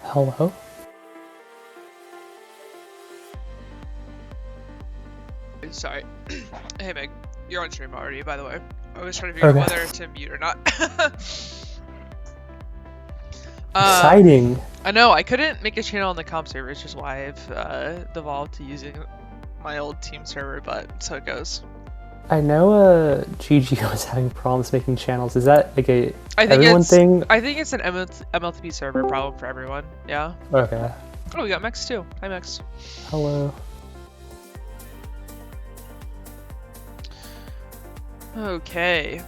Hello? Sorry. Hey Meg, you're on stream already, by the way. I was trying to figure out Okay. whether to mute or not. Exciting. I know, I couldn't make a channel on the comp server, which is why I've devolved to using my old team server, but so it goes. I know Gigi was having problems making channels. Is that like a I think everyone it's thing? I think it's an MLTP server problem for everyone. Yeah. Okay. Oh, we got Mex too. Hi Mex. Hello. Okay.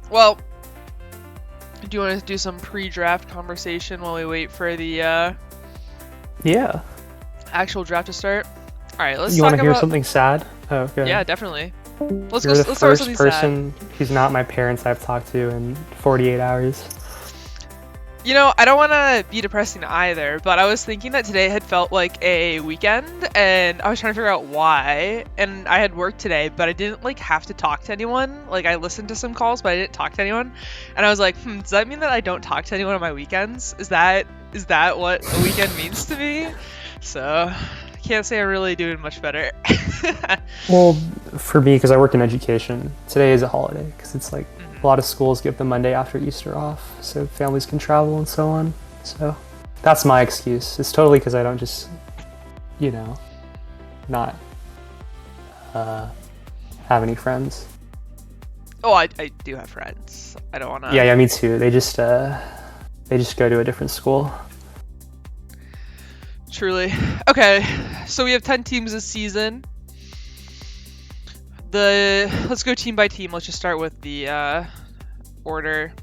Well, do you want to do some pre-draft conversation while we wait for the Yeah. actual draft to start? All right, let's You talk want to hear about. something sad? Oh, okay. Yeah, definitely. Let's You're the let's start with first something sad. person who's not my parents I've talked to in 48 hours. You know, I don't want to be depressing either, but I was thinking that today had felt like a weekend, and I was trying to figure out why. And I had work today, but I didn't like have to talk to anyone. Like I listened to some calls, but I didn't talk to anyone. And I was like, does that mean that I don't talk to anyone on my weekends? Is that what a weekend means to me? So I can't say I'm really doing much better. Well, for me, because I work in education, today is a holiday because it's like a lot of schools give the Monday after Easter off, so families can travel and so on. So that's my excuse. It's totally because I don't just, not have any friends. Oh, I do have friends. I don't want to. Yeah, me too. They just go to a different school. Truly. Okay, so we have 10 teams this season. Let's go team by team. Let's just start with the order.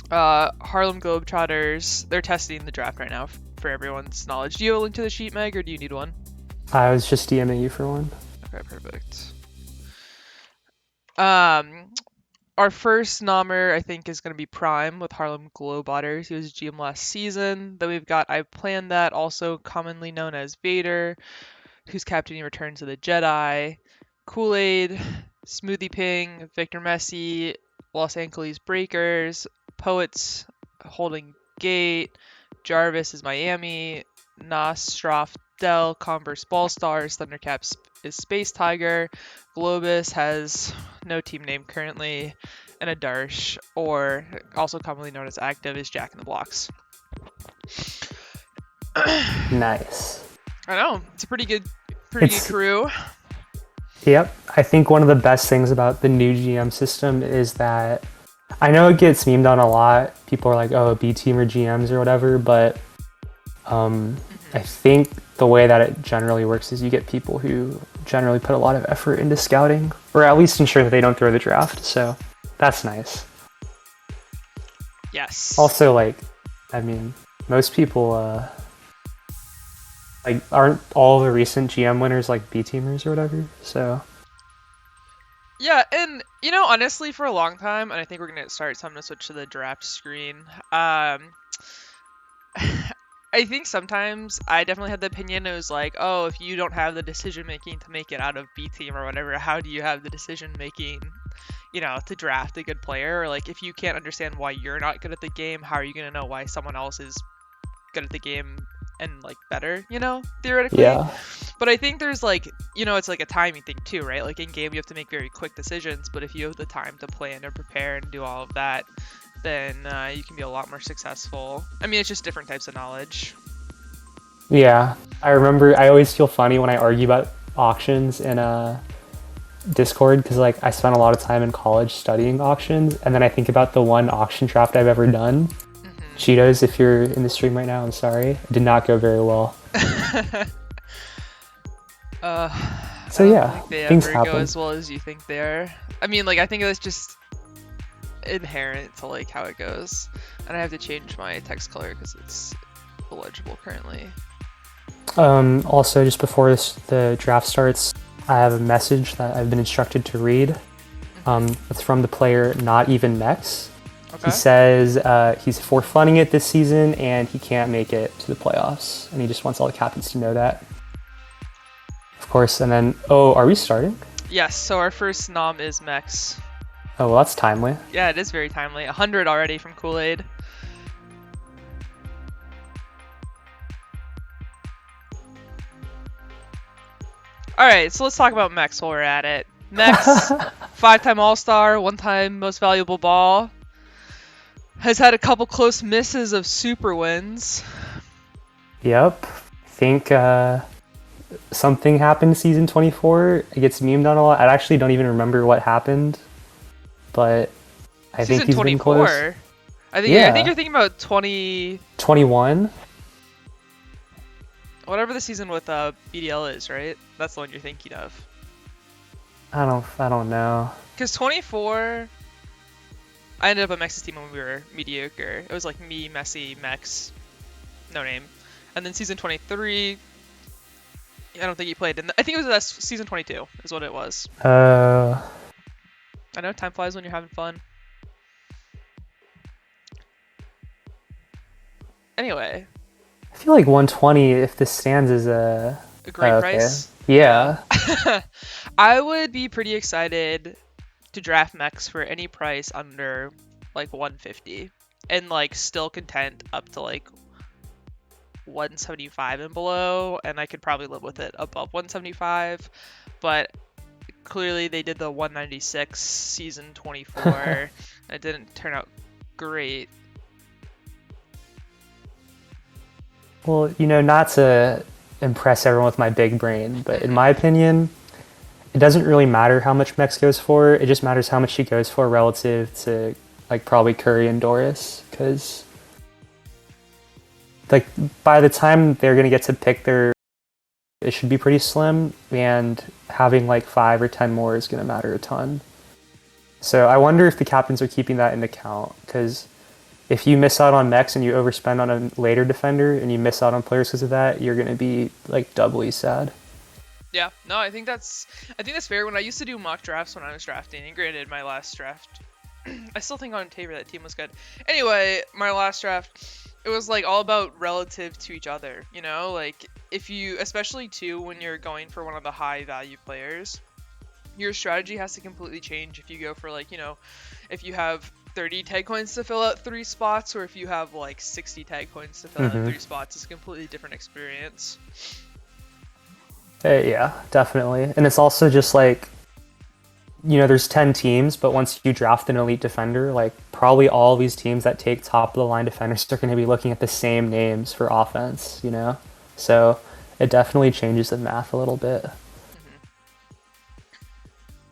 Harlem Globetrotters. They're testing the draft right now for everyone's knowledge. Do you have a link to the sheet, Meg, or do you need one? I was just DMing you for one. Okay, perfect. Our first nommer, I think, is going to be Prime with Harlem Globetrotters. He was GM last season. Then we've got I Planned That, also commonly known as Vader, who's captaining Return to the Jedi. Kool-Aid, Smoothie Ping, Victor Messi, Los Angeles Breakers, Poets holding Gate, Jarvis is Miami, Nostrof Dell, Converse Ball Stars, Thundercaps is Space Tiger, Globus has no team name currently, and a Darsh, or also commonly known as Active, is Jack in the Blocks. Nice. I know, it's a pretty good crew. Yep. I think one of the best things about the new GM system is that I know it gets memed on a lot. People are like, oh, B team or GMs or whatever, but I think the way that it generally works is you get people who generally put a lot of effort into scouting, or at least ensure that they don't throw the draft. So that's nice. Yes. Also, most people aren't all the recent GM winners like B teamers or whatever. So yeah, and honestly, for a long time, and I think we're gonna start. So I'm gonna switch to the draft screen. I think sometimes I definitely had the opinion it was like, oh, if you don't have the decision making to make it out of B team or whatever, how do you have the decision making, to draft a good player? Or like, if you can't understand why you're not good at the game, how are you gonna know why someone else is good at the game and like better, theoretically? yeah. But I think there's it's like a timing thing too, right? Like in game you have to make very quick decisions, but if you have the time to plan and prepare and do all of that, then you can be a lot more successful. I mean, it's just different types of knowledge. Yeah, I remember I always feel funny when I argue about auctions in Discord because I spent a lot of time in college studying auctions, and then I think about the one auction draft I've ever done. Cheetos, if you're in the stream right now, I'm sorry. It did not go very well. So yeah, I don't think they things ever happen. go as well as you think they are. I mean, I think that's just inherent to how it goes. And I have to change my text color because it's illegible currently. Also, just before the draft starts, I have a message that I've been instructed to read. It's from the player Not Even Mex. Okay. He says he's forfunning it this season and he can't make it to the playoffs, and he just wants all the captains to know that. Of course, and then are we starting? Yes. So our first nom is Mex. Oh, well, that's timely. Yeah, it is very timely. 100 already from Kool-Aid. All right, so let's talk about Mex while we're at it. Mex, five-time All-Star, one-time Most Valuable Ball, has had a couple close misses of super wins. Yep. I think something happened season 24. It gets memed on a lot. I actually don't even remember what happened, but I think Season he's been close. 24. I think Yeah. you're thinking about 20, 21? whatever the season with BDL is, right? That's the one you're thinking of. I don't know. Because 24, I ended up on Mex's team when we were mediocre. It was like me, Messi, Mex, no name. And then season 23, I don't think he played. I think it was season 22 is what it was. Uh, I know time flies when you're having fun. Anyway, I feel like 120 if this stands is a great okay. price. Yeah. I would be pretty excited to draft Mex for any price under like 150 and like still content up to like 175 and below, and I could probably live with it above 175, but clearly they did the 196 season 24 and it didn't turn out great. Well, not to impress everyone with my big brain, but in my opinion, it doesn't really matter how much Mex goes for. It just matters how much he goes for relative to like probably Curry and Doris, because like by the time they're gonna get to pick their, it should be pretty slim, and having like 5 or 10 more is gonna matter a ton. So I wonder if the captains are keeping that into account, because if you miss out on Mex and you overspend on a later defender and you miss out on players because of that, you're gonna be like doubly sad. Yeah, no, I think that's fair. When I used to do mock drafts when I was drafting, and granted my last draft, I still think on Tabor that team was good. Anyway, my last draft, it was like all about relative to each other, like if you, especially too when you're going for one of the high value players, your strategy has to completely change if you go for like, if you have 30 tag coins to fill out 3 spots, or if you have like 60 tag coins to fill out 3 spots. It's a completely different experience. Yeah, definitely. And it's also just like, there's 10 teams, but once you draft an elite defender, like probably all these teams that take top of the line defenders are going to be looking at the same names for offense. So it definitely changes the math a little bit.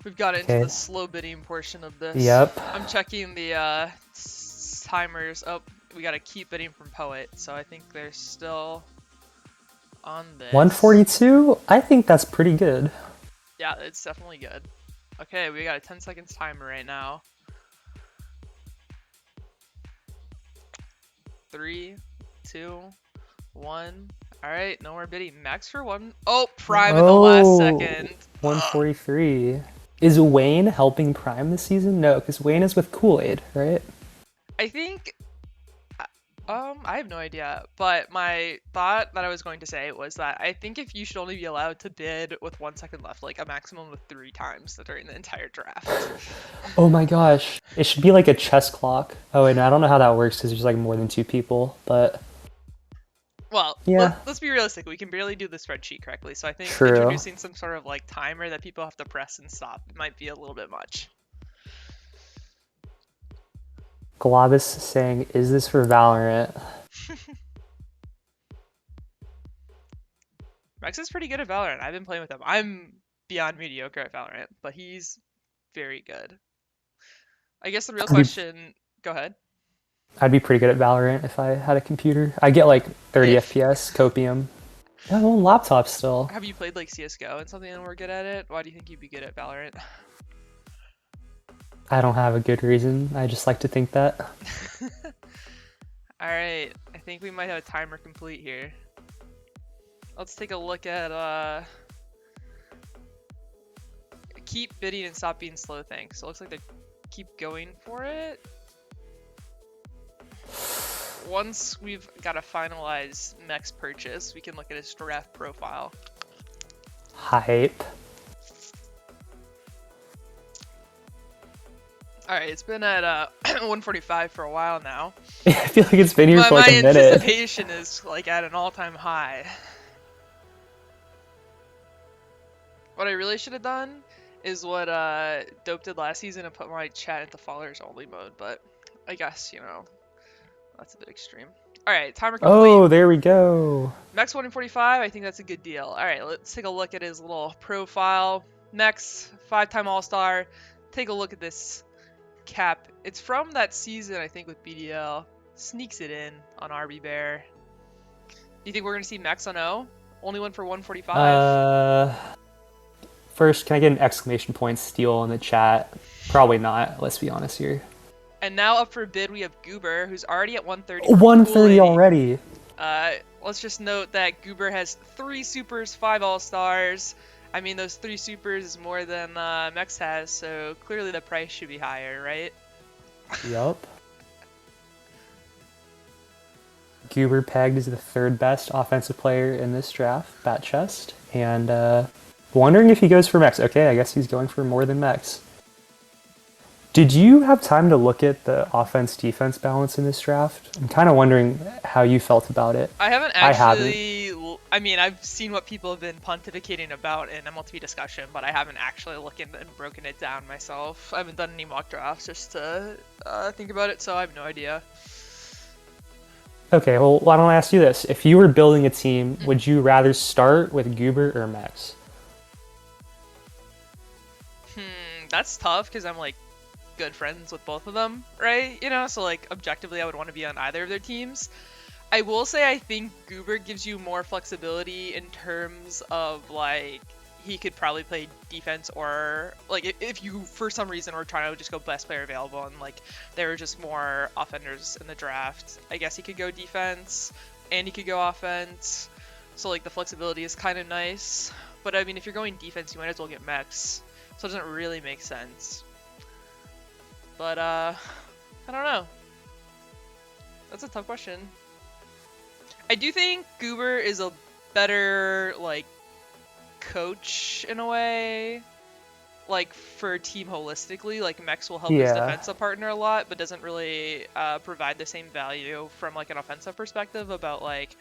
We've got into the slow bidding portion of this. Yep. I'm checking the timers. Oh, we got to keep bidding from Poet, so I think they're still on this. 142? I think that's pretty good. Yeah, it's definitely good. Okay, we got a 10 seconds timer right now. 3, 2, 1. All right, no more bidding. Max for one. Oh, Prime in the last second. 143. Is Wayne helping Prime this season? No, because Wayne is with Kool-Aid, right? I think, I have no idea, but my thought that I was going to say was that I think if you should only be allowed to bid with 1 second left, like a maximum of 3 times during the entire draft. Oh my gosh. It should be like a chess clock. Oh, and I don't know how that works because there's like more than 2 people, but... Well, yeah. Let's be realistic. We can barely do the spreadsheet correctly, so I think True. Introducing some sort of like timer that people have to press and stop might be a little bit much. Globus saying, is this for Valorant? Rex is pretty good at Valorant. I've been playing with him. I'm beyond mediocre at Valorant, but he's very good. I guess the real question... Go ahead. I'd be pretty good at Valorant if I had a computer. I get like 30 FPS, copium. Yeah, well, laptop still. Have you played like CSGO and something and we're good at it? Why do you think you'd be good at Valorant? I don't have a good reason. I just like to think that. Alright, I think we might have a timer complete here. Let's take a look at keep bidding and stop being slow thing. So it looks like they keep going for it. Once we've got a finalized Mex purchase, we can look at his draft profile. Hype. Alright, it's been at 145 for a while now. I feel like it's been here for like a minute. My anticipation is like at an all-time high. What I really should have done is what Dope did last season and put my chat into followers only mode, but I guess, that's a bit extreme. Alright, timer complete. Oh, there we go. Max 145, I think that's a good deal. Alright, let's take a look at his little profile. Max, 5-time All-Star. Take a look at this cap. It's from that season, I think, with BDL. Sneaks it in on RB Bear. Do you think we're going to see Max on O? Only one for 145. First, can I get an exclamation point steal in the chat? Probably not, let's be honest here. And now up for bid, we have Goober, who's already at 130. 130 already. Let's just note that Goober has 3 supers, 5 all-stars. I mean, those 3 supers is more than Mex has, so clearly the price should be higher, right? Yup. Goober pegged as the 3rd best offensive player in this draft, bat chest. And wondering if he goes for Mex. Okay, I guess he's going for more than Mex. Did you have time to look at the offense-defense balance in this draft? I'm kind of wondering how you felt about it. I haven't actually... I mean, I've seen what people have been pontificating about in MLTV discussion, but I haven't actually looked and broken it down myself. I haven't done any mock drafts just to think about it, so I have no idea. Okay, well, why don't I ask you this? If you were building a team, would you rather start with Goober or Mex? That's tough, because I'm, like, good friends with both of them, right? So, like, objectively, I would want to be on either of their teams. I will say I think Goober gives you more flexibility in terms of, like, he could probably play defense, or, like, if you, for some reason, were trying to just go best player available and, like, there were just more offenders in the draft, I guess he could go defense, and he could go offense, so, like, the flexibility is kind of nice. But, I mean, if you're going defense, you might as well get Mex, so it doesn't really make sense. But, I don't know. That's a tough question. I do think Goober is a better, like, coach in a way, like, for a team holistically. Like, Mex will help his defensive partner a lot, but doesn't really provide the same value from, like, an offensive perspective about, like,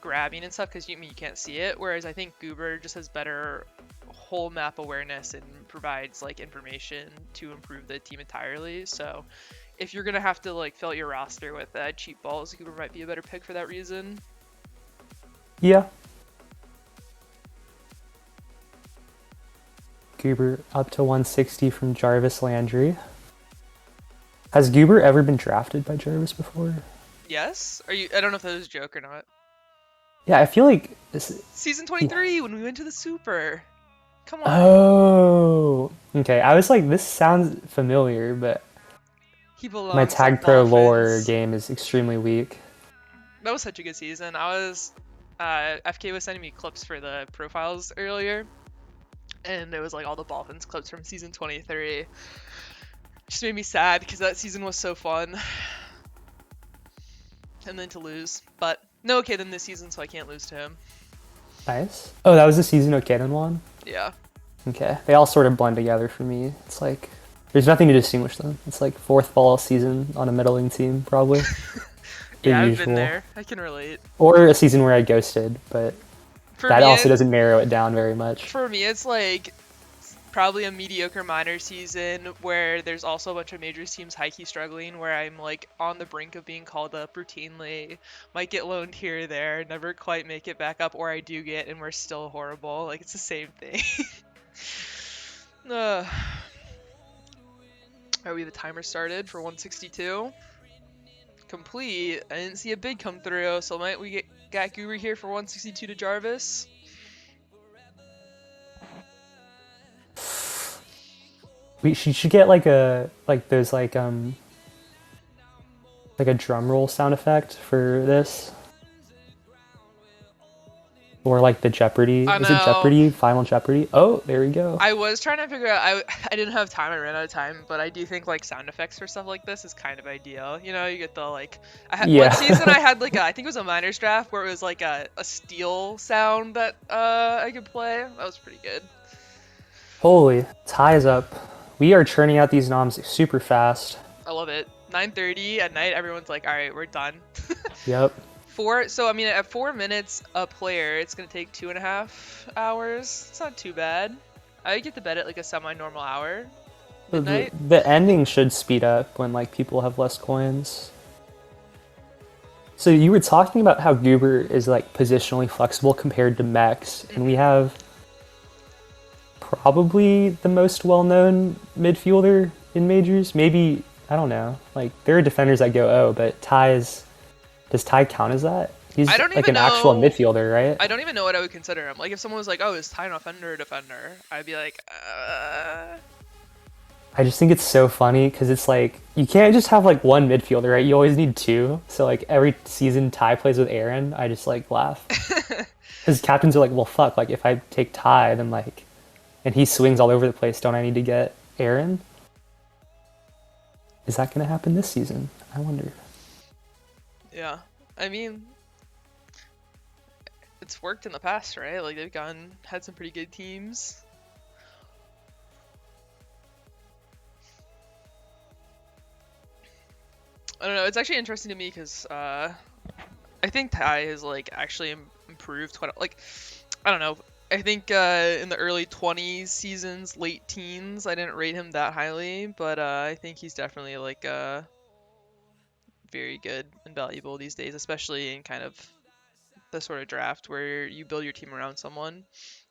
grabbing and stuff, because you can't see it. Whereas I think Goober just has better whole map awareness and provides, like, information to improve the team entirely. So if you're gonna have to, like, fill out your roster with cheap balls, Goober might be a better pick for that reason. Yeah. Goober up to 160 from Jarvis Landry. Has Goober ever been drafted by Jarvis before? Yes? I don't know if that was a joke or not. Yeah, I feel like Season 23 when we went to the Super. Come on. Oh, okay. I was like, this sounds familiar, but my Tagpro lore game is extremely weak. That was such a good season. FK was sending me clips for the profiles earlier, and it was like all the Dolphins clips from season 23. Just made me sad because that season was so fun. And then to lose. But no Okaden this season, so I can't lose to him. Nice. Oh, that was the season Okaden won? Yeah. Okay. They all sort of blend together for me. It's like, there's nothing to distinguish them. It's like 4th fall season on a middling team, probably. Yeah, I've been there. I can relate. Or a season where I ghosted, but that also doesn't narrow it down very much. For me, it's like probably a mediocre minor season where there's also a bunch of major teams high-key struggling, where I'm like on the brink of being called up routinely, might get loaned here or there, never quite make it back up, or I do get and we're still horrible. Like, it's the same thing. Alright, we have the timer started for 162. Complete. I didn't see a bid come through, so might we got Goober here for 162 to Jarvis? She should get like a those like a drum roll sound effect for this, or like the Jeopardy. Is it Jeopardy? Final Jeopardy? Oh, there we go. I was trying to figure out. I didn't have time. I ran out of time, but I do think like sound effects for stuff like this is kind of ideal. You get the like. One season I had like I think it was a minors draft where it was like a steel sound that I could play. That was pretty good. Holy, ties up. We are churning out these noms super fast. I love it. 9:30 at night, everyone's like, all right, we're done. Yep. So I mean, at 4 minutes a player, it's gonna take 2.5 hours. It's not too bad. I get to bed at like a semi-normal hour, The midnight. the ending should speed up when like people have less coins. So you were talking about how Goober is like positionally flexible compared to Mex, and we Hmm. have probably the most well-known midfielder in majors. Maybe I don't know. Like there are defenders that go oh, but does Ty count as that? I He's don't like even an actual know. midfielder, right? I don't even know what I would consider him. Like if someone was like, "Oh, is Ty an offender or defender?" I'd be like, I just think it's so funny because it's like you can't just have like one midfielder, right? You always need two. So like every season Ty plays with Aaron, I just like laugh because captains are like, well, fuck. Like if I take Ty, then like, and he swings all over the place, don't I need to get Aaron? Is that gonna happen this season? I wonder. Yeah. I mean, it's worked in the past, right? Like they've had some pretty good teams. I don't know. It's actually interesting to me because I think Ty has like actually improved quite. Like I don't know. I think in the early 20s seasons, late teens, I didn't rate him that highly, but I think he's definitely like very good and valuable these days, especially in kind of the sort of draft where you build your team around someone.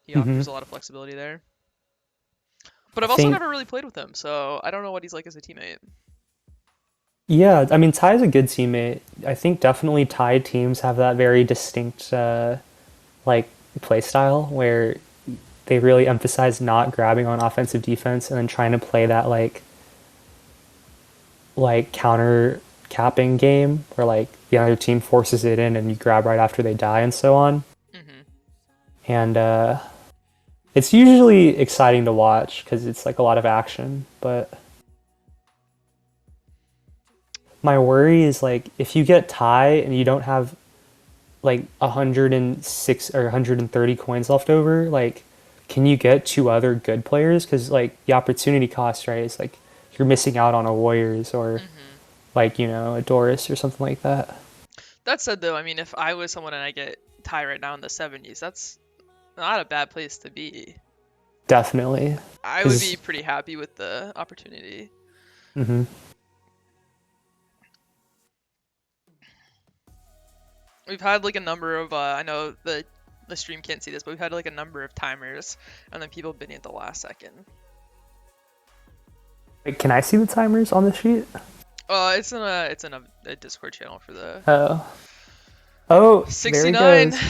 He Hmm. offers a lot of flexibility there. But I I've also think never really played with him, so I don't know what he's like as a teammate. yeah. I mean, Ty's a good teammate. I think definitely Ty teams have that very distinct like play style where they really emphasize not grabbing on offensive defense and then trying to play that like counter capping game where like the other team forces it in and you grab right after they die and so on. Hmm. And it's usually exciting to watch because it's like a lot of action. But my worry is like if you get tie and you don't have like 106 or 130 coins left over, like can you get two other good players? Because like the opportunity cost, right, is like you're missing out on a Warriors or Hmm. like a Doris or something like that. That said, though, I mean, if I was someone and I get Ty right now in the 70s, that's not a bad place to be. Definitely, I would be because pretty happy with the opportunity. mm-hmm. We've had like a number of I know the stream can't see this, but we've had like a number of timers and then people bidding at the last second. Like, can I see the timers on the sheet? It's in a Discord channel for the Oh, oh, there he 69 goes.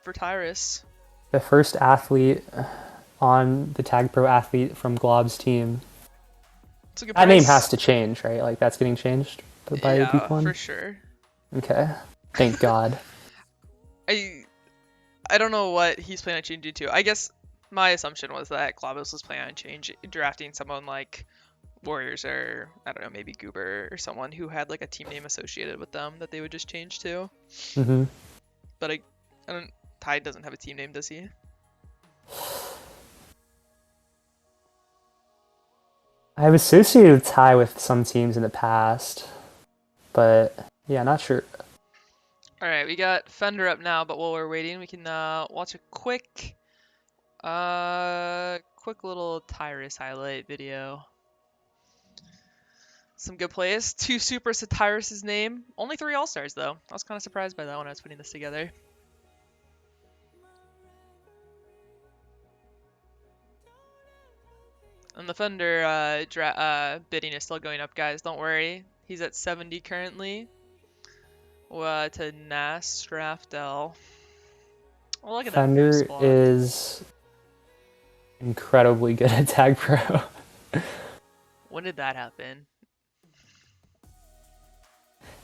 for Tyrus. The first athlete on the Tagpro athlete from Glob's team. It's a good That name has price. to change, right? Like that's getting changed by week Yeah, for one. sure. Okay, thank God. I I don't know what he's planning on changing to. I guess my assumption was that Globus was planning on drafting someone like Warriors or I don't know, maybe Goober or someone who had like a team name associated with them that they would just change to. Hmm. But I don't. Tide doesn't have a team name, does he? I've associated Ty with some teams in the past, but yeah, not sure. All right, we got Fender up now, but while we're waiting, we can watch a quick little Tyrus highlight video. Some good plays. Two supers to Tyrus's name. Only 3 All-Stars though. I was kind of surprised by that when I was putting this together. And the Fender bidding is still going up, guys. Don't worry. He's at 70 currently. To Nastrafdel. Oh, look at that first Fender block. is incredibly good at Tag Pro. When did that happen?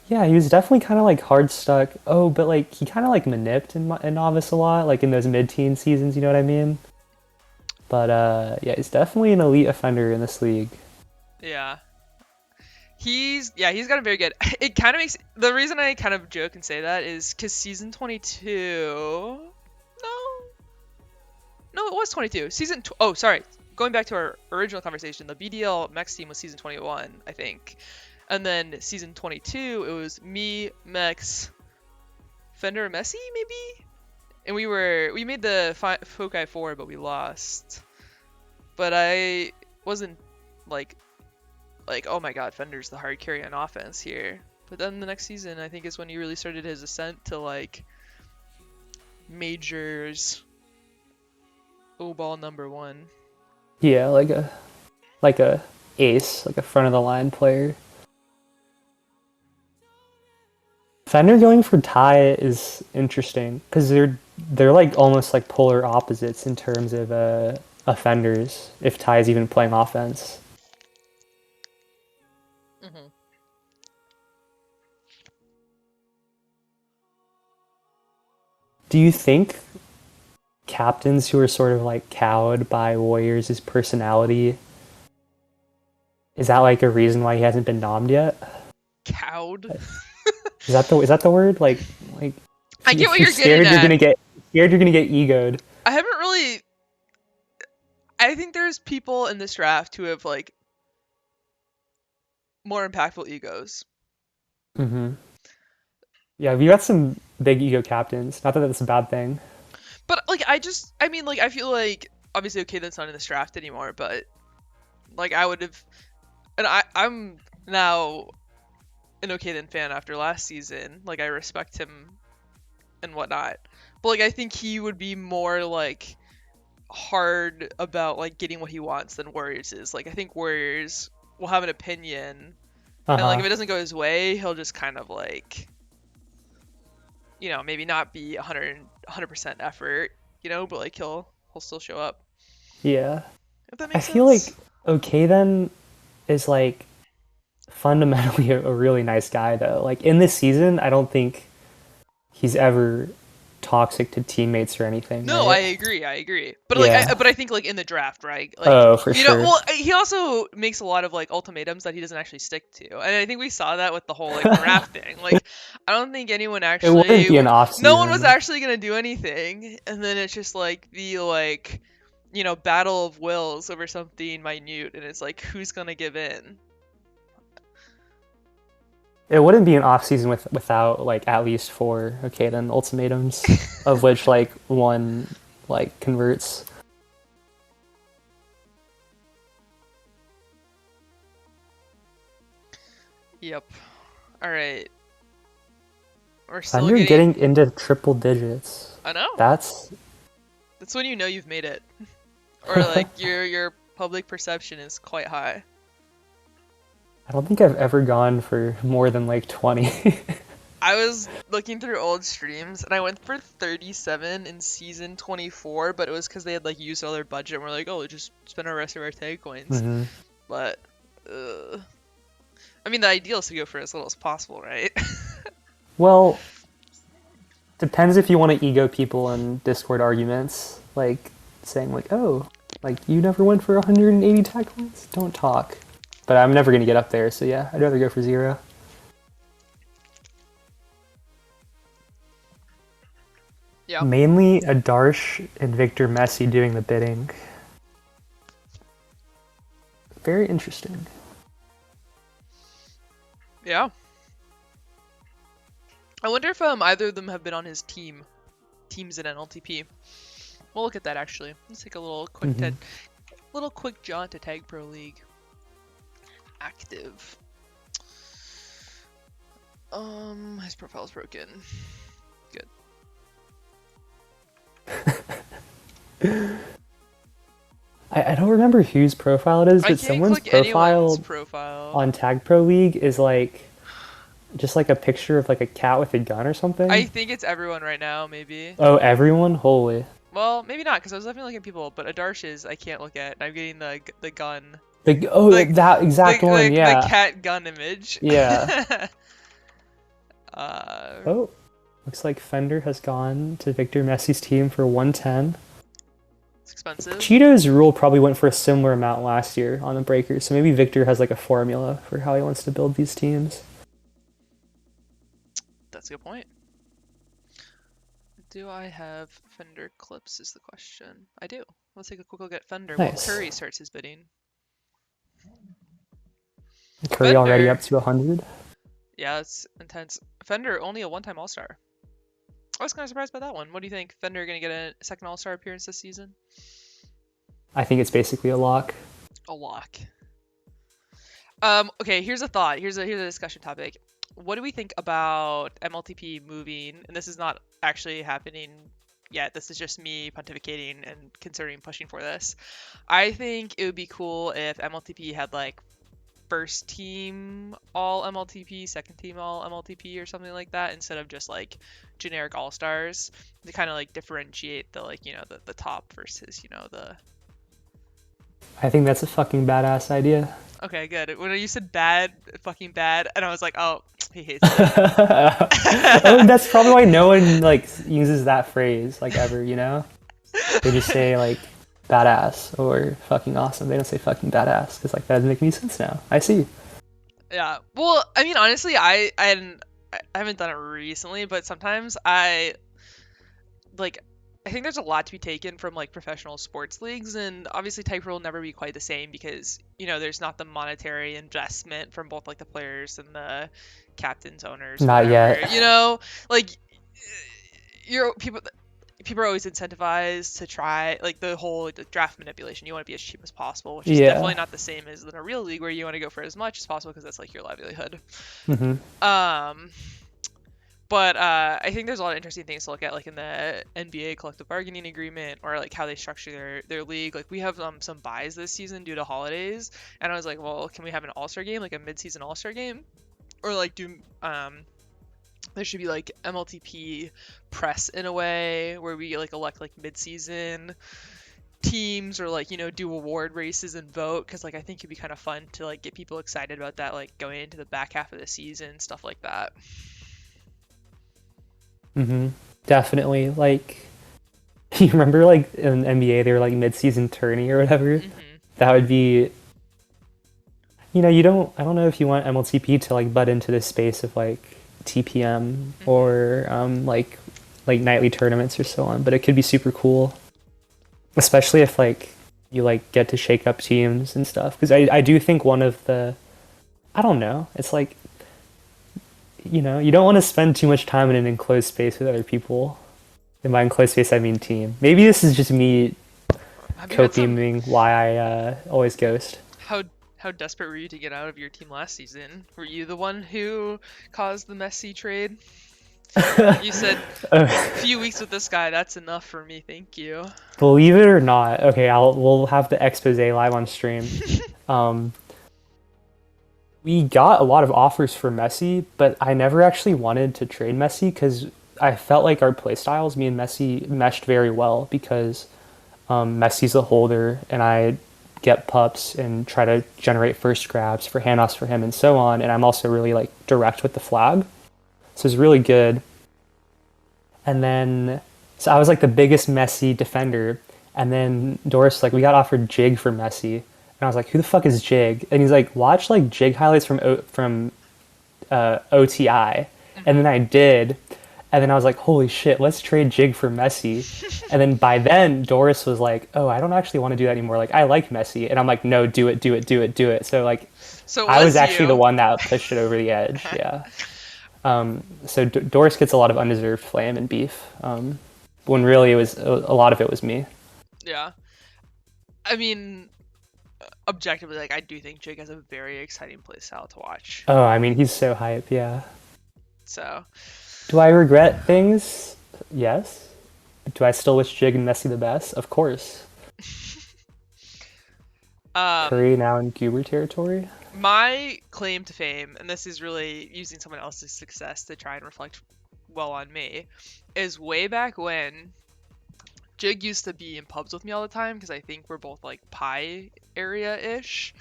Yeah, he was definitely kind of like hard stuck. Oh, but like he kind of like maniped in novice a lot, like in those mid-teen seasons. You know what I mean? But yeah, he's definitely an elite offender in this league. Yeah. He's gotten very good. It kind of makes the reason I kind of joke and say that is because season 22. No, no, it was 22. Oh, sorry. Going back to our original conversation, the BDL Mex team was season 21, I think, and then season 22 it was me, Mex, Fender, Messi, maybe, and we made the Fokai 4, but we lost. but I wasn't like oh my god, Fender's the hard carry on offense here. But then the next season, I think is when he really started his ascent to like majors O-ball #1. Yeah, like a ace, like a front of the line player. Fender going for Ty is interesting because they're like almost like polar opposites in terms of offenders. If Ty is even playing offense, Hmm. do you think captains who are sort of like cowed by Warriors' personality, is that like a reason why he hasn't been nommed yet? Cowed. Is that the word? Like I get if what you're you're getting scared, at. you're gonna get egoed. I haven't really. I think there's people in this draft who have like more impactful egos. Hmm. Yeah, we got some big ego captains. Not that that's a bad thing. But like I mean like I feel like obviously okay that's not in this draft anymore, but like I would have and I'm now an okay then fan after last season. Like I respect him and whatnot. But like I think he would be more like hard about like getting what he wants than Warriors is. Like I think Warriors will have an opinion Uh and like huh. if it doesn't go his way, he'll just kind of like maybe not be 100% effort, but like he'll still show up. Yeah. If that I makes feel like sense. okay then is like fundamentally a really nice guy though. Like in this season, I don't think he's ever toxic to teammates or anything, No, I right? agree. I agree. But like, Yeah. but I think like in the draft, right? Like, Oh, for sure. well, he also makes a lot of like ultimatums that he doesn't actually stick to, and I think we saw that with the whole like draft thing. Like, I don't think anyone It wouldn't actually, be an off no one was season. actually gonna do anything, and then it's just like the like, battle of wills over something minute, and it's like who's gonna give in? It wouldn't be an off season without like at least four okay then ultimatums, of which like one like converts. Yep. All right. We're still Thunder getting. getting into triple digits. I know. That's That's when you know you've made it, or like your public perception is quite high. I don't think I've ever gone for more than like 20. I was looking through old streams and I went for 37 in season 24, but it was because they had like used all their budget and we're like, oh, just spend our rest of our tag coins. Hmm. But, I mean, the ideal is to go for as little as possible, right? Well, depends if you want to ego people in Discord arguments, like saying like, "Oh, like you never went for 180 tag points? Don't talk." But I'm never gonna get up there, so yeah, I'd rather go for 0. Yeah. Mainly Adarsh and Victor Messi doing the bidding. Very interesting. Yeah. I wonder if either of them have been on his teams in NLTP. We'll look at that actually. Let's take a Hmm. little quick jaunt to Tagpro League. Active. His profile's broken. Good. I don't remember whose profile it is, I but can't someone's click anyone's profile profile. on Tag Pro League is like just like a picture of like a cat with a gun or I something. think it's everyone right now, maybe. Oh, everyone? Holy. Well, maybe not, because I was definitely looking at people, but Adarsh's I can't look at. I'm getting the gun. Oh, The that exact one, the yeah. cat gun image. Yeah. uh Oh, looks like Fender has gone to Victor Messi's team for 110. it's expensive. Cheeto's rule probably went for a similar amount last year on the Breakers, so maybe Victor has like a formula for how he wants to build these teams. That's a good point. Do I have Fender clips is the question. I do. Let's take a quick look at Fender while Nice. Curry starts his bidding. Curry already Fender. up to 100. Yeah, it's intense. Fender only a one-time All-Star. I was kind of surprised by that one. What do you think? Fender gonna get a second All-Star appearance this season? I think it's basically a lock. A lock. Okay, here's a thought. Here's a discussion topic. What do we think about MLTP moving? And this is not actually happening yet. This is just me pontificating and considering pushing for this. I think it would be cool if MLTP had like first team all MLTP, second team all MLTP or something like that instead of just like generic all stars to kind of like differentiate the like, the top versus, the. I think that's a fucking badass idea. Okay, good. When you said bad, fucking bad, and I was like, oh, he hates Oh, it. that's probably why no one like uses that phrase like ever, you know? They just say like badass or fucking awesome. They don't say fucking badass because like that doesn't make any sense now. I see. Yeah. Well, I mean, honestly, I haven't done it recently, but sometimes like I think there's a lot to be taken from like professional sports leagues, and obviously Tagpro will never be quite the same because there's not the monetary investment from both like the players and the captains, owners, or Not whatever. yet. Like you're people are always incentivized to try like the whole like, the draft manipulation. You want to be as cheap as possible, which is definitely Yeah. not the same as in a real league where you want to go for as much as possible because that's like your livelihood. Hmm. Um, but I think there's a lot of interesting things to look at, like in the NBA collective bargaining agreement, or like how they structure their league. Like we have some buys this season due to holidays, and I was like, well, can we have an All-Star game, like a mid-season All-Star game, or like do there should be like MLTP press in a way where we like elect like mid-season teams, or like do award races and vote, because like I think it'd be kind of fun to like get people excited about that, like going into the back half of the season, stuff like that. Hmm. Definitely. Like, you remember like in NBA they were like mid-season tourney or whatever. Hmm. That would be. You don't. I don't know if you want MLTP to like butt into this space of like TPM Hmm. or like nightly tournaments or so on. But it could be super cool, especially if like you like get to shake up teams and stuff. Because I do think one of the I don't know. It's like you don't want to spend too much time in an enclosed space with other people. In my enclosed space, I mean team. Maybe this is just me Have you had some copiuming why I always ghost. how how desperate were you to get out of your team last season? Were you the one who caused the Messi trade? You said Uh, few weeks with this guy, that's enough for me, thank you. Believe it or not, okay, we'll have the expose live on stream. Um, we got a lot of offers for Messi, but I never actually wanted to trade Messi because I felt like our play styles, me and Messi, meshed very well because Messi's a holder and I get pups and try to generate first grabs for handoffs for him and so on. And I'm also really like direct with the flag, so it's really good. And then so I was like the biggest Messi defender. And then Doris like we got offered Jig for Messi, and I was like, who the fuck is Jig? And he's like, watch like Jig highlights from OTI, and Hmm. then I did, and then I was like, holy shit, let's trade Jig for Messi. And then by then Doris was like, oh, I don't actually want to do that anymore. Like I like Messi, and I'm like, no, do it, do it, do it, do it. So like So it I was was actually the you. one that pushed it over the edge. Yeah. So Doris gets a lot of undeserved flame and beef. When really it was a lot of it was me. Yeah. I mean, objectively, like I do think Jake has a very exciting playstyle to watch. Oh, I mean, he's so hype. Yeah. So, Do I regret things? Yes. Do I still wish Jig and Messi the best? Of course. um, Curry now in Goober territory. my claim to fame, and this is really using someone else's success to try and reflect well on me, is way back when Jig used to be in pubs with me all the time because I think we're both like pie area ish.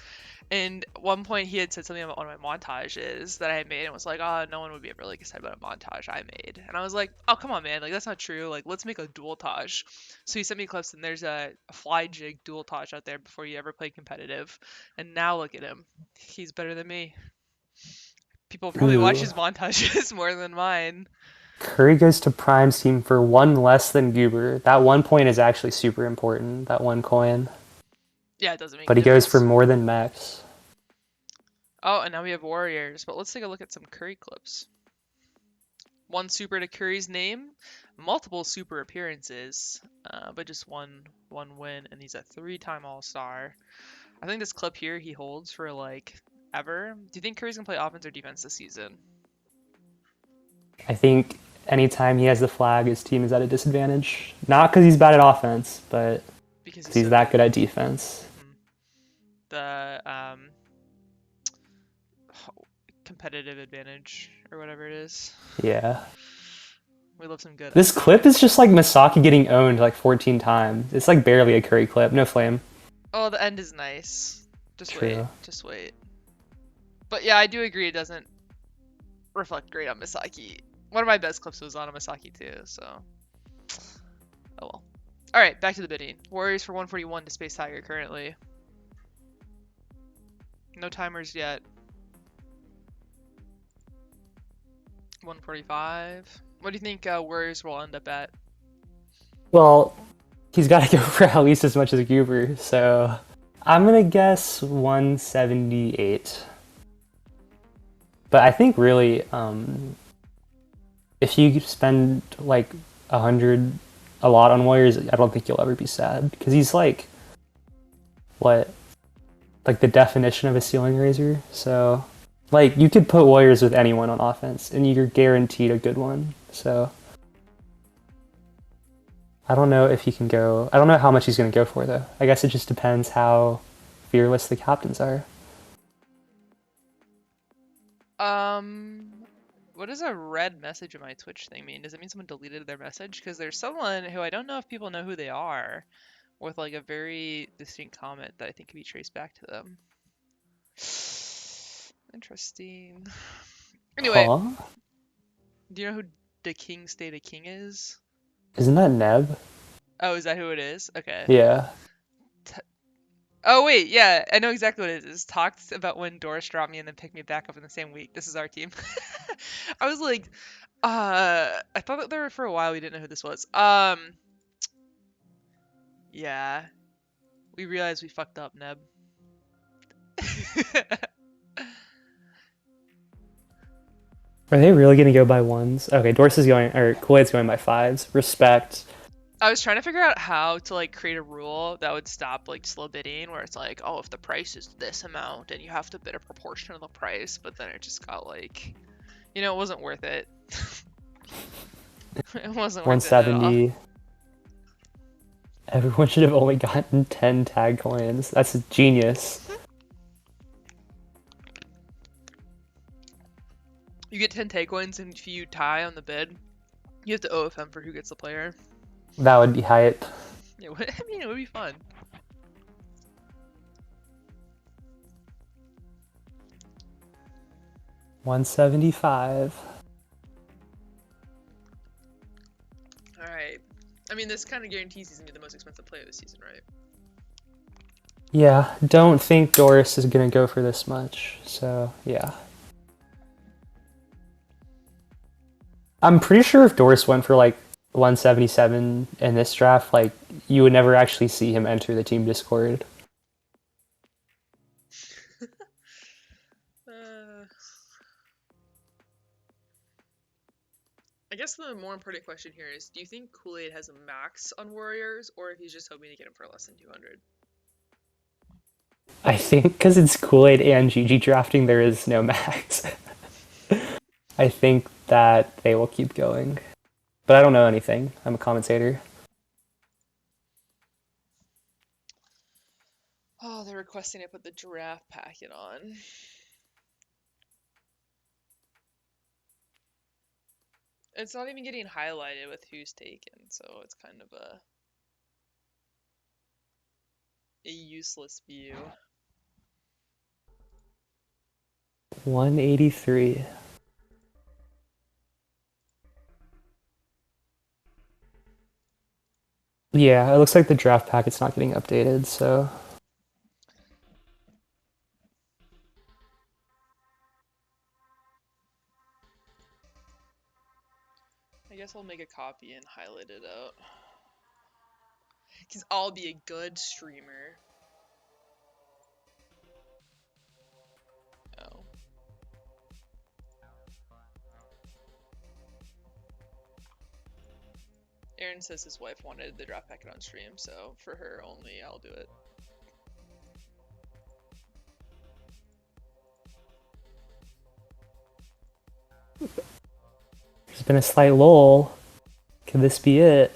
And at one point he had said something about one of my montages that I had made and was like, oh, no one would be ever like excited about a montage I made. And I was like, oh, come on, man. Like, that's not true. Like, let's make a dual-tage. So he sent me clips, and there's a fly jig dual-tage out there before you ever played competitive. And now look at him. He's better than me. People probably watch Ooh. his montages more than mine. Curry goes to Prime's team for one less than Goober. That one point is actually super important, that one coin. Yeah, it doesn't make But a he goes for difference. more than Max. Oh, and now we have Warriors. But let's take a look at some Curry clips. One super to Curry's name, multiple super appearances, but just one win, and he's a three-time All-Star. I think this clip here he holds for like ever. Do you think Curry's gonna play offense or defense this season? I think anytime he has the flag, his team is at a disadvantage. Not because he's bad at offense, but Because because he's he's so that good. good at defense. Mhm. The competitive advantage or whatever it is. Yeah. We love some good This undefeated. clip is just like Masaki getting owned like 14 times. It's like barely a Curry clip. No flame. Oh, the end is nice. Just wait, True. just wait. But yeah, I do agree it doesn't reflect great on Misaki. One of my best clips was on a Misaki too, so oh well. All right, back to the bidding. Warriors for 141 to Space Tiger currently. No timers yet. 145. What do you think Warriors will end up at? Well, he's got to go for at least as much as Goober, so I'm gonna guess 178. But I think really, if you spend like 100 a lot on Warriors, I don't think you'll ever be sad because he's like what, like the definition of a ceiling raiser. So like you could put Warriors with anyone on offense, and you're guaranteed a good one. So I don't know if he can go. I don't know how much he's going to go for though. I guess it just depends how fearless the captains are. Um, what does a red message in my Twitch thing mean? Does it mean someone deleted their message? Because there's someone who I don't know if people know who they are, with like a very distinct comment that I think can be traced back to them. Interesting. Anyway, Huh? do you know who the King State of King is? Isn't that Neb? Oh, is that who it is? Okay. Yeah. Oh wait, yeah, I know exactly what it is. It's talked about when Doris dropped me and then picked me back up in the same week. This is our team. I was like, I thought that there for a while we didn't know who this was. Yeah, we realized we fucked up, Neb. Are they really going to go by ones? Okay, Dorsey's going, or Kool-Aid's going by fives. Respect. I was trying to figure out how to like create a rule that would stop like slow bidding, where it's like, oh, if the price is this amount, and you have to bid a proportion of the price, but then it just got like, it wasn't worth it. It wasn't worth it at all. 170. Everyone should have only gotten 10 tag coins. That's genius. You get 10 take coins, and if you tie on the bid, you have to OFM for who gets the player. That would be hype. Yeah, I mean, it would be fun. $175. All right. I mean, this kind of guarantees he's gonna be the most expensive player this season, right? Yeah, don't think Doris is gonna go for this much. So yeah. I'm pretty sure if Doris went for like 177 in this draft, like you would never actually see him enter the team Discord. I guess the more important question here is, do you think Kool-Aid has a max on Warriors, or if he's just hoping to get him for less than 200? I think because it's Kool-Aid and GG drafting, there is no max. I think that they will keep going. But I don't know anything. I'm a commentator. Oh, they're requesting I put the draft packet on. It's not even getting highlighted with who's taken, so it's kind of a useless view. 183. Yeah, it looks like the draft packet's not getting updated, so I guess I'll make a copy and highlight it out. Because I'll be a good streamer. Oh. Aaron says his wife wanted the draft packet on stream, so for her only, I'll do it. There's been a slight lull. Could this be it?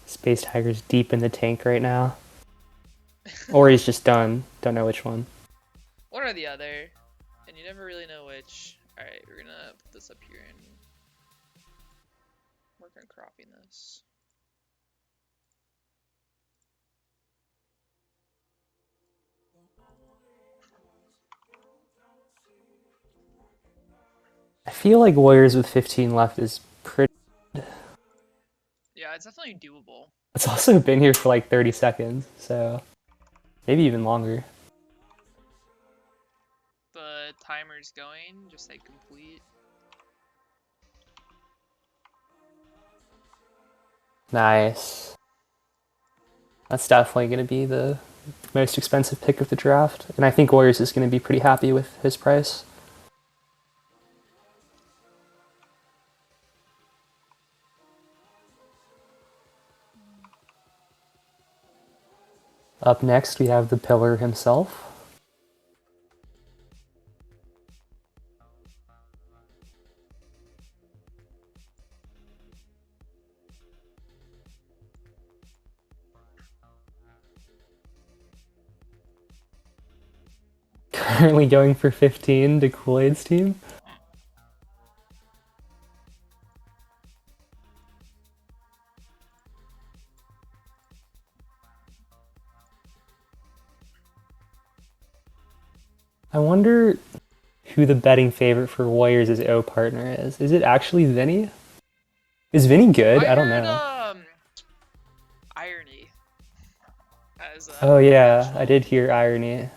Space Tiger's deep in the tank right now. Or he's just done. Don't know which one. One or the other, and you never really know which. Alright, we're gonna put this up here and work on cropping this. I feel like Warriors with 15 left is pretty. Yeah, it's definitely doable. It's also been here for like 30 seconds, so maybe even longer. The timer's going, just say complete. Nice. That's definitely going to be the most expensive pick of the draft, and I think Warriors is going to be pretty happy with his price. Up next, we have the pillar himself. Currently going for 15 to Kool-Aid's team. I wonder who the betting favorite for Warriors' O partner is. Is it actually Vinny? Is Vinny good? I don't know. Irony. Oh yeah, I did hear Irony.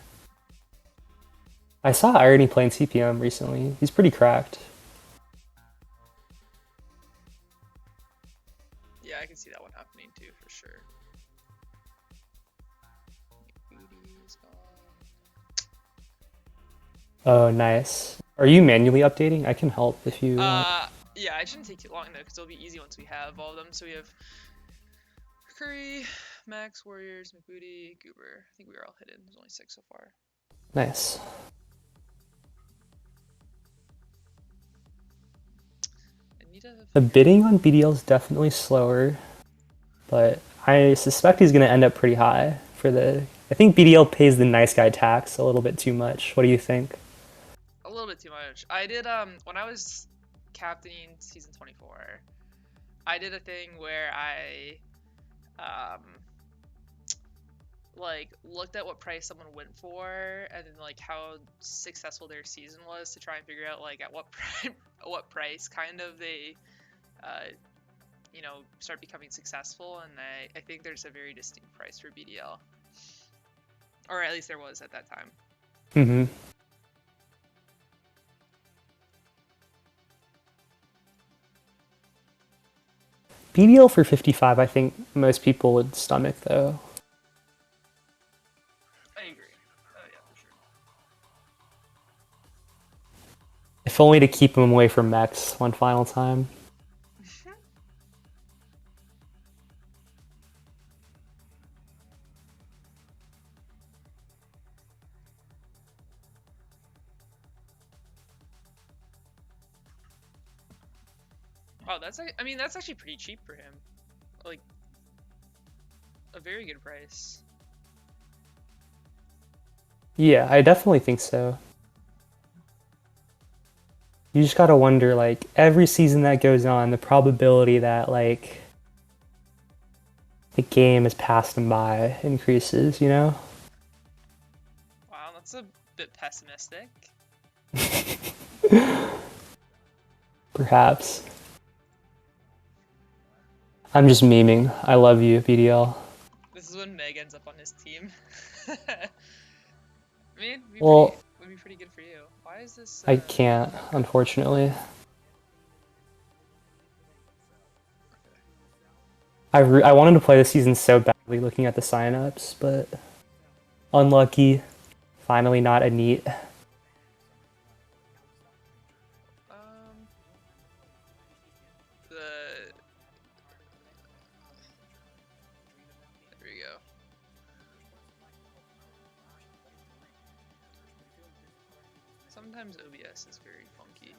I saw Irony playing CPM recently. He's pretty cracked. Yeah, I can see that one happening too, for sure. Booty's gone. Oh, nice. Are you manually updating? I can help if you want. Yeah, it shouldn't take too long though, because it'll be easy once we have all of them. So we have Curry, Max, Warriors, McBooty, Goober. I think we were all hidden. There's only 6 so far. Nice. The bidding on BDL is definitely slower, but I suspect he's going to end up pretty high for the... I think BDL pays the nice guy tax a little bit too much. What do you think? A little bit too much. I did, when I was captaining season 24, I did a thing where I, like, looked at what price someone went for, and then, like, how successful their season was to try and figure out, like, at what what price kind of they, you know, start becoming successful, and I think there's a very distinct price for BDL. Or at least there was at that time. Mm-hmm. BDL for 55, I think most people would stomach, though. I agree. Oh, yeah, for sure. If only to keep him away from Mex one final time. Oh, that's, I mean, that's actually pretty cheap for him. Like, a very good price. Yeah, I definitely think so. You just gotta wonder, like, every season that goes on, the probability that, like, the game has passed him by increases, you know? Wow, that's a bit pessimistic. Perhaps. I'm just memeing. I love you, BDL. This is what when Meg ends up on his team? I mean, Well, would be pretty good for you. Why is this? I can't, unfortunately. I wanted to play this season so badly looking at the signups, but unlucky. Finally not a neat. Um, the there we go. Sometimes OBS is very funky.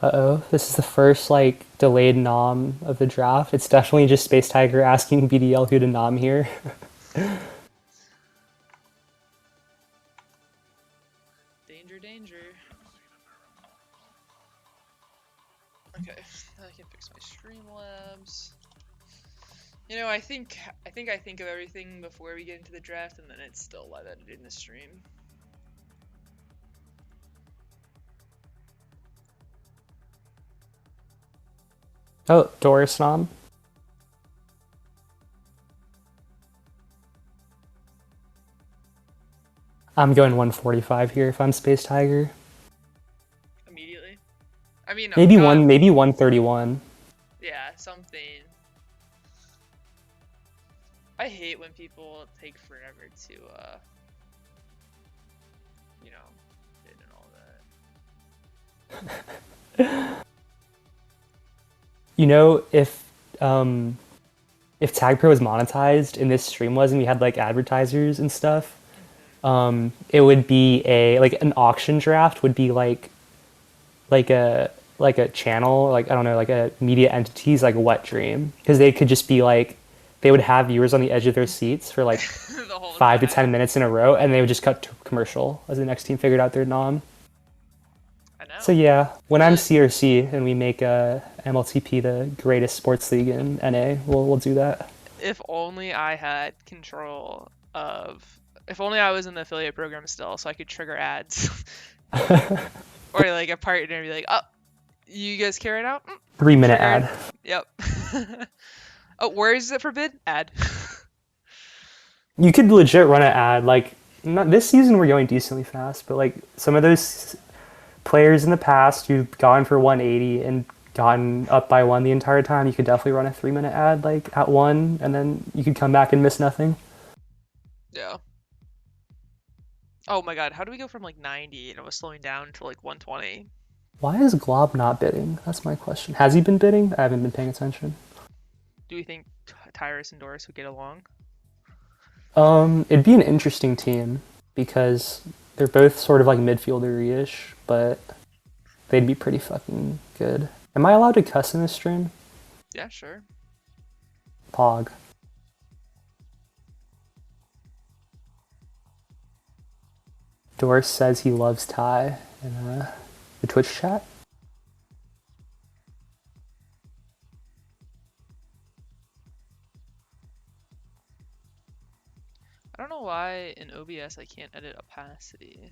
Uh-oh, this is the first, like, delayed nom of the draft. It's definitely just Space Tiger asking BDL who to nom here. Danger, danger. Okay, now I can fix my Streamlabs. You know, I think I think of everything before we get into the draft, and then it's still live edited in the stream. Oh, Doris nom. I'm going 145 here if I'm Space Tiger. Immediately. I mean, Maybe God, maybe 131. yeah, something. I hate when people take forever to, you know, bid and all that. You know, if Tagpro was monetized and this stream was and we had like advertisers and stuff, it would be like an auction draft would be like a like a channel, like I don't know, like a media entity's like wet dream, because they could just be like, they would have viewers on the edge of their seats for like The whole 5 to time. 10 minutes in a row, and they would just cut to commercial as the next team figured out their nom. I know. So yeah, when I'm Really? CRC and we make MLTP the greatest sports league in NA, we'll do that. If only I had control of. If only I was in the affiliate program still, so I could trigger ads. Or like a partner be like, oh, you guys care right now? 3 minute Triggered. ad. Yep. Oh, where is it forbid? Ad. You could legit run an ad. Like, not this season we're going decently fast, but like some of those players in the past who've gone for 180 and gotten up by one the entire time, you could definitely run a 3 minute ad like at one, and then you could come back and miss nothing. Yeah. Oh my god, how do we go from like 90 and it was slowing down to like 120? Why is Glob not bidding? That's my question. Has he been bidding? I haven't been paying attention. Do we think Tyrus and Doris would get along? It'd be an interesting team because they're both sort of like midfielder-ish, but they'd be pretty fucking good. Am I allowed to cuss in this stream? Yeah, sure. Pog. Doris says he loves Ty in the Twitch chat. I don't know why in OBS I can't edit opacity.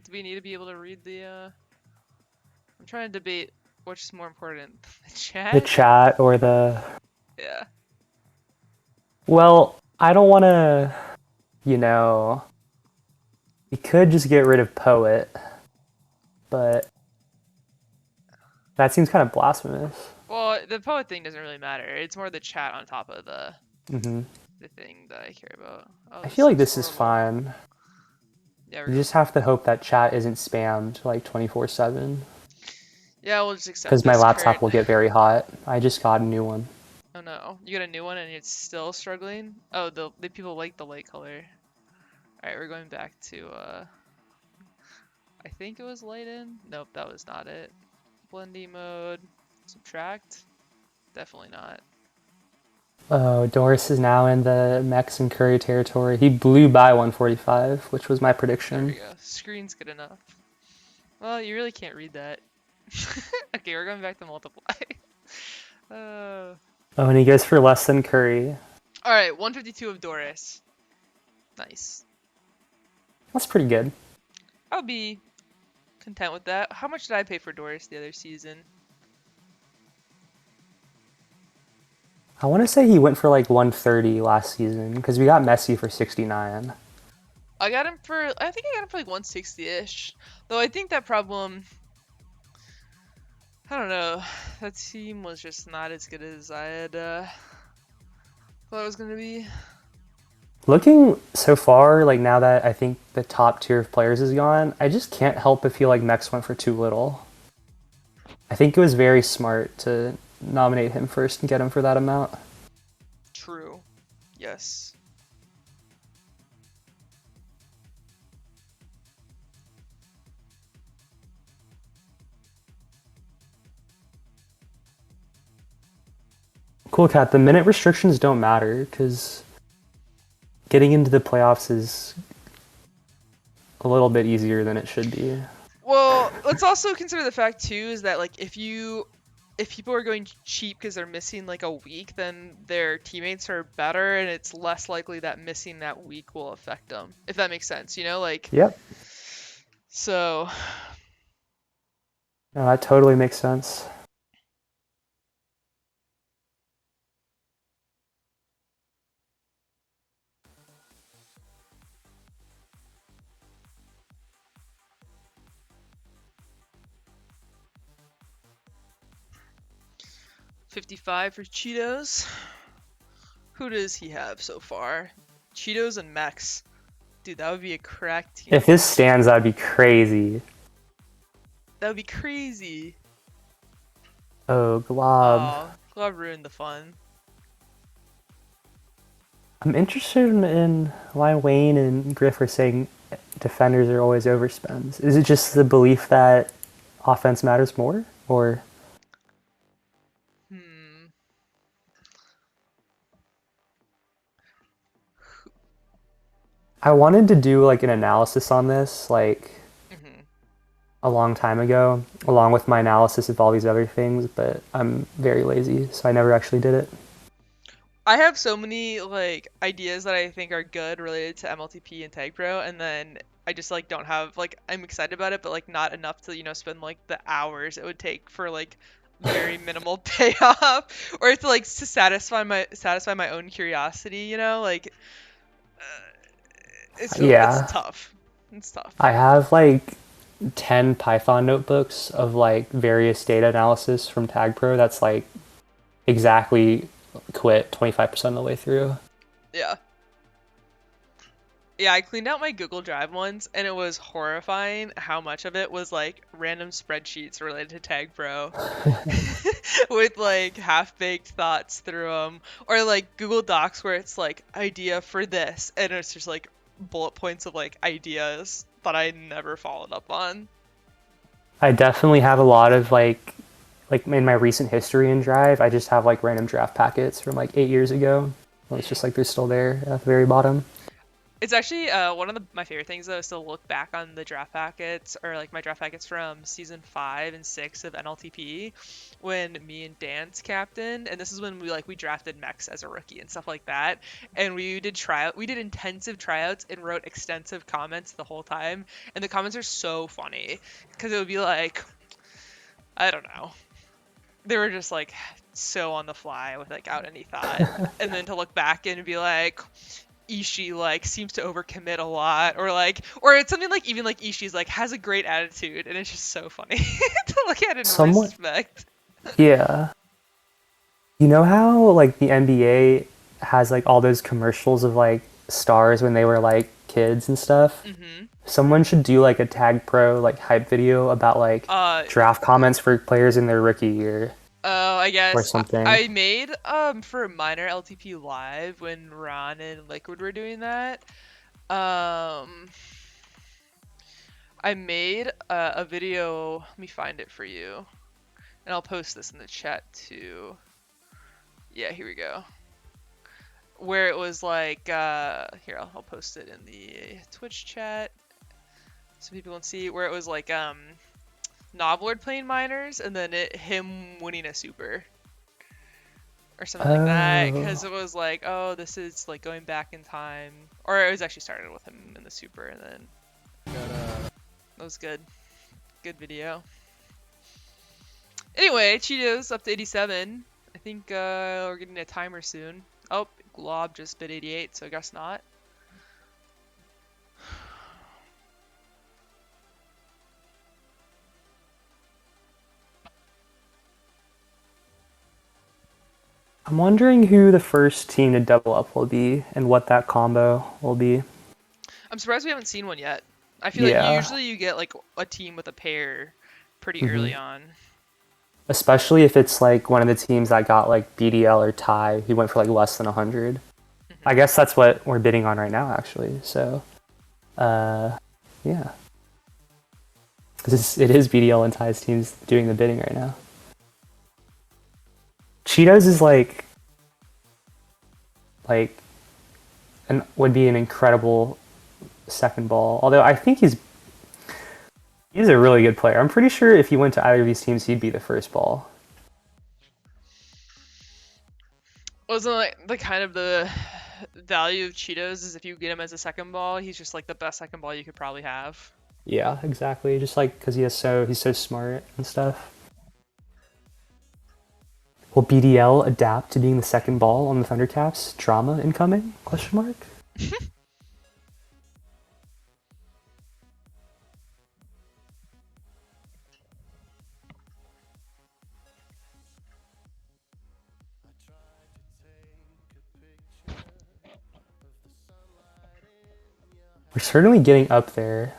Do we need to be able to read the, I'm trying to debate which is more important, the chat? The chat or the... Yeah. Well, I don't want to, you know... We could just get rid of Poet, but that seems kind of blasphemous. Well, the poet thing doesn't really matter. It's more the chat on top of the thing that I care about. Oh, I feel like looks this is horrible. fine. Yeah, You just have to hope that chat isn't spammed like 24/7. yeah, we'll just accept Because my this laptop current... will get very hot. I just got a new one. Oh no, you got a new one and it's still struggling? Oh, the people like the light color. Alright, we're going back to, I think it was light in? Nope, that was not it. Blendy mode. Subtract? Definitely not. Oh, Doris is now in the Mex and Curry territory. He blew by 145, which was my There prediction. we go. Screen's good enough. Well, you really can't read that. Okay, we're going back to multiply. Oh, and he goes for less than Curry. Alright, 152 of Doris. Nice. That's pretty good. I'll be Content with that. How much did I pay for Doris the other season? I want to say he went for like 130 last season because we got Messi for 69. I think I got him for like 160-ish. Though I think that problem, I don't know, that team was just not as good as I had thought it was gonna be. Looking so far, like now that I think the top tier of players is gone, I just can't help but feel like Mex went for too little. I think it was very smart to nominate him first and get him for that amount. True. Yes. Cool Cat, the minute restrictions don't matter because getting into the playoffs is a little bit easier than it should be. Well, let's also consider the fact too is that like if people are going cheap because they're missing like a week, then their teammates are better, and it's less likely that missing that week will affect them. If that makes sense, you know, like Yep. so. No, that totally makes sense. 55 for Cheetos. Who does he have so far? Cheetos and Mex. Dude, that would be a crack team. If this stands, that'd be crazy. That would be crazy. Oh, Glob. Oh, Glob ruined the fun. I'm interested in why Wayne and Griff are saying defenders are always overspends. Is it just the belief that offense matters more? Or Hmm. I wanted to do like an analysis on this like Mhm. a long time ago, along with my analysis of all these other things, but I'm very lazy, so I never actually did it. I have so many like ideas that I think are good related to MLTP and Tagpro, and then I just like don't have like I'm excited about it, but like not enough to spend like the hours it would take for like very minimal payoff, or to like to satisfy my own curiosity, you know, like it's Yeah, tough. It's tough. I have like 10 Python notebooks of like various data analysis from Tagpro that's like exactly quit 25% of the way through. Yeah. Yeah, I cleaned out my Google Drive once, and it was horrifying how much of it was like random spreadsheets related to Tag Pro with like half-baked thoughts through them, or like Google Docs where it's like idea for this, and it's just like bullet points of like ideas that I never followed up on. I definitely have a lot of like in my recent history in Drive, I just have like random draft packets from like 8 years ago. Well, it's just like they're still there at the very bottom. It's actually one of my favorite things though is to look back on the draft packets or like my draft packets from season 5 and 6 of NLTP when me and Dan's captain, and this is when we drafted Mex as a rookie and stuff like that, and we did intensive tryouts and wrote extensive comments the whole time, and the comments are so funny because it would be like, I don't know, they were just like so on the fly without any thought, and then to look back and be like, Ishii like seems to overcommit a lot, or it's something like even like Ishii's like has a great attitude, and it's just so funny to look at in Somewhat, respect. yeah. You know how like the NBA has like all those commercials of like stars when they were like kids and stuff? Hmm. Someone should do like a Tag Pro like hype video about like Uh draft comments for players in their rookie year oh, I or guess something. I made for minor LTP live when Ron and Liquid were doing that. Um I made a video, let me find it for you, and I'll post this in the chat too. Yeah, here we go. Where it was like here I'll post it in the Twitch chat so people can see, where it was like Noblord playing minors and then him winning a super or something like that, because Oh, it was like, oh, this is like going back in time, or it was actually started with him in the super, and then that was good. Good video. Anyway, Cheetos up to 87. I think we're getting a timer soon. Oh, Glob just bid 88, so I guess not. I'm wondering who the first team to double up will be and what that combo will be. I'm surprised we haven't seen one yet. I feel like Yeah. usually you get like a team with a pair pretty hmm early on. Especially if it's like one of the teams that got like BDL or tie, who went for like less than 100. I guess that's what we're bidding on right now, actually. So, yeah. It is BDL and ties teams doing the bidding right now. Cheetos is like, and would be an incredible second ball. Although I think he's a really good player. I'm pretty sure if he went to either of these teams, he'd be the first ball. Wasn't like the kind of the value of Cheetos is if you get him as a second ball, he's just like the best second ball you could probably have. Yeah, exactly. Just like because he's so smart and stuff. Will BDL adapt to being the second ball on the Thundercaps? Drama incoming? Question mark. We're certainly getting up there.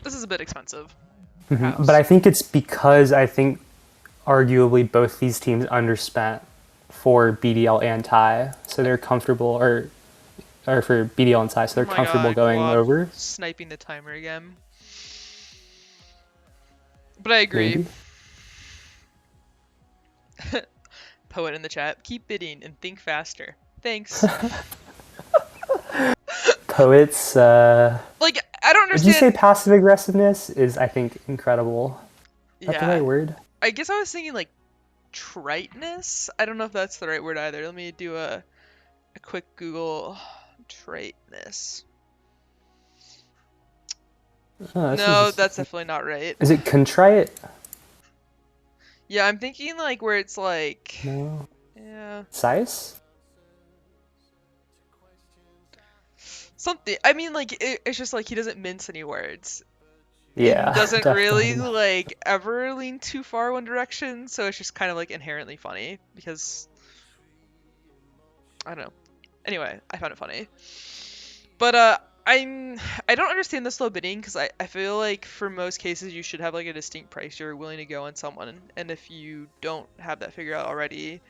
This is a bit expensive. But I think it's because I think arguably both these teams underspent for BDL and tie, so they're comfortable, or for BDL and tie, so they're Oh my comfortable God, going Glob over. sniping the timer again. But I agree. Maybe. Poet in the chat, keep bidding and think faster. Thanks. Poets. Like, I don't Would you say understand. passive aggressiveness is, I think, incredible? Is that the Yeah, right word? I guess I was thinking like triteness. I don't know if that's the right word either. Let me do a quick Google triteness. Oh, No, that's definitely not right. is it contrite? Yeah, I'm thinking like where it's like, No. yeah, Size? something. I mean, like it's just like he doesn't mince any words and Yeah, doesn't really definitely. like ever lean too far one direction. So it's just kind of like inherently funny because I don't know. Anyway, I found it funny. But I don't understand the slow bidding because I feel like for most cases you should have like a distinct price you're willing to go on someone, and if you don't have that figured out already,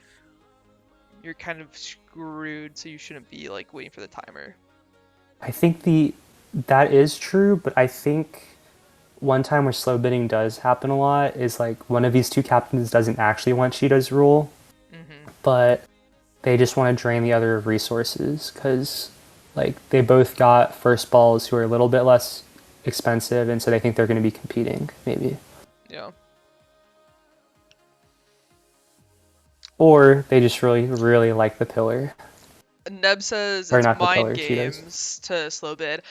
you're kind of screwed. So you shouldn't be like waiting for the timer. I think that is true, but I think one time where slow bidding does happen a lot is like one of these two captains doesn't actually want Cheetah's rule, Hmm. but they just want to drain the other of resources because like they both got first balls who are a little bit less expensive, and so they think they're going to be competing maybe, Yeah. or they just really like the pillar, Neb says or it's not the mind pillar, Cheetahs. games to slow bid.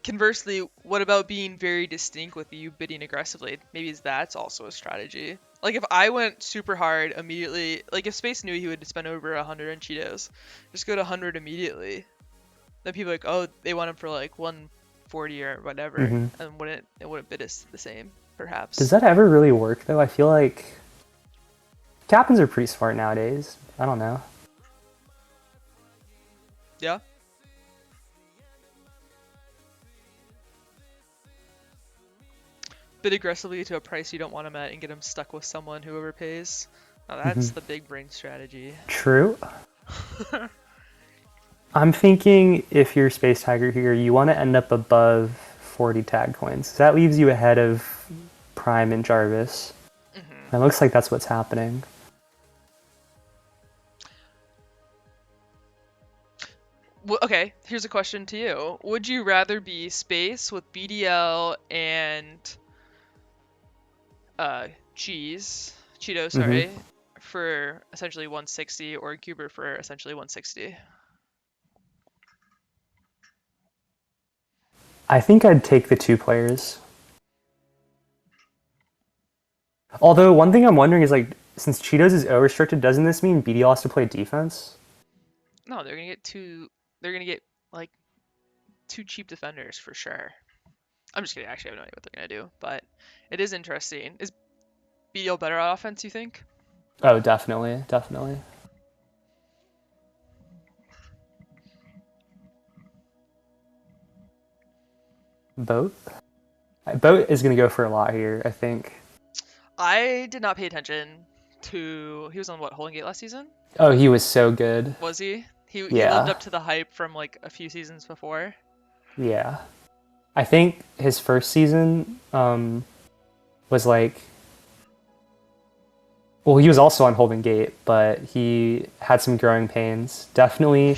Conversely, what about being very distinct with you bidding aggressively? Maybe that's also a strategy. Like if I went super hard immediately, like if Space knew he would spend over 100 on Cheetos, just go to 100 immediately. Then people are like, oh, they want him for like 140 or whatever, hmm and it wouldn't bid us the same, Does perhaps. that ever really work though? I feel like captains are pretty smart nowadays. I don't know. Yeah. Bid aggressively to a price you don't want him at and get him stuck with someone who overpays. Now hmm that's the big brain strategy. True. I'm thinking if you're Space Tiger here, you want to end up above 40 tag coins. That leaves you ahead of Prime and Jarvis. Hmm. And it looks like that's what's happening. Okay, here's a question to you. Would you rather be Space with BDL and Cheetos, hmm sorry, for essentially 160, or Cuber for essentially 160? I think I'd take the two players. Although one thing I'm wondering is like, since Cheetos is O restricted, doesn't this mean BDL has to play defense? No, they're gonna get two. They're gonna get like two cheap defenders for sure. I'm just kidding. Actually, I have no idea what they're gonna do, but it is interesting. Is BDL better at offense? You think? Oh, definitely, definitely. Boat. Boat is gonna go for a lot here, I think. I did not pay attention to. He was on what, Holding Gate last season? Oh, he was so good. Was he? He lived Yeah, up to the hype from like a few seasons before. yeah. I think his first season was like, well, he was also on Holden Gate, but he had some growing pains. Definitely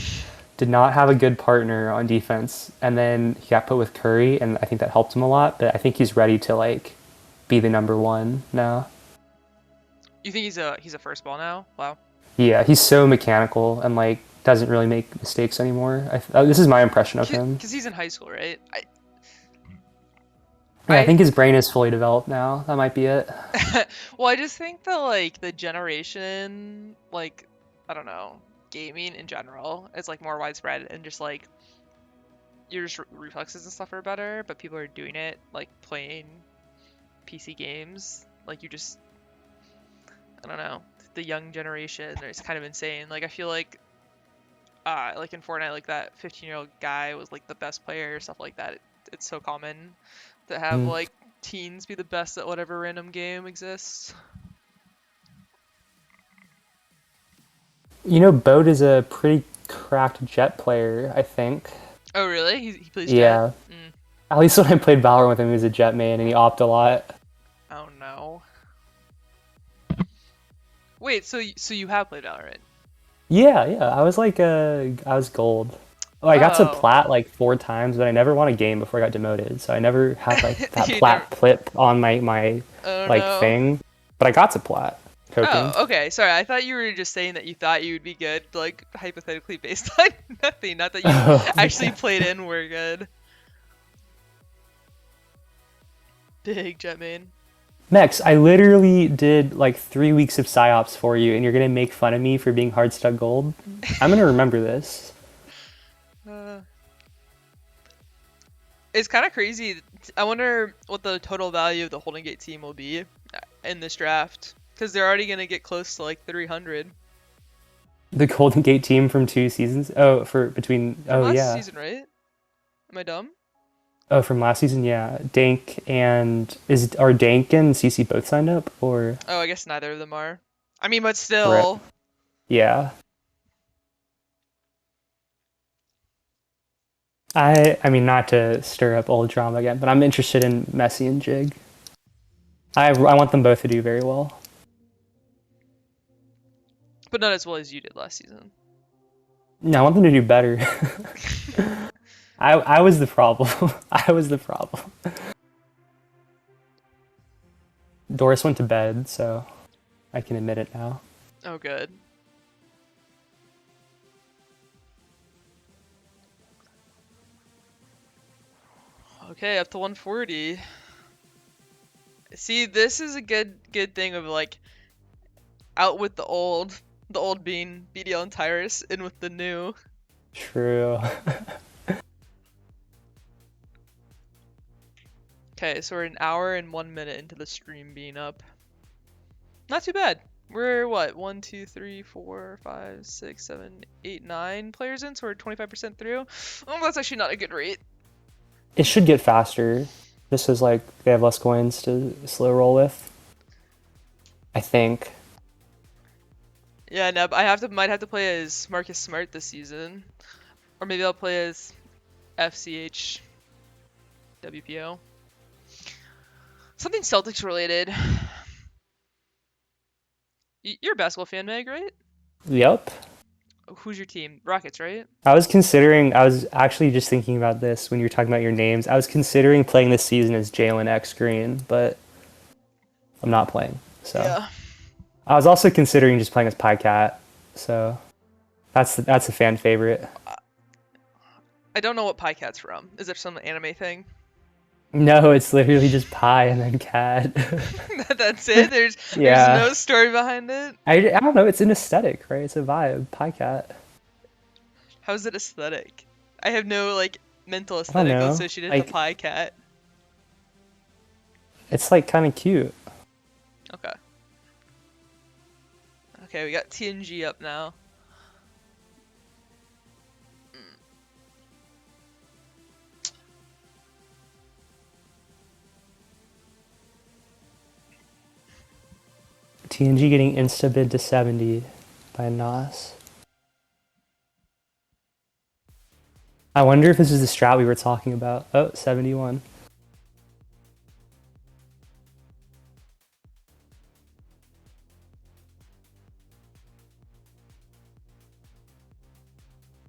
did not have a good partner on defense, and then he got put with Curry, and I think that helped him a lot. But I think he's ready to like be the number one now. You think he's a first ball now? Wow. Yeah, he's so mechanical and like doesn't really make mistakes anymore. This is my impression of him. Because he's in high school, right? Yeah, I I think his brain is fully developed now. That might be it. well, I just think that like the generation, like I don't know, gaming in general is like more widespread and just like your just reflexes and stuff are better, but people are doing it like playing PC games. Like you just, I don't know, the young generation is kind of insane. Like I feel like in Fortnite, like that 15-year-old guy was like the best player or stuff like that. It's so common to have Mm. like teens be the best at whatever random game exists. You know, Boat is a pretty cracked Jet player, I think. Oh, really? He plays Jet? Yeah. Mm. At least when I played Valorant with him, he was a Jet main and he opt a lot. Oh no. Wait, so you have played Valorant? Yeah, yeah. I was gold. Oh, I got to Oh. plat like 4 times, but I never won a game before I got demoted. So I never had like that You never. plat clip on my Oh like no. thing. But I got to plat. Coping. Oh, okay. Sorry, I thought you were just saying that you thought you would be good, like hypothetically based on nothing. Not that you Oh, actually yeah. played in were good. Big jet main. Max, I literally did like 3 weeks of psyops for you, and you're gonna make fun of me for being hard stuck gold. I'm gonna remember this. Uh, it's kind of crazy. I wonder what the total value of the Holding Gate team will be in this draft, because they're already gonna get close to like 300 The Golden Gate team from 2 seasons. Oh, for between. from Oh last yeah. season, right? Am I dumb? Oh, from last season, yeah. Dank and are Dank and CC both signed up, or Oh, I guess neither of them are. I mean, but rip? still. Yeah. I mean, not to stir up old drama again, but I'm interested in Messi and Jig. I want them both to do very well. But not as well as you did last season. No, I want them to do better. I was the problem. I was the problem. Doris went to bed, so I can admit it now. Oh, good. Okay, up to 140. See, this is a good thing of like out with the old being BDL and Tyrus, in with the new. True. Okay, so we're an hour and 1 minute into the stream being up. Not too bad. We're what, 1, 2, 3, 4, 5, 6, 7, 8, 9 players in, so we're 25% through. Oh, that's actually not a good rate. It should get faster, just as like they have less coins to slow roll with. I think. Yeah, Neb, might have to play as Marcus Smart this season, or maybe I'll play as FCH WPO. Something Celtics related. You're a basketball fan, Meg, right? Yep. Who's your team? Rockets, right? I was actually just thinking about this when you were talking about your names. I was considering playing this season as Jalen X Green, but I'm not playing. So Yeah. I was also considering just playing as Pycat. So that's a fan favorite. I don't know what Pie Cat's from. Is it some anime thing? No, it's literally just pie and then cat. That's it. There's Yeah. no story behind it. I don't know. It's an aesthetic, right? It's a vibe. Pie cat. How's it aesthetic? I have no like mental I don't aesthetic know. associated to Like, Pie Cat. it's like kind of cute. Okay. Okay, we got TNG up now. TNG getting insta bid to 70 by Nas. I wonder if this is the strat we were talking about. Oh, 71.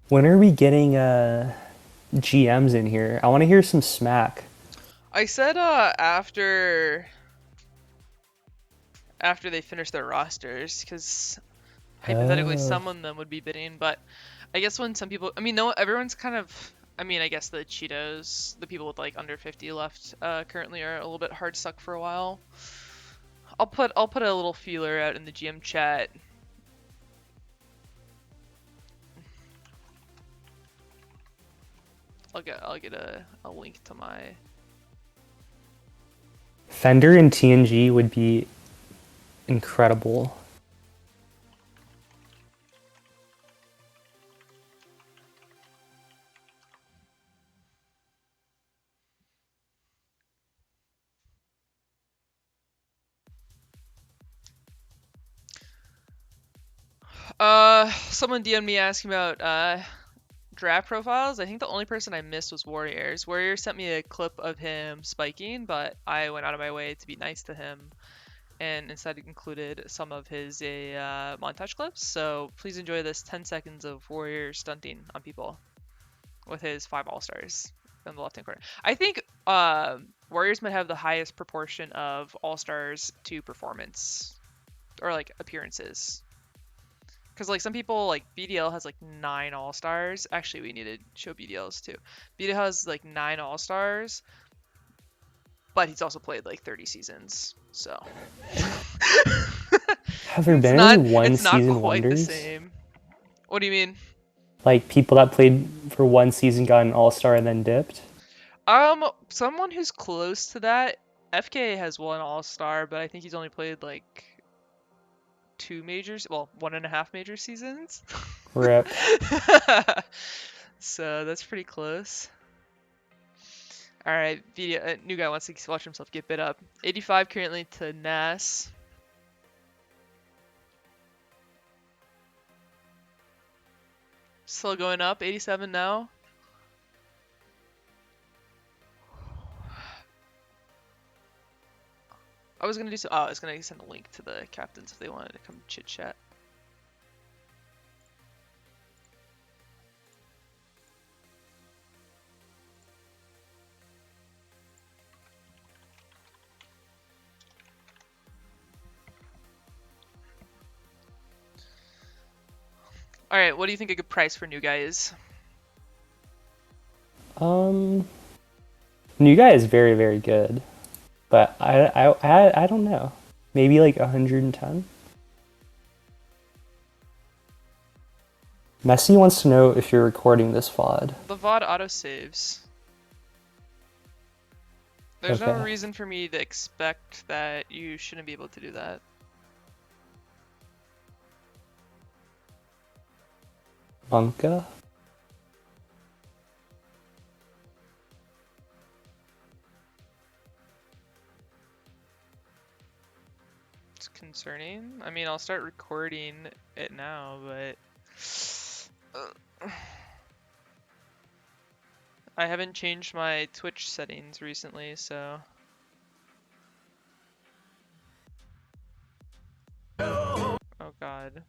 When are we getting GMs in here? I want to hear some smack. I said after they finish their rosters, because hypothetically Oh, some of them would be bidding, but I guess when some people, I mean, no, everyone's kind of, I mean, I guess the Cheetos, the people with like under 50 left, currently are a little bit hard stuck for a while. I'll put a little feeler out in the GM chat. I'll get a link to my. Fender and TNG would be incredible. Someone DM'd me asking about draft profiles. I think the only person I missed was Warriors. Warriors sent me a clip of him spiking, but I went out of my way to be nice to him and instead included some of his montage clips. So please enjoy this 10 seconds of Warrior stunting on people with his 5 All-Stars in the left-hand corner. I think Warriors might have the highest proportion of All-Stars to performance or like appearances. Because like some people like BDL has like 9 All-Stars. Actually, we need to show BDLs too. BDL has like 9 All-Stars, but he's also played like 30 seasons. So Have there it's been any not one it's not season quite the wonders? same. What do you mean? Like people that played for one season got an all star and then dipped? Someone who's close to that, FK has 1 All-Star, but I think he's only played like 2 majors, well, 1.5 major seasons. Rip. So that's pretty close. All right, new guy wants to watch himself get bit up. 85 currently to Nas. Still going up, 87 now. I was gonna send a link to the captains if they wanted to come chit chat. All right, what do you think a good price for new guy is? Um, New guy is very, very good. But I don't know. Maybe like 110? Messi wants to know if you're recording this VOD. The VOD autosaves. There's no Okay. reason for me to expect that you shouldn't be able to do that. Bunka? It's concerning. I mean, I'll start recording it now, but I haven't changed my Twitch settings recently, so oh god.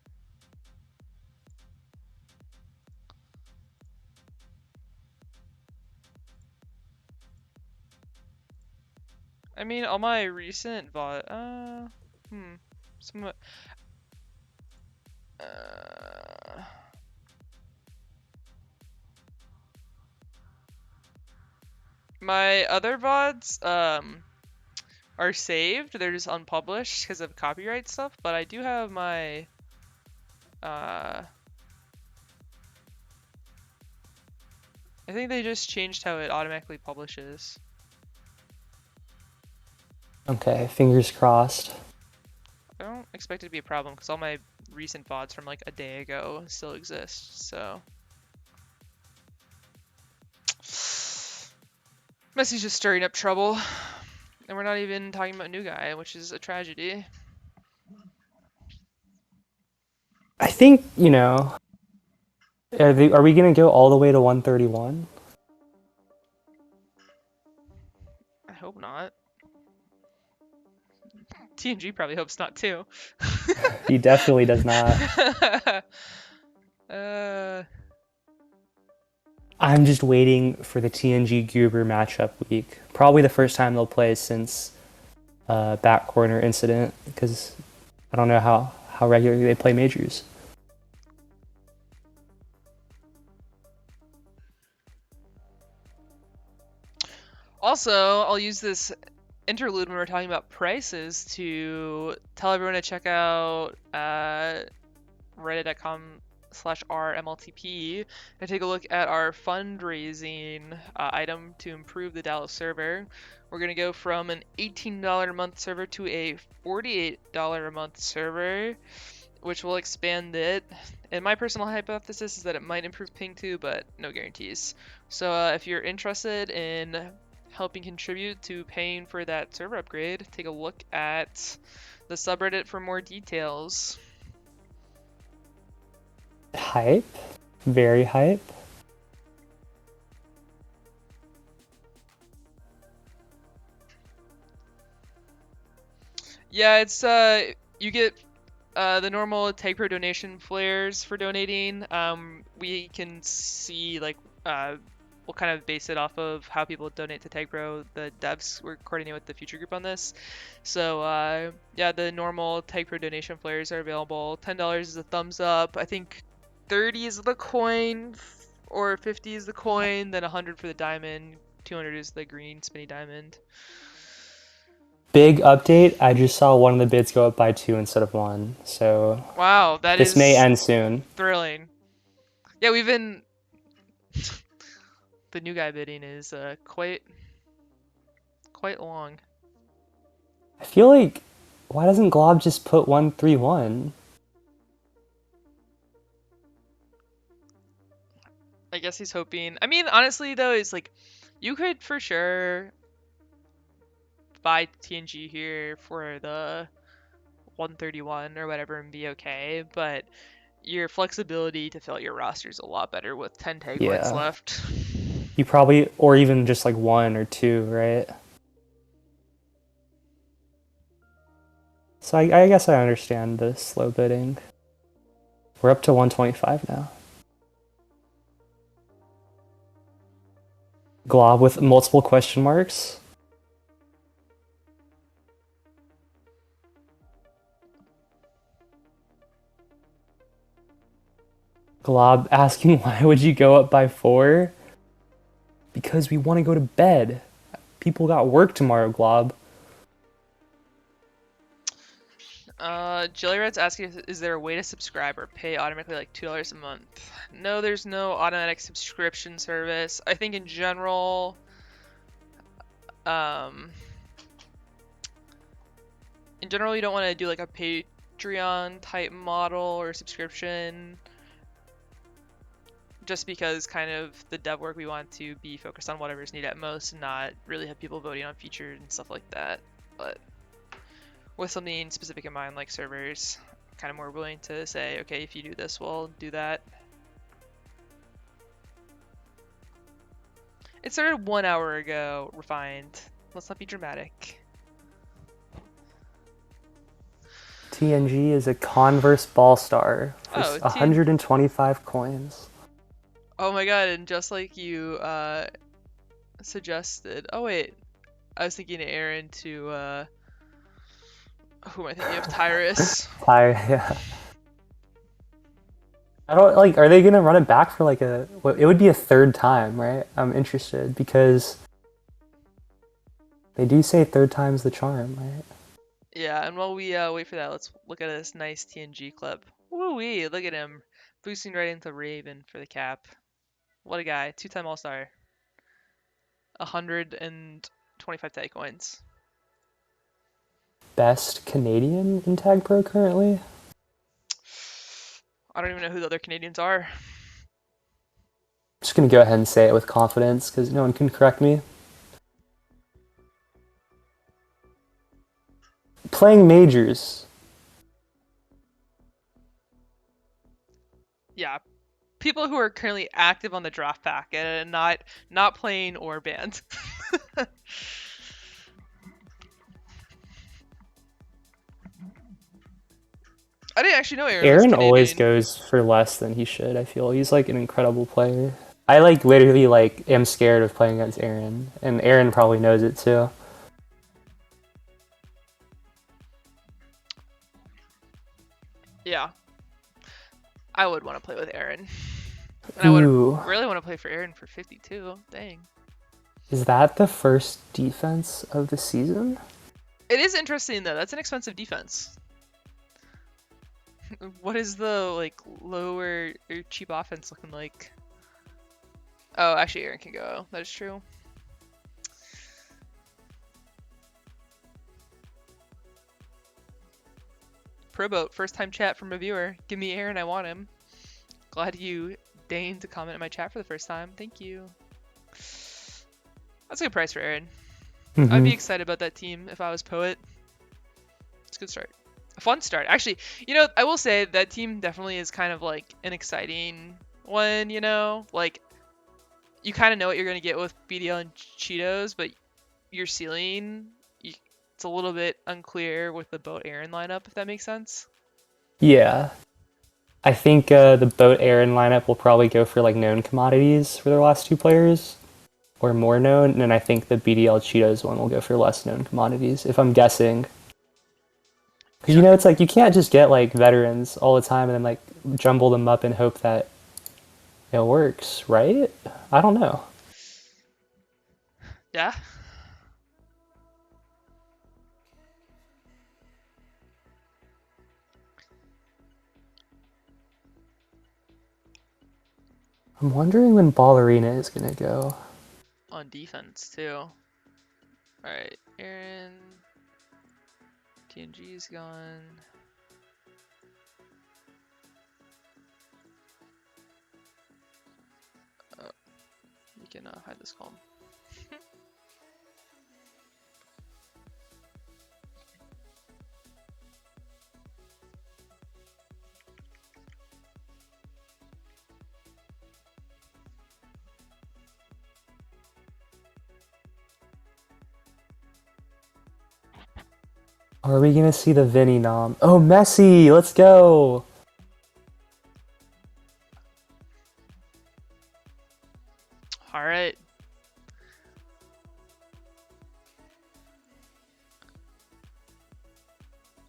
I mean, all my recent VOD, some, My other VODs are saved. They're just unpublished because of copyright stuff. But I do have my I think they just changed how it automatically publishes. Okay, fingers crossed. I don't expect it to be a problem because all my recent VODs from like a day ago still exist. So Messi's just stirring up trouble. And we're not even talking about New Guy, which is a tragedy. I think, are we going to go all the way to 131? I hope not. TNG probably hopes not too. He definitely does not. uh, I'm just waiting for the TNG Goober matchup week. Probably the first time they'll play since back corner incident, because I don't know how regularly they play majors. Also, I'll use this interlude when we're talking about prices to tell everyone to check out reddit.com/rmltp and take a look at our fundraising item to improve the Dallas server. We're going to go from an $18 a month server to a $48 a month server, which will expand it. And my personal hypothesis is that it might improve ping too, but no guarantees. So if you're interested in helping contribute to paying for that server upgrade, take a look at the subreddit for more details. Hype. Very hype. Yeah, it's you get the normal Tagpro donation flares for donating. We can see like we'll kind of base it off of how people donate to Tagpro. The devs were coordinating with the future group on this. So yeah, the normal Tagpro donation flares are available. $10 is a thumbs up. I think 30 is the coin, or 50 is the coin. Then 100 for the diamond. 200 is the green spinny diamond. Big update. I just saw one of the bids go up by 2 instead of 1. So Wow, that this is may end soon. thrilling. Yeah, we've been the new guy bidding is quite long. I feel like, why doesn't Glob just put 131? I guess he's hoping. I mean, honestly though, it's like you could for sure buy TNG here for the 131 or whatever and be okay, but your flexibility to fill out your roster is a lot better with 10 tag points Yeah. left. You probably, or even just like 1 or 2, right? So I guess I understand the slow bidding. We're up to 125 now. Glob with multiple question marks. Glob asking why would you go up by 4? Because we want to go to bed. People got work tomorrow, Glob. Jelly Red's asking, is there a way to subscribe or pay automatically like $2 a month? No, there's no automatic subscription service. I think in general, you don't want to do like a Patreon type model or subscription, just because kind of the dev work we want to be focused on whatever's needed at most and not really have people voting on features and stuff like that. But with something specific in mind, like servers, kind of more willing to say, okay, if you do this, we'll do that. It started 1 hour ago, refined. Let's not be dramatic. TNG is a Converse Ball Star for Oh, 125 coins. Oh my god, and just like you suggested. Oh wait, I was thinking of Aaron to who am I thinking of? Tyrus. Yeah. I don't like. Are they gonna run it back for like it would be a third time, right? I'm interested because They do say third time's the charm, right? Yeah, and while we wait for that, let's look at this nice TNG clip. Woo-wee, look at him. Boosting right into Raven for the cap. What a guy. Two-time All-Star. 125 tag coins. Best Canadian in Tagpro currently? I don't even know who the other Canadians are. I'm just gonna go ahead and say it with confidence because no one can correct me. Playing majors. Yeah, people who are currently active on the draft packet and not playing or banned. I didn't actually know Aaron was Aaron always Canadian. goes for less than he should. I feel he's like an incredible player. I like literally like am scared of playing against Aaron, and Aaron probably knows it too. Yeah, I would want to play with Aaron. And I would Ooh, really want to play for Aaron for 52. Dang. is that the first defense of the season? It is interesting though. That's an expensive defense. What is the like lower or cheap offense looking like? Oh, actually Aaron can go. That is true. Proboat, first time chat from a viewer. Give me Aaron, I want him. Glad you deigned to comment in my chat for the first time. Thank you. That's a good price for Aaron. I'd be excited about that team if I was Poet. It's a good start. A fun start. Actually, I will say that team definitely is kind of like an exciting one, Like, you kind of know what you're going to get with BDL and Cheetos, but your ceiling, it's a little bit unclear with the Boat Aaron lineup, if that makes sense. Yeah, I think the Boat Aaron lineup will probably go for like known commodities for their last two players, or more known, and I think the BDL Cheetos one will go for less known commodities, if I'm guessing. Because Yeah. it's like you can't just get like veterans all the time and then like jumble them up and hope that it works, right? I don't know. Yeah. I'm wondering when Ballerina is gonna go. On defense, too. Alright, Aaron. TNG's gone. We can hide this column. Are we gonna see the Vinny nom? Oh, Messi! Let's go! Alright.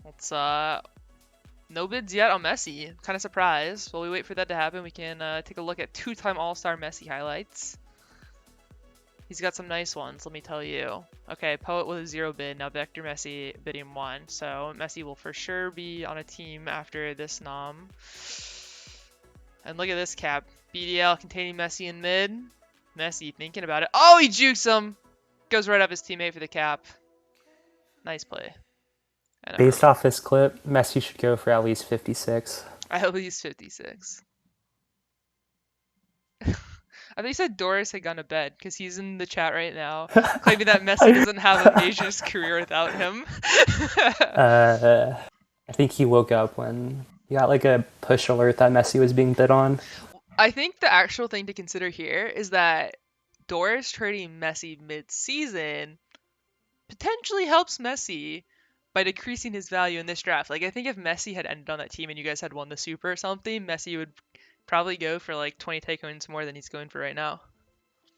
Let's, no bids yet on Messi. Kind of surprised. While we wait for that to happen, we can take a look at two-time All-Star Messi highlights. He's got some nice ones, let me tell you. Okay, Poet with a 0 bid, now Vector Messi bidding 1. So Messi will for sure be on a team after this nom. And look at this cap. BDL containing Messi in mid. Messi thinking about it. Oh, he jukes him! Goes right up his teammate for the cap. Nice play. Based off this clip, Messi should go for at least 56. I hope he's 56. I think he said Doris had gone to bed because he's in the chat right now claiming that Messi doesn't have a majors career without him. I think he woke up when he got like a push alert that Messi was being bid on. I think the actual thing to consider here is that Doris trading Messi mid-season potentially helps Messi by decreasing his value in this draft. Like, I think if Messi had ended on that team and you guys had won the Super or something, Messi would probably go for like 20 takeaways more than he's going for right now.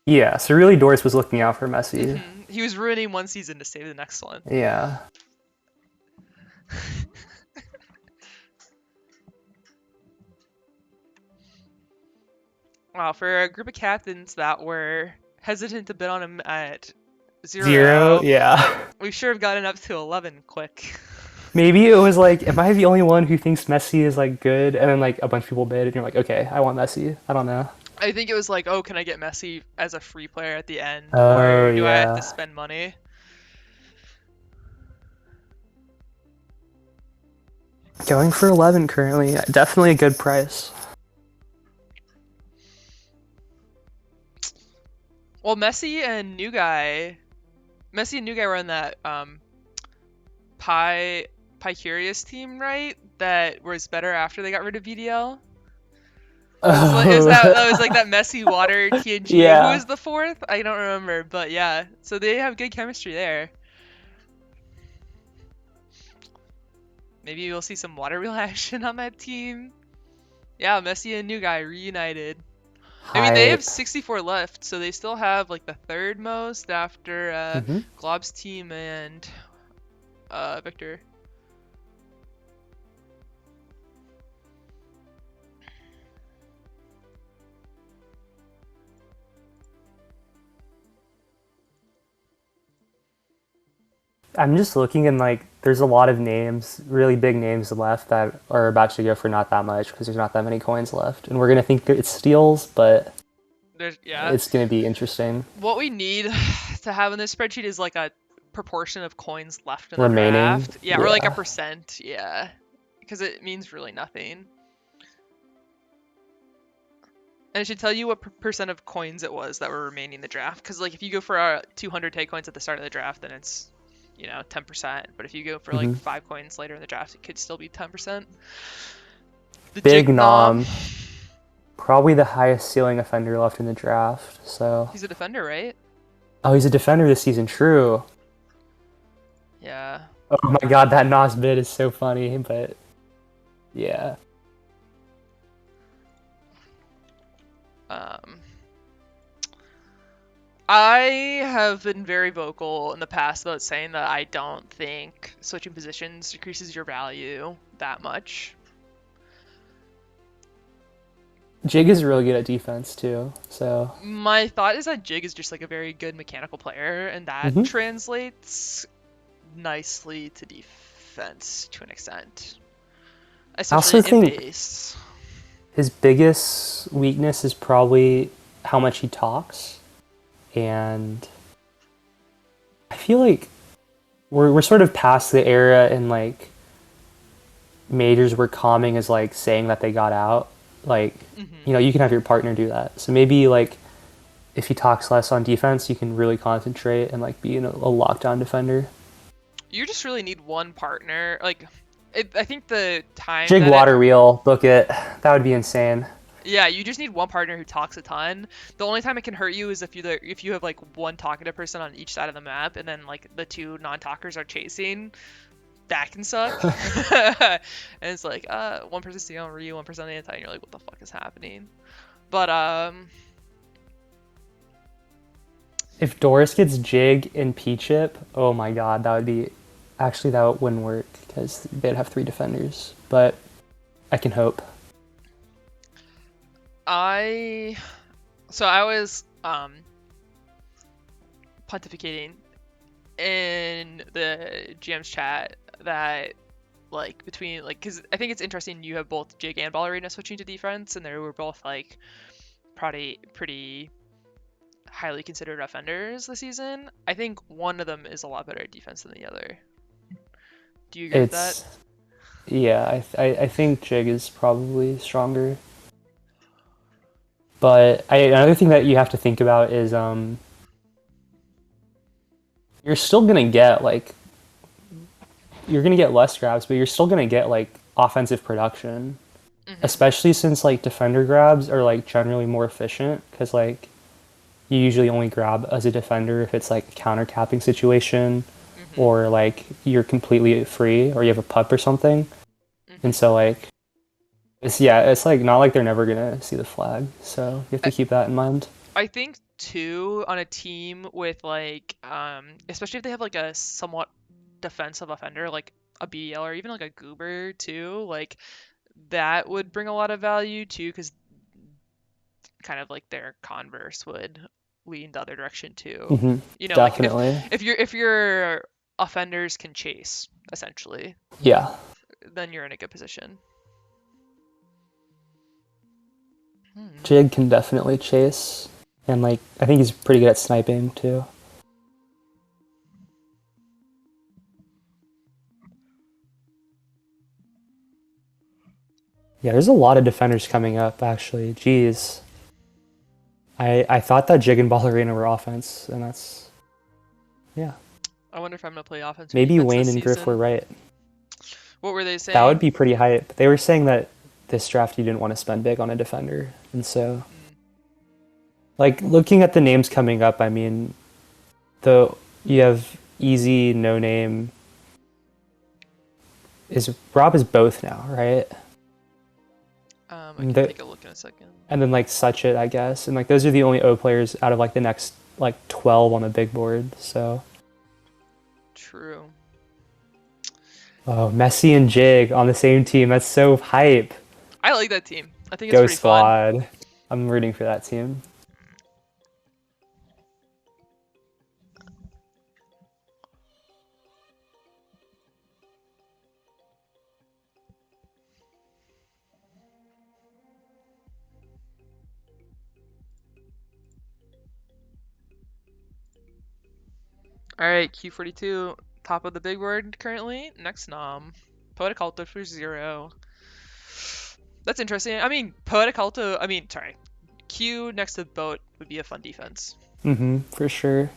Yeah, so really Doris was looking out for Messi. He was ruining one season to save the next one. Yeah. Wow, for a group of captains that were hesitant to bid on him at Zero, Zero. yeah. We sure have gotten up to 11 quick. Maybe it was like, am I the only one who thinks Messi is like good? And then like a bunch of people bid, and you're like, okay, I want Messi. I don't know. I think it was like, oh, can I get Messi as a free player at the end, Oh or do I have to yeah, spend money? going for 11 currently. Definitely a good price. Well, Messi and New Guy were on that Pi Curious team, right? That was better after they got rid of VDL. It was that was like Oh that messy water TNG. Who yeah, was the fourth? I don't remember, but yeah. So they have good chemistry there. Maybe we'll see some water wheel action on that team. Yeah, Messi and New Guy reunited. I mean, they have hype. 64 left, so they still have like the third most after Hmm. Glob's team and Victor. I'm just looking and like there's a lot of names, really big names left that are about to go for not that much because there's not that many coins left, and we're gonna think that it's steals, but Yeah. it's gonna be interesting. What we need to have in this spreadsheet is like a proportion of coins left in the Remaining, draft. Yeah, or like a yeah. percent. Yeah. Because it means really nothing. And it should tell you what percent of coins it was that were remaining in the draft. Because like if you go for 200 take coins at the start of the draft, then it's 10%. But if you go for like Hmm. 5 coins later in the draft, it could still be 10%. The Big Jig Nom, nom, probably the highest ceiling offender left in the draft. So, he's a defender, right? oh, he's a defender this season. True. Yeah. Oh my god, that Nas bid is so funny, but yeah. Um, I have been very vocal in the past about saying that I don't think switching positions decreases your value that much. Jig is really good at defense too, so. My thought is that Jig is just like a very good mechanical player, and that Hmm. translates nicely to defense to an extent, I also especially in think base. his biggest weakness is probably how much he talks, and I feel like we're sort of past the era in like majors where calming is like saying that they got out. Like, Hmm. you can have your partner do that. So maybe like if he talks less on defense, you can really concentrate and like be a lockdown defender. You just really need one partner. Like, I think the time Jig that water wheel, book it. That would be insane. yeah, you just need one partner who talks a ton. The only time it can hurt you is if you have like one talkative person on each side of the map, and then like the two non-talkers are chasing. That can suck. And it's like, one person's stealing on Ryu, one person on the anti, and you're like, what the fuck is happening? But If Doris gets Jig and P chip, oh my god, that wouldn't work because they'd have three defenders. But I can hope. I so I was pontificating in the GM's chat that like between like because I think it's interesting you have both Jig and Ballerina switching to defense, and they were both like pretty highly considered offenders this season. I think one of them is a lot better at defense than the other. Do you agree with that? It's Yeah, I think Jig is probably stronger. But another thing that you have to think about is you're still gonna get like you're gonna get less grabs, but you're still gonna get like offensive production, Hmm. especially since like defender grabs are like generally more efficient because like you usually only grab as a defender if it's like a counter capping situation Hmm. or like you're completely free or you have a pup or something. And Hmm. so like it's like not like they're never gonna see the flag, so you have to keep that in mind. I think too on a team with like especially if they have like a somewhat defensive offender like a BL or even like a Goober too, like that would bring a lot of value too because kind of like their converse would lean the other direction too. Hmm. You know, like Definitely. if your offenders can chase, essentially, Yeah. then you're in a good position. Hmm. Jig can definitely chase. And like I think he's pretty good at sniping too. Yeah, there's a lot of defenders coming up actually. Jeez. I thought that Jig and Ballerina were offense, and that's yeah. I wonder if I'm gonna play offense or Maybe defense Wayne this and Griff were season. right. What were they That would saying? be pretty hype. They were saying that this draft you didn't want to spend big on a defender. And so Mm. like looking at the names coming up, I mean the you have easy no name is Rob is both now, right? I can take a look in a second. And then like Such It, I guess. And like those are the only O players out of like the next like 12 on the big board. So True. oh, Messi and Jig on the same team. That's so hype. I like that team. I think it's Go pretty fun. Squad. I'm rooting for that team. All right, Q42, top of the big board currently. Next nom, Poetic Alto for 0. That's interesting. I mean, Poetic Alto. I mean, sorry, Q next to Boat would be a fun defense. Mm-hmm, for sure.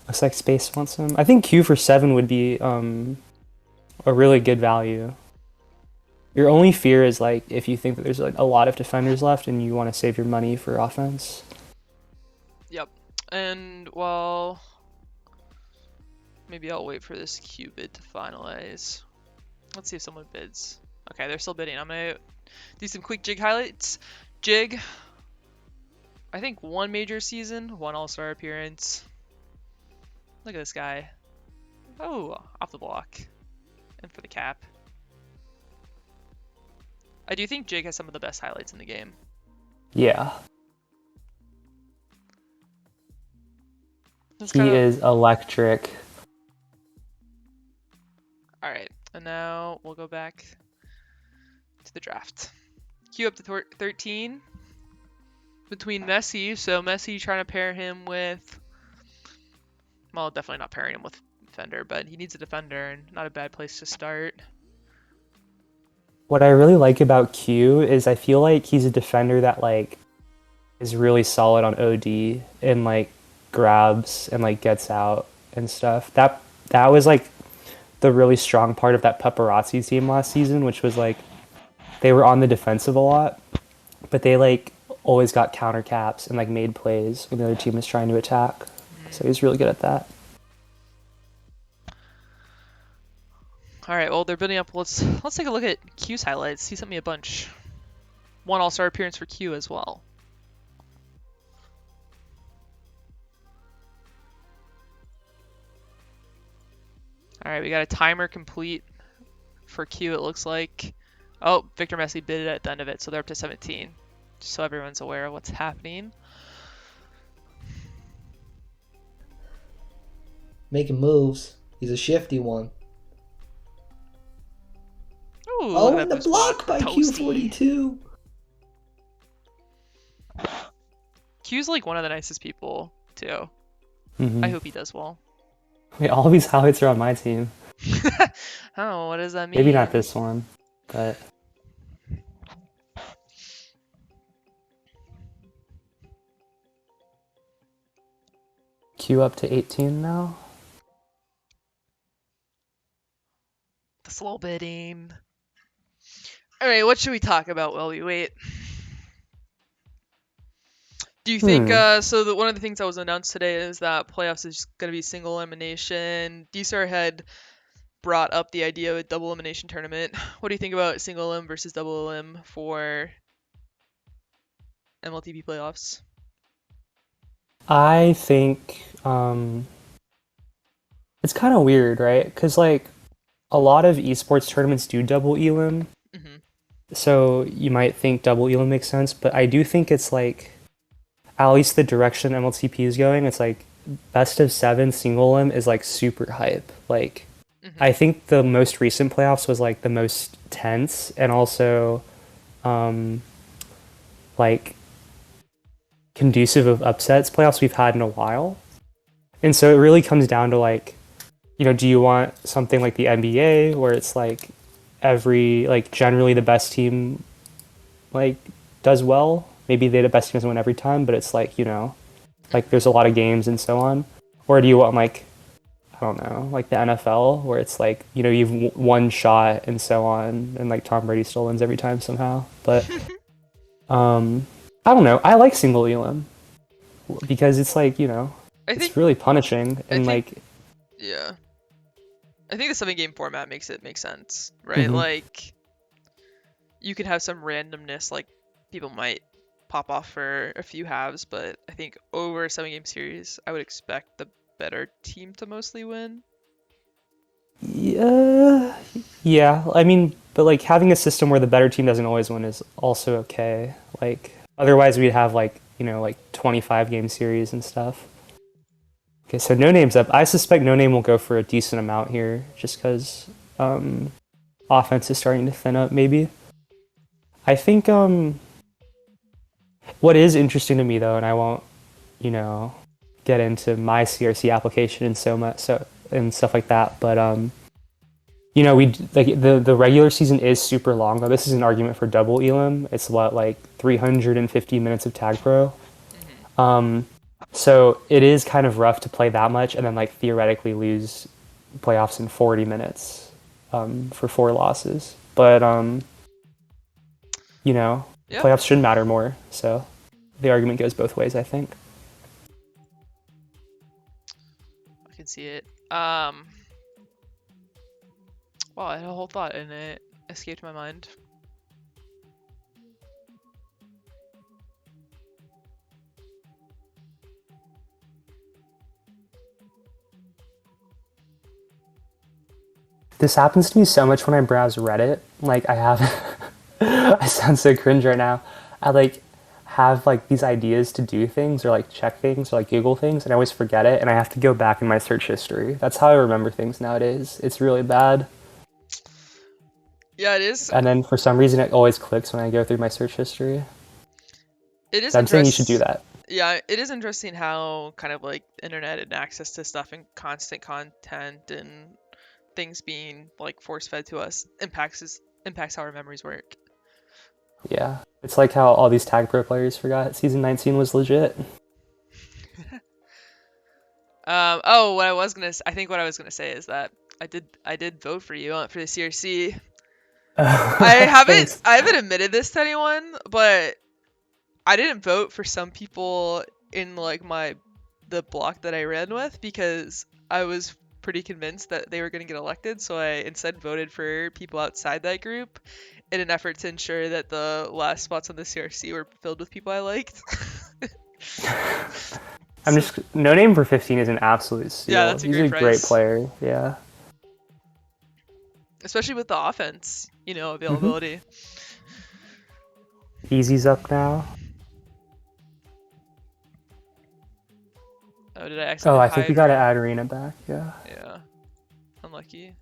Looks like Space wants him. I think Q for 7 would be a really good value. Your only fear is like if you think that there's like a lot of defenders left and you want to save your money for offense. Yep. And well, maybe I'll wait for this Q bid to finalize. Let's see if someone bids. Okay, they're still bidding. I'm gonna do some quick Jig highlights. Jig, I think one major season, one All-Star appearance. Look at this guy. Oh, off the block. And for the cap. I do think Jig has some of the best highlights in the game. Yeah. It's He kind of... is electric. Alright, and now we'll go back to the draft. Q up to 13 between Messi. So Messi trying to pair him with... Well, definitely not pairing him with defender, but he needs a defender and not a bad place to start. What I really like about Q is I feel like he's a defender that like is really solid on OD and like grabs and like gets out and stuff. That was like the really strong part of that paparazzi team last season, which was like they were on the defensive a lot, but they like always got counter caps and like made plays when the other team was trying to attack. So he's really good at that. All right, well they're building up. Let's take a look at Q's highlights. He sent me a bunch. One All-Star appearance for Q as well. All right, we got a timer complete for Q. It looks like. Oh, Victor Messi bid it at the end of it, so they're up to 17. Just so everyone's aware of what's happening. Making moves. He's a shifty one. Ooh, Oh, look at and that the boost block by Toasty. Q42. Q's like one of the nicest people, too. Mm-hmm. I hope he does well. Wait, all these highlights are on my team. Oh, what does that mean? Maybe not this one, but Q up to 18 now. The slow bidding. All right, what should we talk about while we wait? Do you think so? One of the things that was announced today is that playoffs is going to be single elimination. DSR had brought up the idea of a double elimination tournament. What do you think about single elim versus double elim for MLTP playoffs? I think it's kind of weird, right? Because like a lot of esports tournaments do double elim, Hmm. so you might think double elim makes sense, but I do think it's like at least the direction MLTP is going, it's like best of seven single limb is like super hype. Like Hmm. I think the most recent playoffs was like the most tense and also um, like conducive of upsets playoffs we've had in a while. And so it really comes down to like, do you want something like the NBA where it's like generally the best team like does well? Maybe the best team doesn't win every time, but it's like, like Hmm. there's a lot of games and so on. Or do you want like, I don't know, like the NFL where it's like, you've one shot and so on, and like Tom Brady still wins every time somehow. But um, I don't know. I like single elim because it's like, I it's think really punishing I and think like, yeah. I think the 7 game format makes it make sense, right? mhm. Like you can have some randomness, like people might pop off for a few halves, but I think over a 7 game series, I would expect the better team to mostly win. Yeah, yeah. I mean, but like having a system where the better team doesn't always win is also okay. Like otherwise we'd have like, like 25 game series and stuff. Okay, so No Name's up. I suspect No Name will go for a decent amount here just because offense is starting to thin up maybe. I think what is interesting to me though, and I won't, you know, get into my CRC application and so much and stuff like that, but we like the regular season is super long though. This is an argument for double elim. It's what like 350 minutes of Tagpro. Hmm. Um, so it is kind of rough to play that much and then like theoretically lose playoffs in 40 minutes for four losses. But Yeah, playoffs should matter more. So the argument goes both ways, I think. I can see it. Wow, I had a whole thought and it escaped my mind. This happens to me so much when I browse Reddit. Like I have, I sound so cringe right now. I like have like these ideas to do things or like check things or like Google things, and I always forget it, and I have to go back in my search history. That's how I remember things nowadays. It's really bad. Yeah, it is. And then for some reason, it always clicks when I go through my search history. It is So I'm saying you should do that. Yeah, it is interesting how kind of like internet and access to stuff and constant content and things being like force fed to us impacts how our memories work. Yeah, it's like how all these Tag Pro players forgot season 19 was legit. Oh, I think what I was gonna say is that I did vote for you for the CRC. Thanks. I haven't admitted this to anyone, but I didn't vote for some people in like the block that I ran with because I was pretty convinced that they were going to get elected, so I instead voted for people outside that group in an effort to ensure that the last spots on the CRC were filled with people I liked. I'm So just No Name for 15 is an absolute yeah, steal. that's a He's great a great price, player. Yeah. especially with the offense, hmm availability. Easy's up now. Oh, did I Oh, accidentally I think we hide got to her? add Arena back. Yeah. Yeah, unlucky.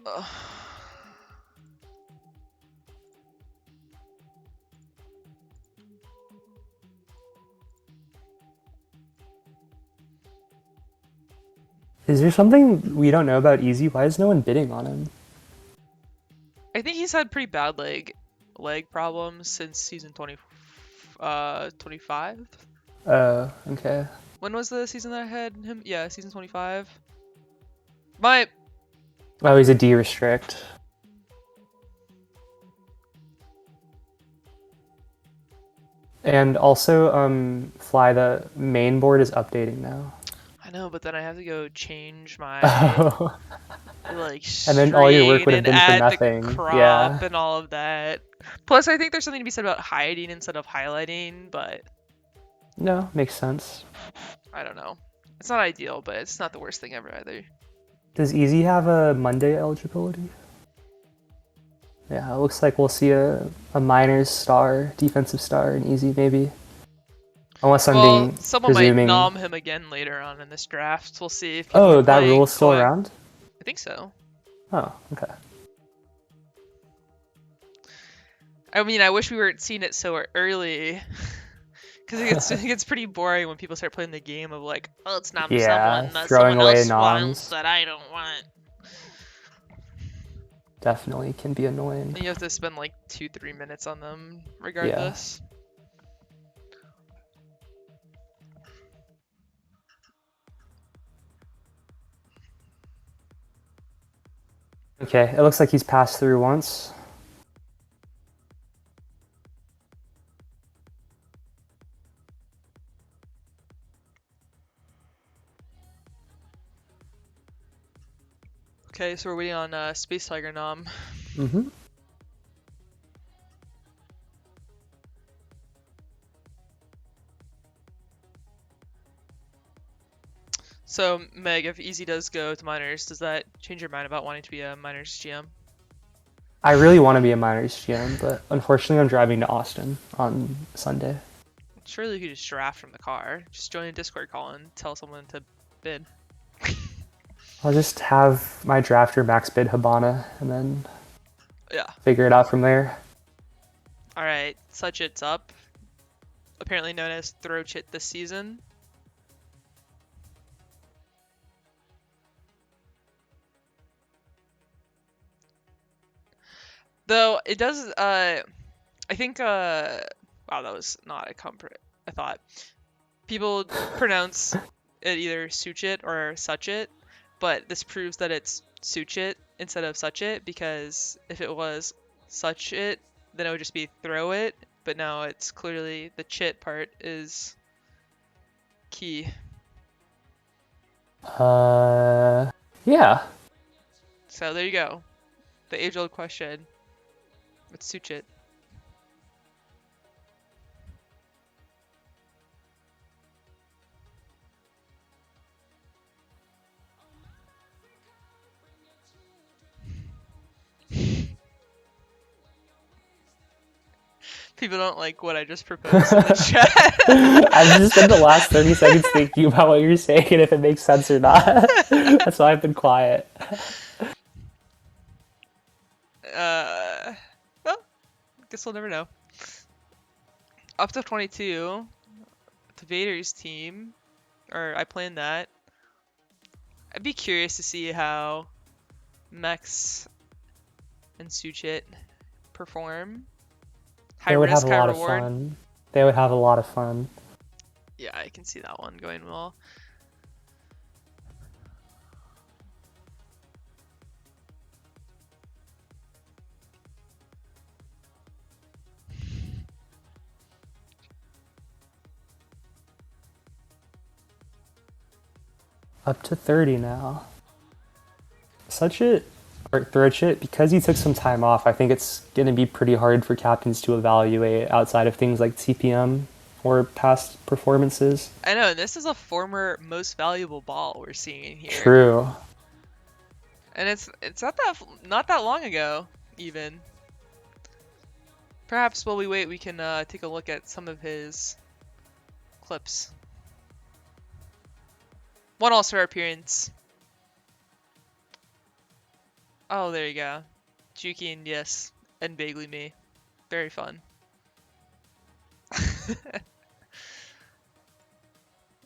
Ugh. Is there something we don't know about Easy? Why is no one bidding on him? I think he's had pretty bad leg problems since season 25. Okay. When was the season that I had him? Yeah, season 25. My Oh, he's a D restrict. And also, Fly, the main board is updating now. I know, but then I have to go change my Oh. like And then all your work strain would have and been for add the nothing. crop Yeah. and all of that. Plus, I think there's something to be said about hiding instead of highlighting, but No, makes sense. I don't know. It's not ideal, but it's not the worst thing ever either. Does Easy have a Monday eligibility? Yeah, it looks like we'll see a minors star, defensive star in Easy maybe. Unless I'm Well, being someone might presuming. nom him again later on in this draft. We'll see if people are Oh, that rule playing is still Kawhi. around? I think so. Oh, okay. I mean, I wish we weren't seeing it so early. Because it gets pretty boring when people start playing the game of like, oh, let's nom Yeah, someone that throwing someone away else wants noms that I don't want. definitely can be annoying. And you have to spend like 2-3 minutes on them Yeah. regardless. Okay, it looks like he's passed through once. Okay, so we're waiting on Space Tiger nom. Mm-hmm. So, Meg, if Easy does go to minors, does that change your mind about wanting to be a minors GM? I really want to be a minors GM, but unfortunately I'm driving to Austin on Sunday. Surely you could just draft from the car. Just join a Discord call and tell someone to bid. I'll just have my drafter max bid Habana and then Yeah. figure it out from there. Alright, Suchit's up. Apparently known as Throchit this season. Though it does, I think, wow, that was not a comfort. I thought people pronounce it either Suchit or Suchit, but this proves that it's Suchit instead of Suchit, because if it was Suchit, then it would just be throw it, but now it's clearly the chit part is key. Yeah. So there you go. The age-old question. What's Suchit? People don't like what I just proposed in the chat. I've just spent the last 30 seconds thinking about what you're saying and if it makes sense or not. That's why I've been quiet. Well, guess we'll never know. Up to 22, to Vader's team, or I planned that. I'd be curious to see how Mex and Suchit perform. High They would have risk, a high lot of reward. fun. They would have a lot of fun. Yeah, I can see that one going well. Up to 30 now. Such it, or Throchit, because he took some time off, I think it's going to be pretty hard for captains to evaluate outside of things like TPM or past performances. I know, and this is a former most valuable ball we're seeing here. True. And it's not that long ago, even. Perhaps while we wait, we can take a look at some of his clips. One All-Star appearance. Oh, there you go. Juki and yes, and Vaguely Me. Very fun.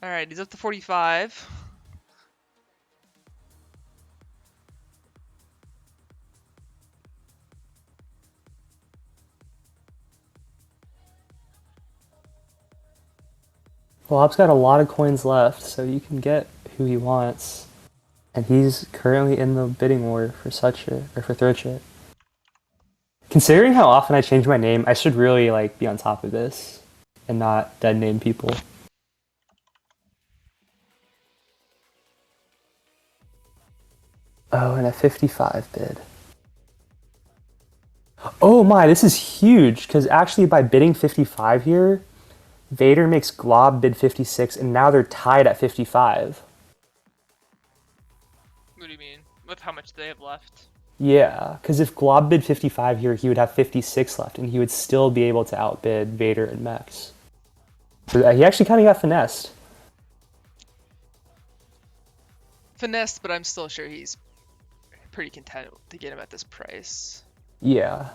Alright, he's up to 45. Bob's got a lot of coins left, so you can get who he wants. And he's currently in the bidding war for Suchit, or for Throchit. Considering how often I change my name, I should really like be on top of this and not dead name people. Oh, and a 55 bid. Oh my, this is huge, because actually by bidding 55 here, Vader makes Glob bid 56, and now they're tied at 55. What do you mean? With how much they have left? Yeah, because if Glob bid 55 here, he would have 56 left, and he would still be able to outbid Vader and Mex. So he actually kind of got finessed. Finessed, but I'm still sure he's pretty content to get him at this price. Yeah.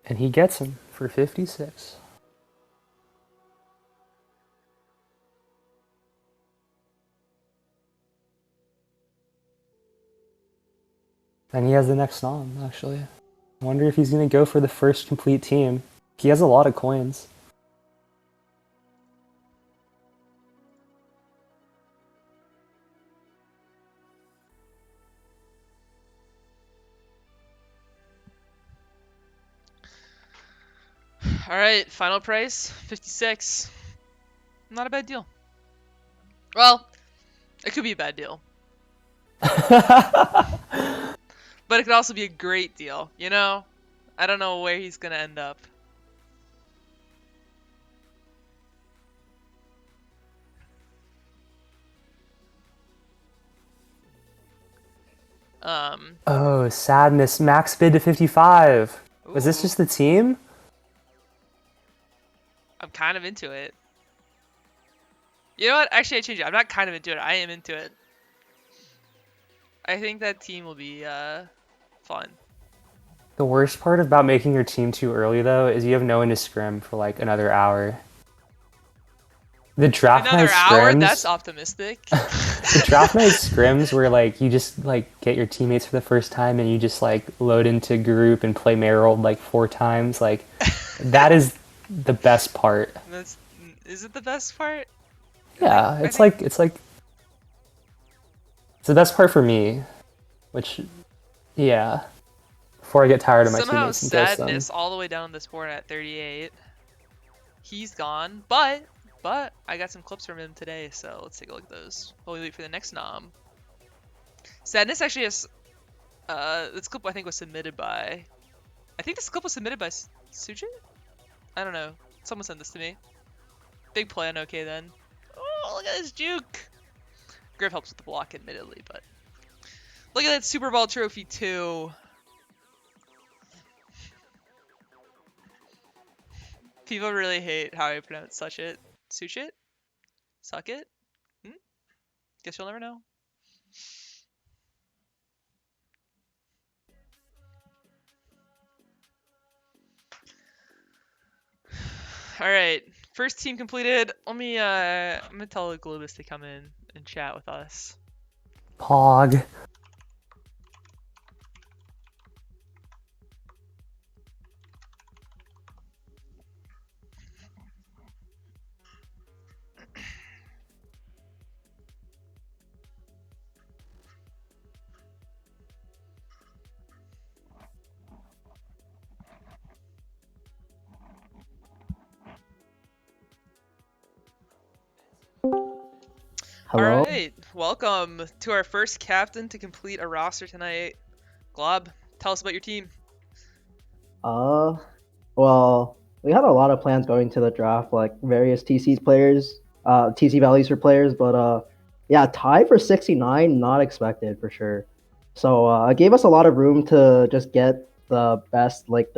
And he gets him for 56. And he has the next nom, actually. I wonder if he's going to go for the first complete team. He has a lot of coins. All right, final price 56. Not a bad deal. Well, it could be a bad deal, but it could also be a great deal. You know, I don't know where he's gonna end up. Oh, sadness. Max bid to 55. Was this Ooh, just the team? I'm kind of into it. You know what? Actually, I changed it. I'm not kind of into it. I am into it. I think that team will be fun. The worst part about making your team too early, though, is you have no one to scrim for like another hour. The draft Another night hour? scrims. That's optimistic. The draft night scrims where like you just like get your teammates for the first time and you just like load into group and play Marigold like 4 times. Like that is the best part. Is it the best part? Yeah, it's like it's the best part for me. Which, yeah. Before I get tired of my Somehow teammates and ghost them. sadness all the way down this board at 38. He's gone, but I got some clips from him today, so let's take a look at those while we wait for the next nom. Sadness actually has this clip I think was submitted by Suji? I don't know. Someone sent this to me. Big play on OK then. Oh, look at this juke. Griff helps with the block admittedly, but look at that Super Bowl trophy too. People really hate how I pronounce such it. Such it? Suck it? Guess you'll never know. All right, first team completed. I'm gonna tell Globus to come in and chat with us. Pog. Hello? All right, welcome to our first captain to complete a roster tonight. Glob, tell us about your team. Well, we had a lot of plans going to the draft, like various TC's players, TC values for players, but yeah, tie for 69, not expected for sure. So it gave us a lot of room to just get the best, like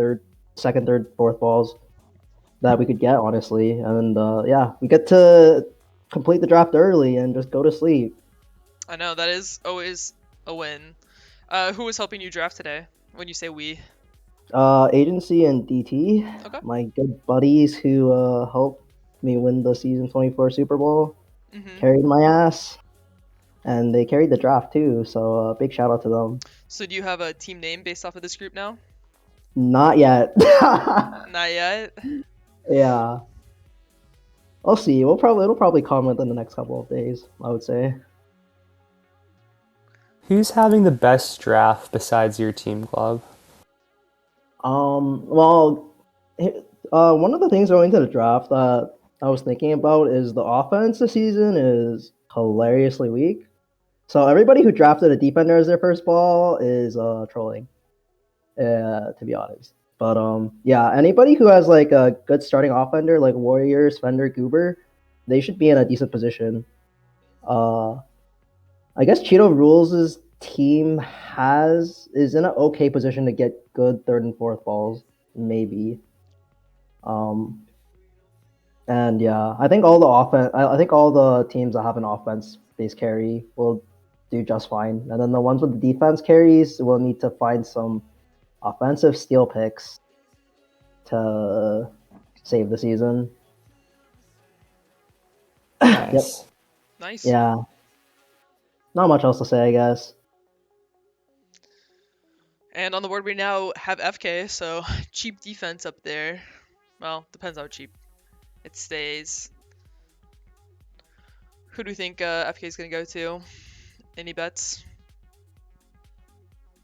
second, third, fourth balls that we could get, honestly. And yeah, we get to complete the draft early and just go to sleep. I know that is always a win. Who was helping you draft today? When you say we. Agency and DT, Okay. my good buddies who helped me win the season 24 Super Bowl, carried my ass, and they carried the draft too. So big shout out to them. So do you have a team name based off of this group now? Not yet. Not yet. Yeah, I'll see. It'll probably come within the next couple of days, I would say. Who's having the best draft besides your team, Glob? Well, one of the things going into the draft that I was thinking about is the offense this season is hilariously weak. So everybody who drafted a defender as their first ball is trolling. to be honest. But yeah, anybody who has like a good starting offender like Warriors, Fender, Goober, they should be in a decent position. Uh, I guess Cheeto Rules' team is in an okay position to get good third and fourth balls, maybe. Um, and yeah, I think all the offense. I think all the teams that have an offense base carry will do just fine, and then the ones with the defense carries will need to find some offensive steal picks to save the season. Yep. Nice. Nice. Yeah. Not much else to say, I guess. And on the board we now have FK, so cheap defense up there. Well, depends how cheap it stays. Who do you think FK is gonna go to? Any bets?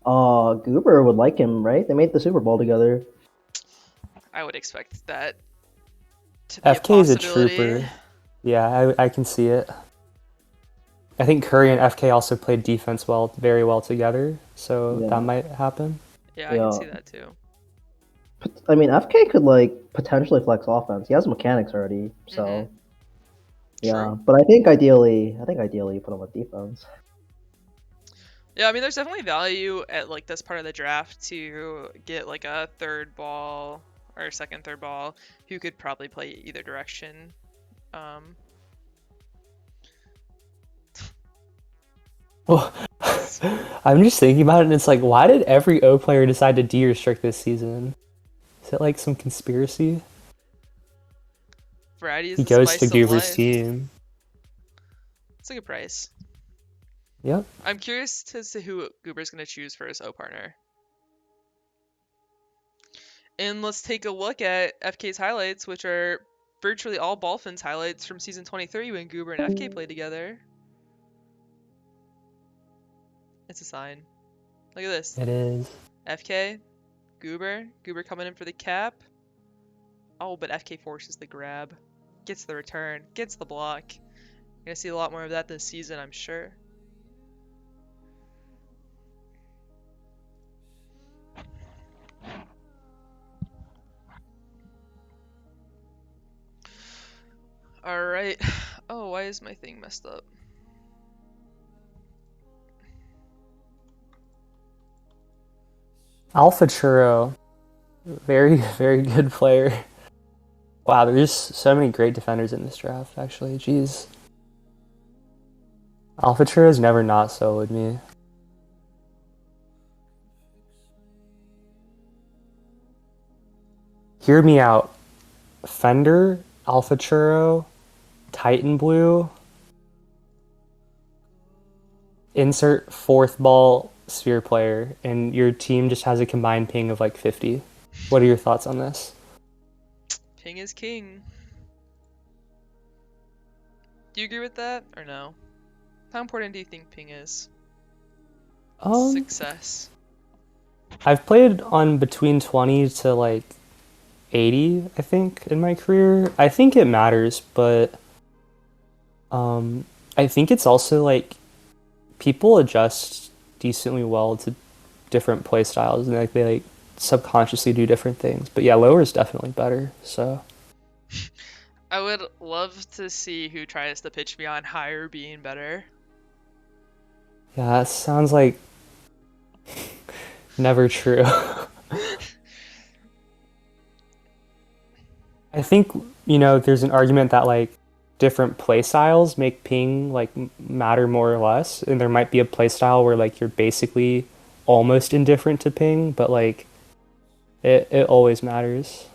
Goober would like him, right? They made the Super Bowl together. I would expect that to be FK is a possibility. trooper. Yeah, I can see it. I think Curry and FK also played defense very well together, so Yeah. that might happen. Yeah, I can see that too. I mean, FK could like potentially flex offense. He has mechanics already, so yeah. True. But I think ideally you put him with defense. Yeah, I mean, there's definitely value at like this part of the draft to get like a third ball or second third ball who could probably play either direction. Well, I'm just thinking about it, and it's like, why did every O player decide to de-restrict this season? Is it like some conspiracy? Variety is He the goes spice to of Goober's life. team. It's a good price. Yep. I'm curious as to who Goober's going to choose for his O partner. And let's take a look at FK's highlights, which are virtually all Dolphins highlights from season 23 when Goober and FK played together. It's a sign. Look at this. It is. FK, Goober coming in for the cap. Oh, but FK forces the grab. Gets the return, gets the block. You're going to see a lot more of that this season, I'm sure. Alright. Oh, why is my thing messed up? Alpha Churro. Very, very good player. Wow, there's so many great defenders in this draft, actually. Jeez. Alpha Churro's never not soloed me. Hear me out. Fender, Alpha Churro, Titan Blue. Insert fourth ball sphere player, and your team just has a combined ping of like 50. What are your thoughts on this? Ping is king. Do you agree with that or no? How important do you think ping is? Success. I've played on between 20 to like 80, I think, in my career. I think it matters, but I think it's also like people adjust decently well to different play styles, and like they like subconsciously do different things. But yeah, lower is definitely better. So I would love to see who tries to pitch me on higher being better. yeah, that sounds like never true. I think, there's an argument that like different play styles make ping like matter more or less, and there might be a play style where like you're basically almost indifferent to ping, but like it always matters.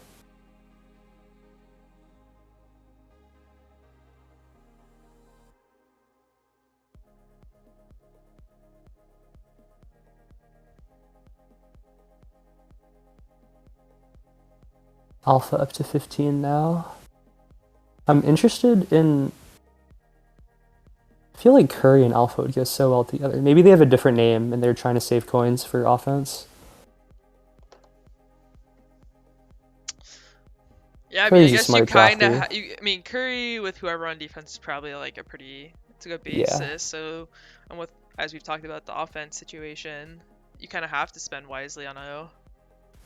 Alpha up to 15 now. I'm interested in... I feel like Curry and Alpha would go so well together. Maybe they have a different name and they're trying to save coins for offense. Yeah, I mean, Curry's I a guess you smart kind of. drafter. I mean, Curry with whoever on defense is probably like it's a good Yeah. basis. So, and with as we've talked about the offense situation, you kind of have to spend wisely on O.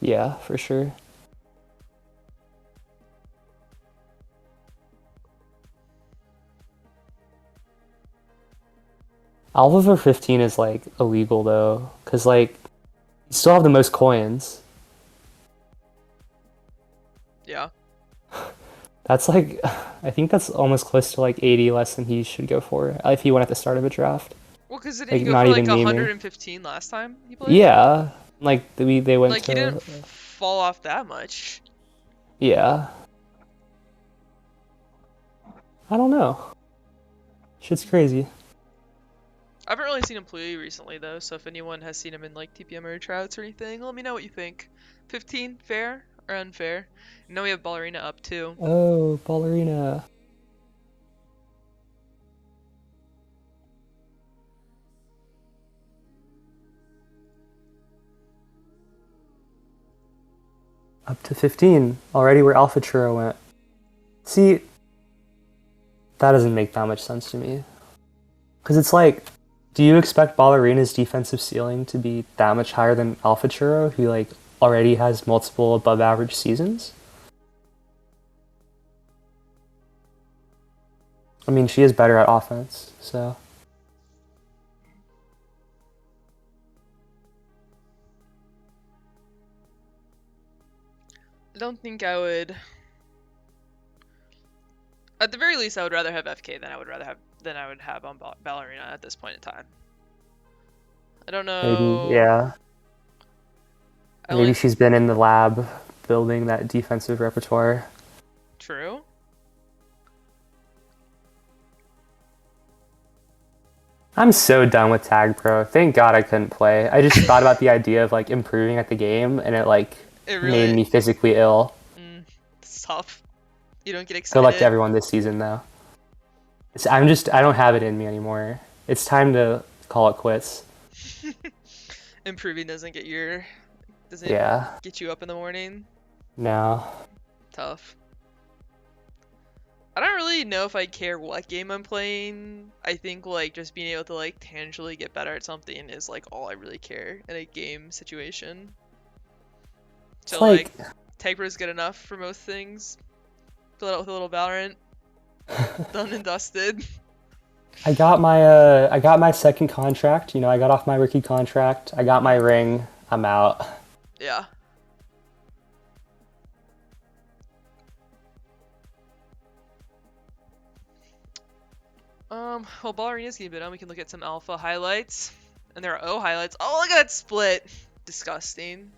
Yeah, for sure. Alpha for 15 is like illegal though, because like you still have the most coins. Yeah. That's like, I think that's almost close to like 80 less than he should go for if he went at the start of a draft. Well, because didn't Like he go not for like even naming. 115 last time he played? Yeah, like they went Like he didn't to fall off that much. yeah. I don't know. Shit's crazy. I haven't really seen him play recently though, so if anyone has seen him in like TPM or Trouts or anything, let me know what you think. 15, fair or unfair? And then we have Ballerina up too. Oh, ballerina. Up to 15 already where Alpha Churro went. See, that doesn't make that much sense to me. Because it's like, do you expect Ballerina's defensive ceiling to be that much higher than Alpha Churro, who like already has multiple above average seasons? I mean, she is better at offense, so. I don't think I would. At the very least, I would rather have FK than I would have on Ballerina at this point in time. I don't Maybe, know. yeah. I Maybe only she's been in the lab building that defensive repertoire. true. I'm so done with Tagpro. Thank God I couldn't play. I just thought about the idea of like improving at the game, and it like It made really me physically ill. it's tough. You don't get Good luck to excited. everyone this season, though. I don't have it in me anymore. It's time to call it quits. Improving doesn't Yeah, get you up in the morning. no. Tough. I don't really know if I care what game I'm playing. I think like just being able to like tangibly get better at something is like all I really care in a game situation. It's So like, like Tagpro is good enough for most things. Fill it out with a little Valorant. Done and dusted. I got my second contract. You know, I got off my rookie contract. I got my ring. I'm out. Yeah. Well, Ballerina's game been on. We can look at some alpha highlights. And there are O highlights. Oh, look at that split. Disgusting.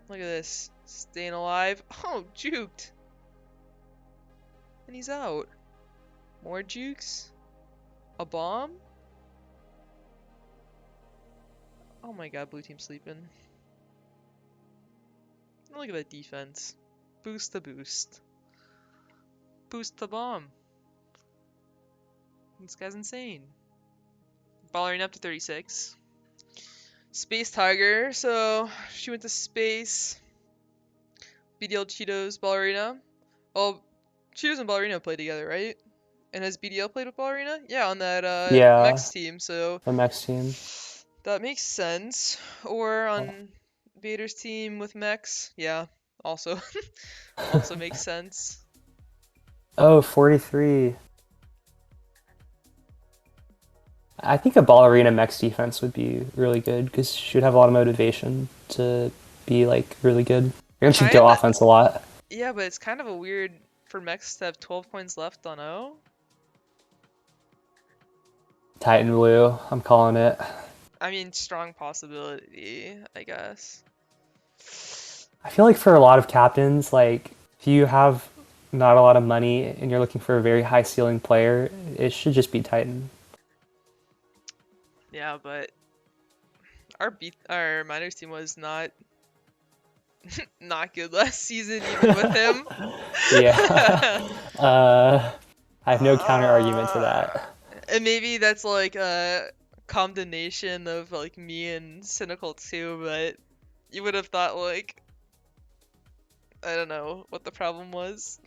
Look at this. Staying alive. Oh, juked. And he's out. More jukes. A bomb. Oh my god, blue team sleeping. Look at that defense. Boost to boost. Boost to bomb. This guy's insane. Ballerina up to 36. Space Tiger, so she went to space. BDL Cheetos, Ballerina. Well, Cheetos and Ballerina played together, right? And has BDL played with Ballerina? Yeah, on that Yeah, Mex team, so the Mex team. that makes sense. Or on Vader's team with Mex, yeah, also also makes sense. Oh, 43. I think a ballerina Mex defense would be really good because she would have a lot of motivation to be like really good. And she'd go Kinda, offense a lot. yeah, but it's kind of a weird for Mex to have 12 points left on O. Titan blue, I'm calling it. I mean, strong possibility, I guess. I feel like for a lot of captains, like if you have not a lot of money and you're looking for a very high ceiling player, it should just be Titan. Yeah, but our minors team was not not good last season even with him. Yeah. I have no counter argument to that. And maybe that's like a combination of like me and Cynical too, but you would have thought like I don't know what the problem was.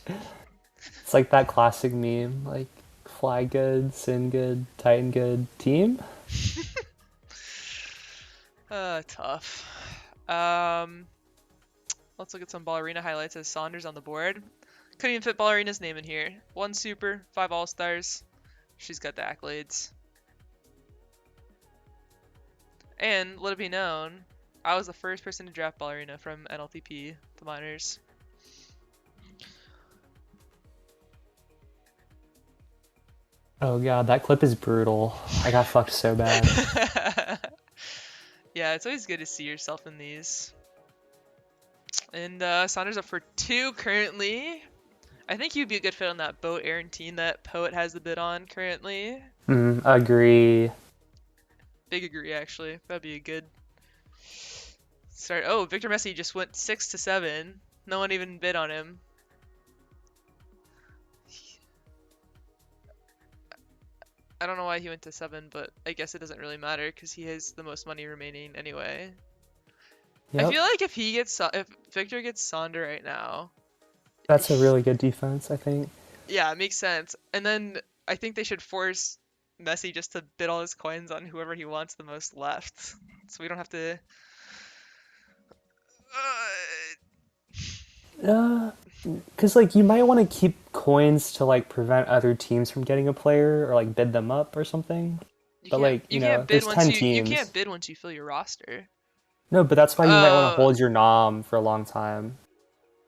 It's like that classic meme, like fly good, sin good, Titan good, team. tough. Let's look at some ballerina highlights as Saunders on the board. Couldn't even fit ballerina's name in here. 1 super, 5 all-stars. She's got the accolades. And let it be known, I was the first person to draft ballerina from NLTP, the minors. Oh god, that clip is brutal. I got fucked so bad. Yeah, it's always good to see yourself in these. And Saunders up for 2 currently. I think he'd be a good fit on that boat Aaron team that Poet has the bid on currently. Agree. Big agree, actually. That'd be a good start. Oh, Victor Messi just went 6 to 7. No one even bid on him. I don't know why he went to 7, but I guess it doesn't really matter because he has the most money remaining anyway. Yep. I feel like if Victor gets Sonder right now, That's a really good defense, I think. yeah, it makes sense. And then I think they should force Messi just to bid all his coins on whoever he wants the most left, so we don't have to. Because like you might want to keep coins to like prevent other teams from getting a player or like bid them up or something. But like you know, can't bid there's 10 you teams. can't bid once you fill your roster. No, but that's why you might want to Oh. hold your nom for a long time,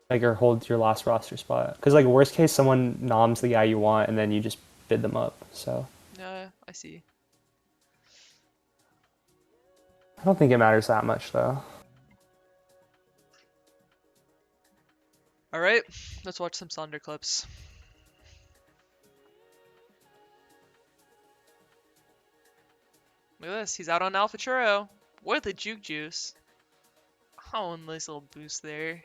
like or hold your last roster spot. Because like worst case, someone noms the guy you want and then you just bid them up. So I see. I don't think it matters that much though. All right, let's watch some Sonder clips. Look at this. He's out on Alpha Churro with a juke juice. Oh, nice little boost there.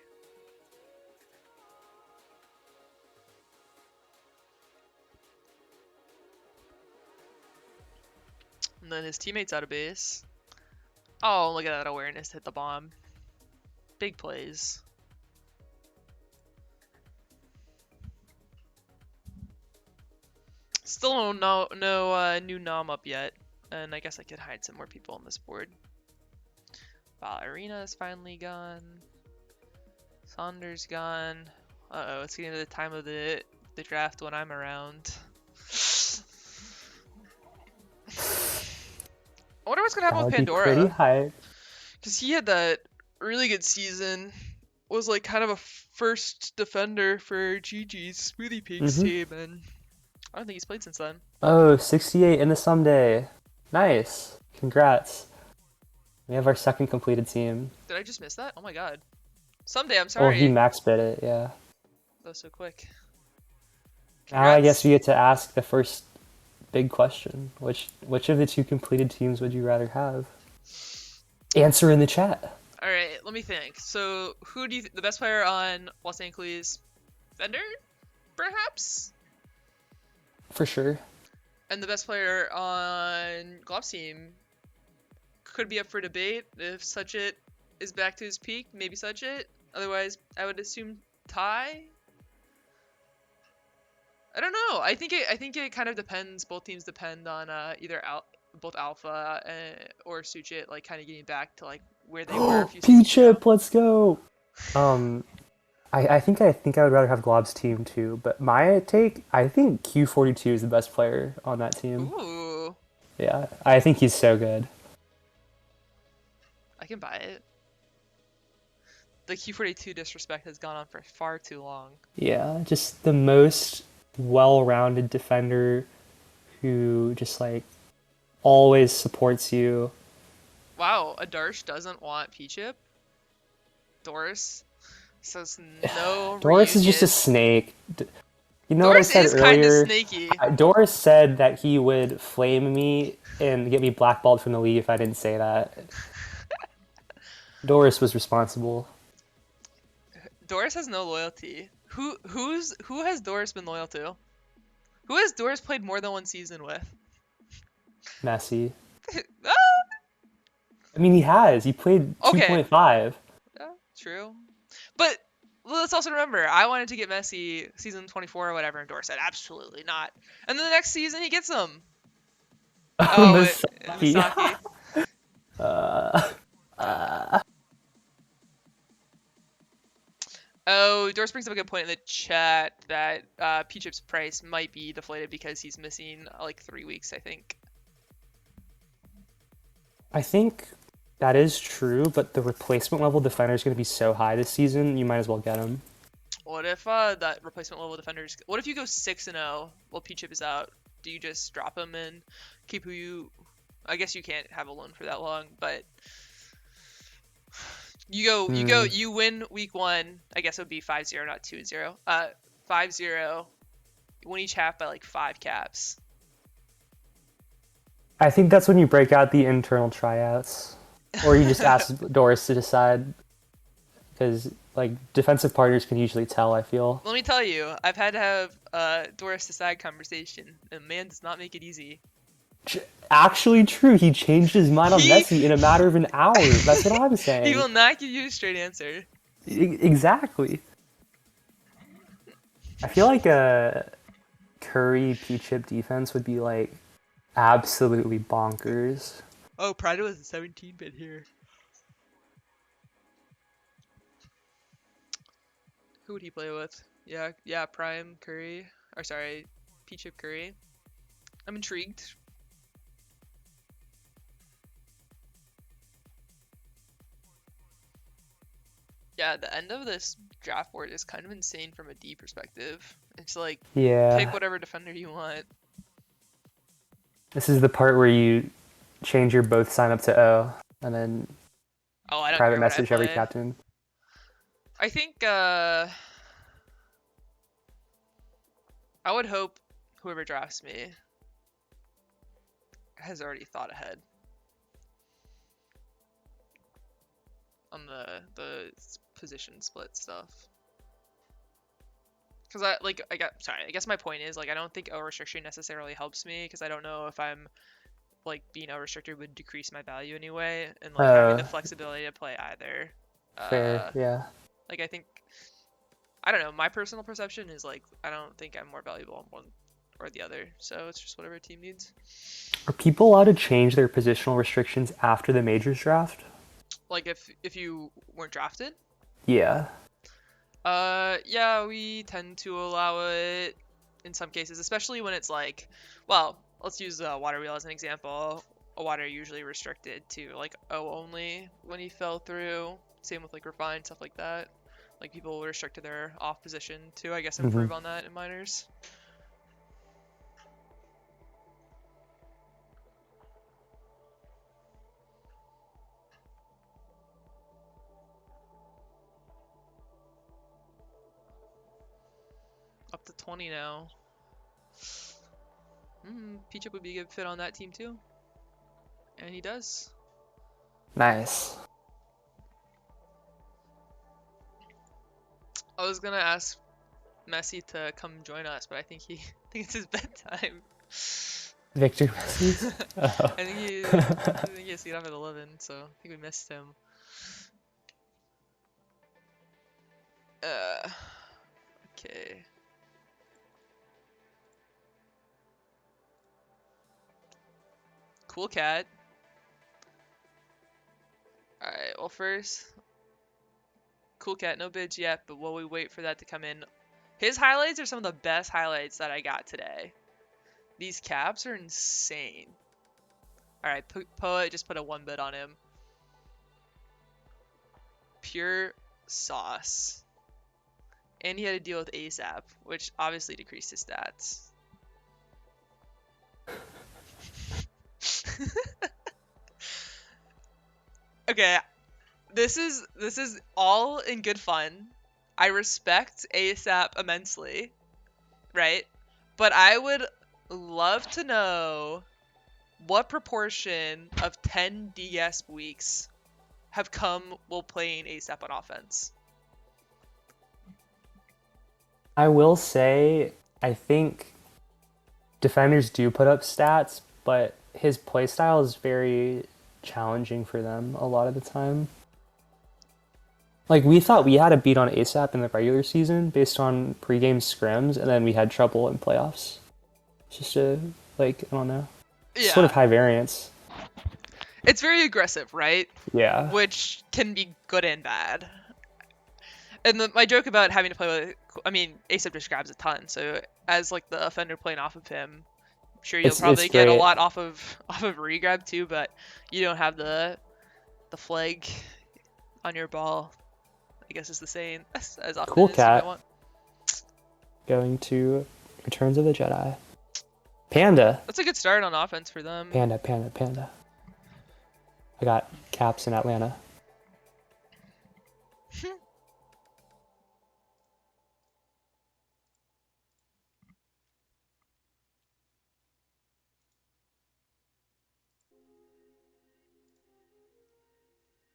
And then his teammates out of base. Oh, look at that awareness to hit the bomb. Big plays. Still no new nom up yet. And I guess I could hide some more people on this board. Ballerina is finally gone. Saunders gone. Uh-oh, it's getting to the time of the draft when I'm around. I wonder what's gonna happen with That'd be pretty Pandora. high. Because he had that really good season. Was like kind of a first defender for GG's Smoothie Pigs team, and I don't think he's played since then. Oh, 68 in the someday. Nice. Congrats. We have our second completed team. Did I just miss that? Oh my god. Someday, I'm Oh, sorry. he max bid it, yeah. That was so quick. Now I guess Congrats. we get to ask the first big question. Which of the 2 completed teams would you rather have? Answer in the chat. Alright, let me think. So, who do you the best player on Los Angeles? Fender? Perhaps? For sure. And the best player on Glob's team could be up for debate if Suchit is back to his peak, maybe Suchit. Otherwise, I would assume Ty. I don't know. I think it kind of depends. Both teams depend on either both Alpha or Suchit, like kind of getting back to like where they were a few seasons ago. P-Chip, let's go. I think I would rather have Glob's team too, but my take, I think Q42 is the best player on that team. Ooh, Yeah, I think he's so good. I can buy it. The Q42 disrespect has gone on for far too long. Yeah, just the most well-rounded defender who just like always supports you. Wow, Adarsh doesn't want P-Chip? Doris says no. Doris is just a reunion. snake. You know Doris what I is said kind of earlier? snaky. Doris said that he would flame me and get me blackballed from the league if I didn't say that. Doris was responsible. Doris has no loyalty. Who has Doris been loyal to? Who has Doris played more than one season with? Messi. Ah! I mean, he has. He played Okay. 2.5. Yeah, true. But let's also remember, I wanted to get Messi season 24 or whatever, and Doris said absolutely not. And then the next season he gets him. Oh, Masaki. Misaki. Oh, Doris brings up a good point in the chat that P-Chip's price might be deflated because he's missing like 3 weeks, I think. I think that is true, but the replacement level defender is going to be so high this season, you might as well get him. What if that replacement level defenders? What if you go 6-0 while P-Chip is out? Do you just drop him and keep who you? I guess you can't have a loan for that long, but you win week 1. I guess it would be 5-0, not 2-0. 5-0. You win each half by like 5 caps. I think that's when you break out the internal tryouts, or you just ask Doris to decide, because like defensive partners can usually tell. I feel. Let me tell you, I've had to have Doris decide conversation, and man does not make it easy. Actually, true. He changed his mind on Messi in a matter of an hour. That's what I'm saying. He will not give you a straight answer. Exactly. I feel like a Curry P-Chip defense would be like absolutely bonkers. Oh, Prado was a 17-bit here. Who would he play with? Yeah, Prime Curry. Or sorry, P-Chip Curry. I'm intrigued. Yeah, the end of this draft board is kind of insane from a D perspective. It's like, pick whatever defender you want. This is the part where you change your both sign up to O, and then I don't private care what I message every play. captain. I think I would hope whoever drafts me has already thought ahead on the position split stuff. Because I guess my point is, like, I don't think O restriction necessarily helps me, because I don't know if I'm like being O restricted would decrease my value anyway, and like having the flexibility to play either. Fair, yeah. Like, I don't know, my personal perception is like I don't think I'm more valuable on one or the other, so it's just whatever a team needs. Are people allowed to change their positional restrictions after the majors draft? Like if you weren't drafted? Yeah. Yeah, we tend to allow it in some cases, especially when it's like, well, let's use Water Wheel as an example. A Water usually restricted to like O only when he fell through. Same with like Refine, stuff like that. Like people restricted their off position to, I guess, improve on that in minors. Up to 20 now. P-Chip would be a good fit on that team too. And he does. Nice. I was gonna ask Messi to come join us, but I think it's his bedtime. Victor Messi? I think he has to get off at 11, so I think we missed him. Okay. Cool cat. Alright, well first, Cool cat, no bids yet, but while we wait for that to come in, his highlights are some of the best highlights that I got today. These caps are insane. Alright, Poet just put a 1 bid on him. Pure sauce. And he had to deal with ASAP, which obviously decreased his stats. Okay, this is all in good fun. I respect ASAP immensely, right? But I would love to know what proportion of 10 DS weeks have come while playing ASAP on offense. I will say, I think defenders do put up stats, but his playstyle is very challenging for them a lot of the time. Like, we thought we had a beat on ASAP in the regular season based on pregame scrims, and then we had trouble in playoffs. Just I don't know. Yeah. Sort of high variance. It's very aggressive, right? Yeah. Which can be good and bad. And my joke about having to play with, I mean, ASAP just grabs a ton. So as like the offender playing off of him, I'm sure you'll It's probably get a great. lot off of regrab too. But you don't have the flag on your ball. I guess is the saying as often Cool as you might cat. want. Going to Returns of the Jedi. Panda. That's a good start on offense for them. Panda, panda, panda. I got Caps in Atlanta.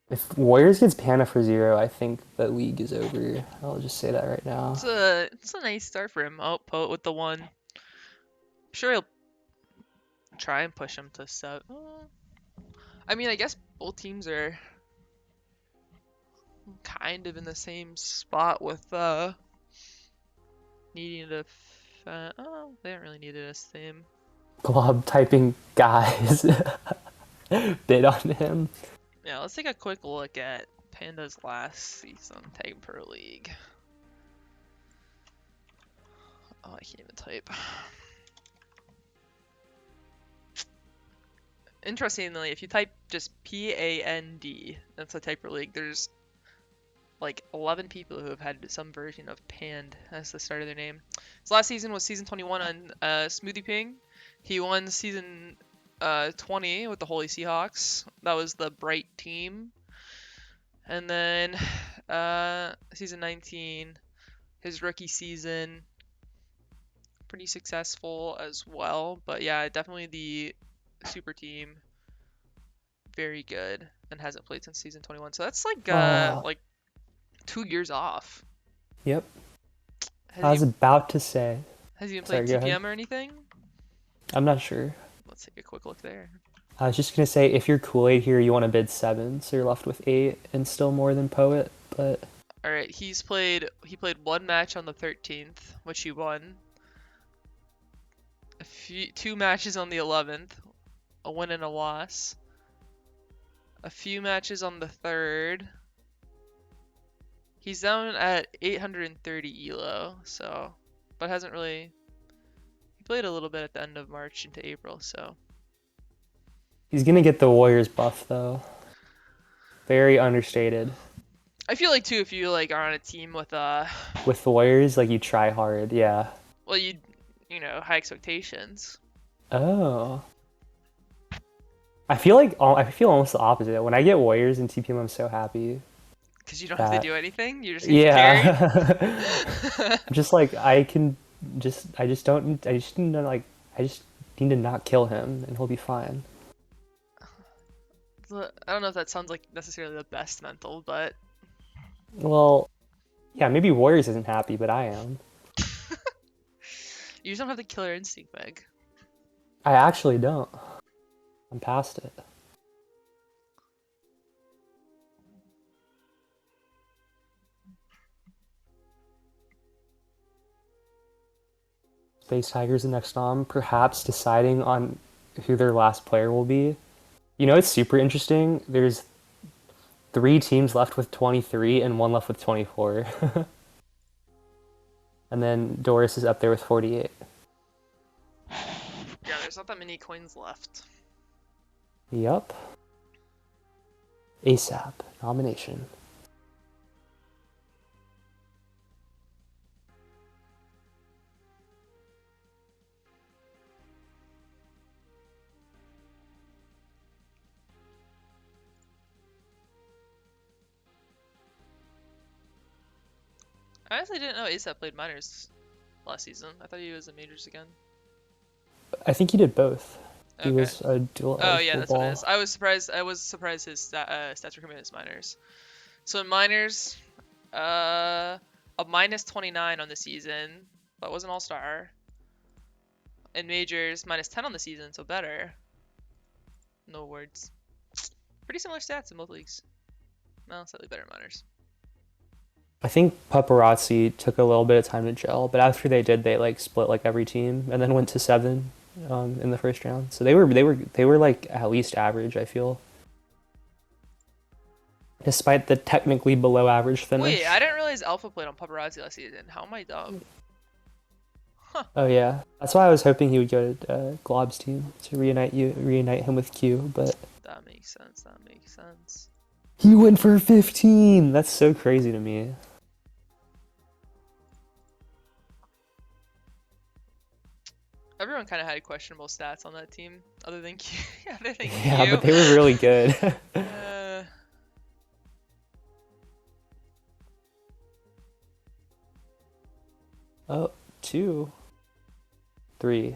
If Warriors gets Panda for 0, I think the league is over. I'll just say that right now. It's a nice start for him. Oh, Poet with the 1. I'm sure he'll try and push him to 7. I mean, I guess both teams are kind of in the same spot with needing to oh, they don't really need it as same. Glob typing guys bid on him. Yeah, let's take a quick look at Panda's last season Tagpro League. Oh, I can't even type. Interestingly, if you type just PAND, that's a Tagpro League, there's like 11 people who have had some version of Pand as the start of their name. His last season was season 21 on Smoothie Ping. He won season 20 with the Holy Seahawks. That was the Bright team. And then season 19, his rookie season, pretty successful as well. But yeah, definitely the super team, very good, and hasn't played since season 21. So that's like 2 years off. Yep. I was about to say. Has he been playing TPM or anything? I'm not sure. Let's take a quick look there. I was just gonna say, if you're Kool-Aid here, you want to bid 7, so you're left with 8 and still more than Poet. But all right, he played 1 match on the 13th, which he won. 2 matches on the 11th, a win and a loss. A few matches on the 3rd. He's down at 830 elo, so, but hasn't really. He played a little bit at the end of March into April, so. He's gonna get the Warriors buff though. Very understated. I feel like too, if you like are on a team with the Warriors, like you try hard, yeah. Well, you know, high expectations. Oh. I feel almost the opposite. When I get Warriors in TPM, I'm so happy. Because you don't have to do anything. You're just yeah. Just like I just need to not kill him and he'll be fine. I don't know if that sounds like necessarily the best mental, but well, yeah, maybe Warriors isn't happy, but I am. You just don't have the killer instinct, Meg. I actually don't. I'm past it. Space Tigers the next nom, perhaps deciding on who their last player will be. You know, it's super interesting. There's 3 teams left with 23 and 1 left with 24. And then Doris is up there with 48. Yeah, there's not that many coins left. Yup. ASAP nomination. I honestly didn't know ASAP played minors last season. I thought he was in majors again. I think he did both. Okay. He was a dual. Oh yeah, that's what it is. I was surprised his stats were coming in as minors. So in minors, a minus 29 on the season, but was an all-star. In majors, minus 10 on the season, so better. No words. Pretty similar stats in both leagues. No, slightly better in minors. I think Paparazzi took a little bit of time to gel, but after they did, they like split like every team and then went to 7 in the first round. So they were like at least average, I feel. despite the technically below average finish. Wait, I didn't realize Alpha played on Paparazzi last season. How am I dumb? Oh yeah, that's why I was hoping he would go to Glob's team to reunite him with Q, but That makes sense. That makes sense. he went for 15. That's so crazy to me. Everyone kind of had questionable stats on that team, other than Q. Other than Yeah, Q. but they were really good. Oh, 2, 3.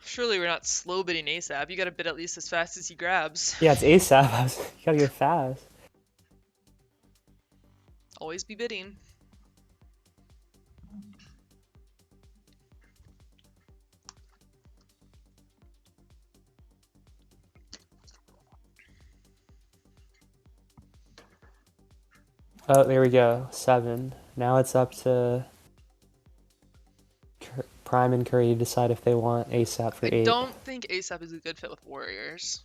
Surely we're not slow bidding ASAP. You gotta bid at least as fast as he grabs. Yeah, it's ASAP. You gotta go fast. Always be bidding. Oh, there we go. 7. Now it's up to Prime and Curry to decide if they want ASAP for 8. I don't think ASAP is a good fit with Warriors.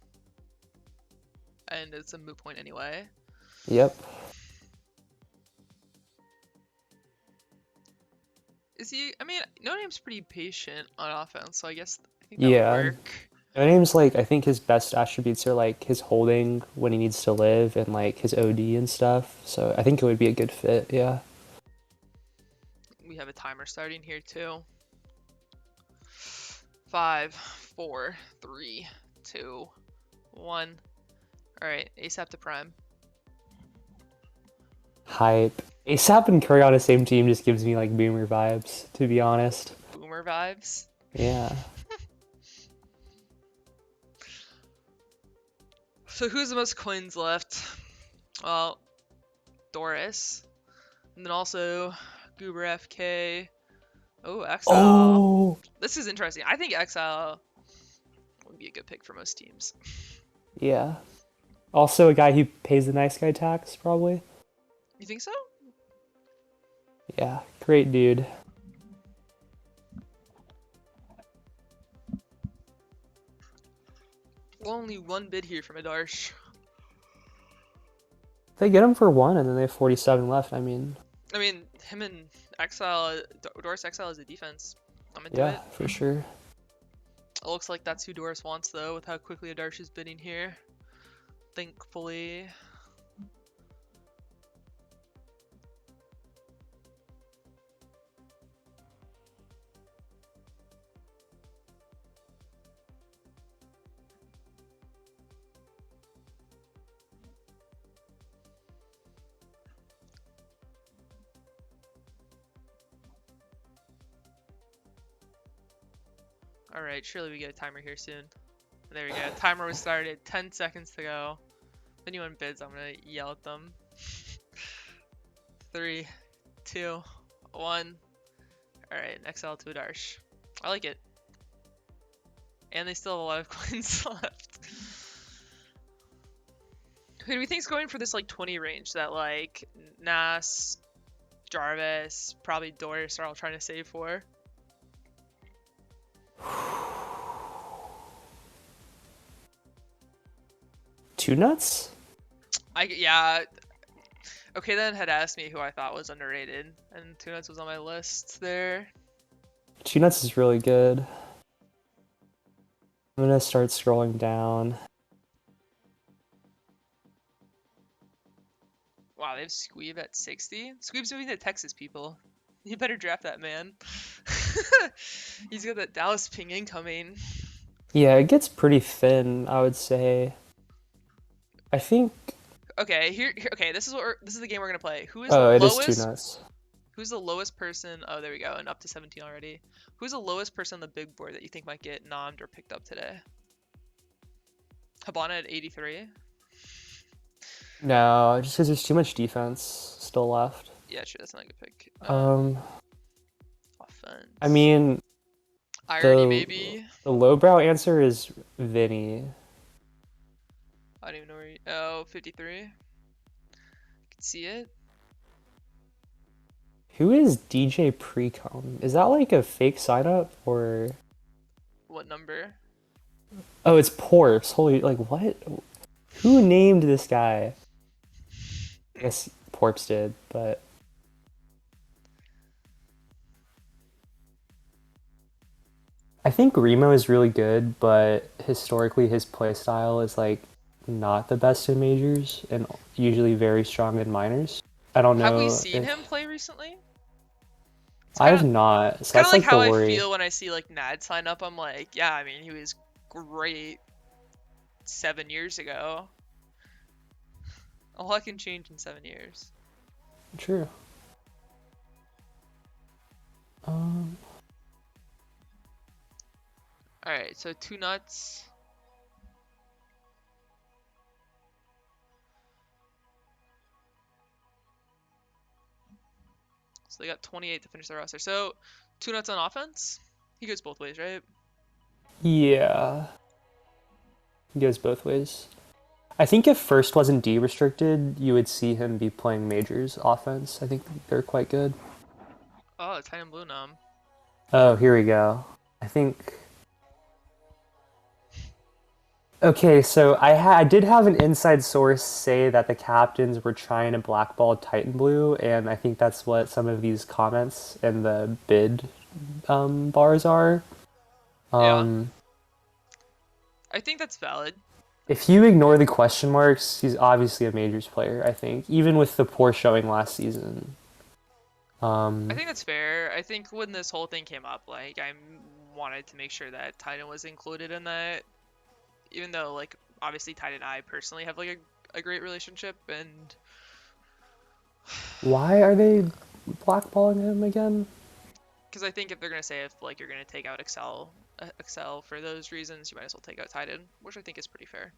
And it's a moot point anyway. Yep. Is he? I mean, No Name's pretty patient on offense, so I guess I think that would Yeah. work. No Name's like, I think his best attributes are like his holding when he needs to live and like his OD and stuff. So I think it would be a good fit, yeah. We have a timer starting here too. 5, 4, 3, 2, 1. Alright, ASAP to Prime. Hype. ASAP and Curry on the same team just gives me like boomer vibes, to be honest. Boomer vibes. Yeah. So who's the most coins left? Well, Doris. And then also Goober FK. Oh, Exile. Oh! This is interesting. I think Exile would be a good pick for most teams. Yeah. Also a guy who pays the nice guy tax, probably. You think so? Yeah, great dude. Well, only one bid here from Adarsh. They get him for 1 and then they have 47 left. I mean, him and Exile, Doris Exile is a defense. I'm into yeah, it. for sure. It looks like that's who Doris wants, though, with how quickly Adarsh is bidding here. Thankfully. Alright, surely we get a timer here soon. There we go. Timer was started. 10 seconds to go. If anyone bids, I'm gonna yell at them. 3, 2, 1. Alright, XL to Adarsh. I like it. And they still have a lot of coins left. Who do we think's going for this like 20 range that like Nas, Jarvis, probably Doris are all trying to save for? Two nuts? Yeah. Okay, then had asked me who I thought was underrated, and Two Nuts was on my list there. Two nuts is really good. I'm gonna start scrolling down. Wow, they have Squeeb at 60? Squeeb's moving to Texas, people. You better draft that man. He's got that Dallas ping incoming. Yeah, it gets pretty thin, I would say. I think. Okay, okay. This is the game we're gonna play. Oh, it is two nuts. Who's the lowest person? Oh, there we go, and up to 17 already. Who's the lowest person on the big board that you think might get nommed or picked up today? Habana at 83. No, just because there's too much defense still left. Yeah, sure, that's not a good pick. Um, Offense. I mean, Irony, maybe. the lowbrow answer is Vinny. I don't even know where. Oh, 53. Can see it. Who is DJ Precom? Is that like a fake sign up or? What number? Oh, it's Porps. Holy, like what? Who named this guy? I guess Porps did, but I think Remo is really good, but historically his playstyle is like not the best in majors and usually very strong in minors. I don't know. Have we seen if... him play recently? I have not. So Kind that's of like like how the I worry. feel when I see like Nad sign up. I'm like, yeah, I mean, he was great 7 years ago. A lot can change in 7 years. True. Alright, so 2 nuts. So they got 28 to finish the roster. So 2 nuts on offense? He goes both ways, right? Yeah. He goes both ways. I think if first wasn't D-restricted, you would see him be playing majors offense. I think they're quite good. Oh, it's high and blue nom. Oh, here we go. I think... Okay, so I did have an inside source say that the captains were trying to blackball Titan Blue, and I think that's what some of these comments in the bid bars are. Yeah. I think that's valid. If you ignore the question marks, he's obviously a majors player, I think, even with the poor showing last season. I think that's fair. I think when this whole thing came up, like, I wanted to make sure that Titan was included in that. Even though, like, obviously Titan and I personally have, like, a great relationship, and... Why are they blackballing him again? Because I think if they're going to say if, like, you're going to take out Excel for those reasons, you might as well take out Titan, which I think is pretty fair.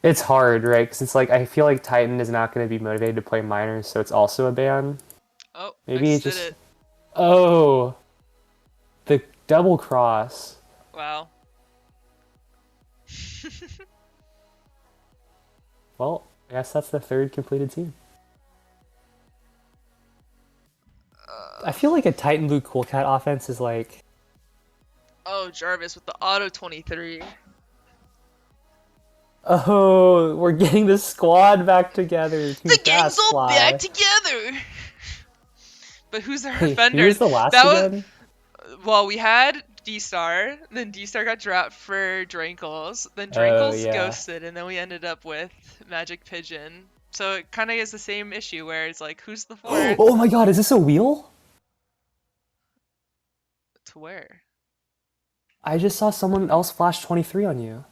It's hard, right? Because it's like, I feel like Titan is not going to be motivated to play minors, so it's also a ban. Oh, Maybe I it just just... did it. Oh! The double cross. Wow. Well, I guess that's the third completed team. I feel like a Titan Blue Cool Cat offense is like... Oh, Jarvis with the auto 23. Oh, we're getting the squad back together. The gang's all Fly. back together! But who's their Hey, defender? who was the last that again? Well, we had D-Star, then D-Star got dropped for Drankles, then Drankles yeah. ghosted, and then we ended up with Magic Pigeon. So it kind of is the same issue where it's like, who's the fourth? Oh my god, is this a wheel? To where? I just saw someone else flash 23 on you.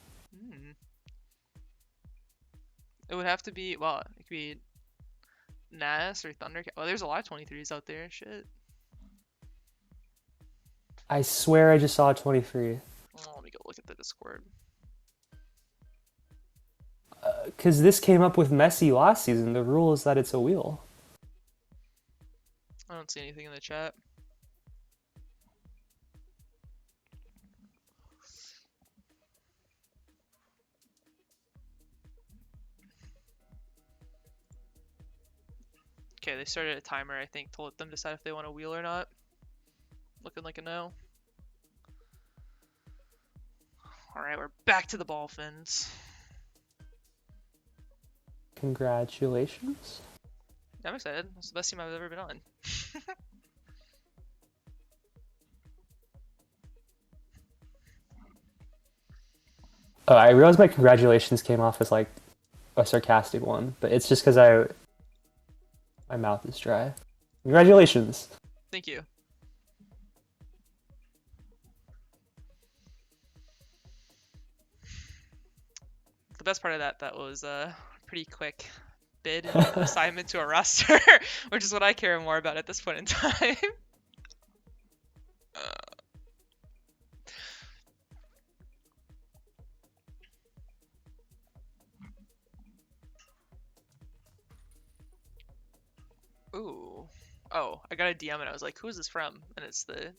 It would have to be, well, it could be Nas or Thundercat. Well, there's a lot of 23s out there. Shit. I swear I just saw a 23. Oh, let me go look at the Discord. Because this came up with Messi last season. The rule is that it's a wheel. I don't see anything in the chat. Okay, they started a timer, I think, to let them decide if they want a wheel or not. Looking like a no. Alright, we're back to the ball fins. Congratulations. I'm excited. It's the best team I've ever been on. Oh, I realized my congratulations came off as like a sarcastic one, but it's just because my mouth is dry. Congratulations. Thank you. The best part of that was pretty quick. bid and assignment to a roster, which is what I care more about at this point in time. Ooh. Oh, I got a DM and I was like, who is this from? And it's the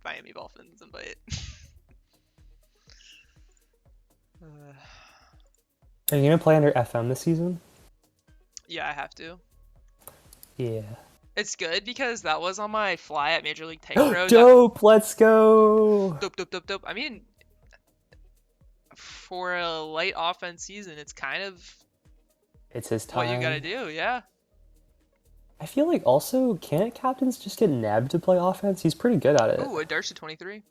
Miami Dolphins invite. Are you gonna play under FM this season? Yeah, I have to. Yeah. It's good because that was on my fly at Major League Tagpro. Dope! Let's go! Dope. I mean, for a light offense season, it's kind of It's his time. what you gotta do, yeah. I feel like also, can't captains just get nabbed to play offense? He's pretty good at it. Ooh, a Darcy 23.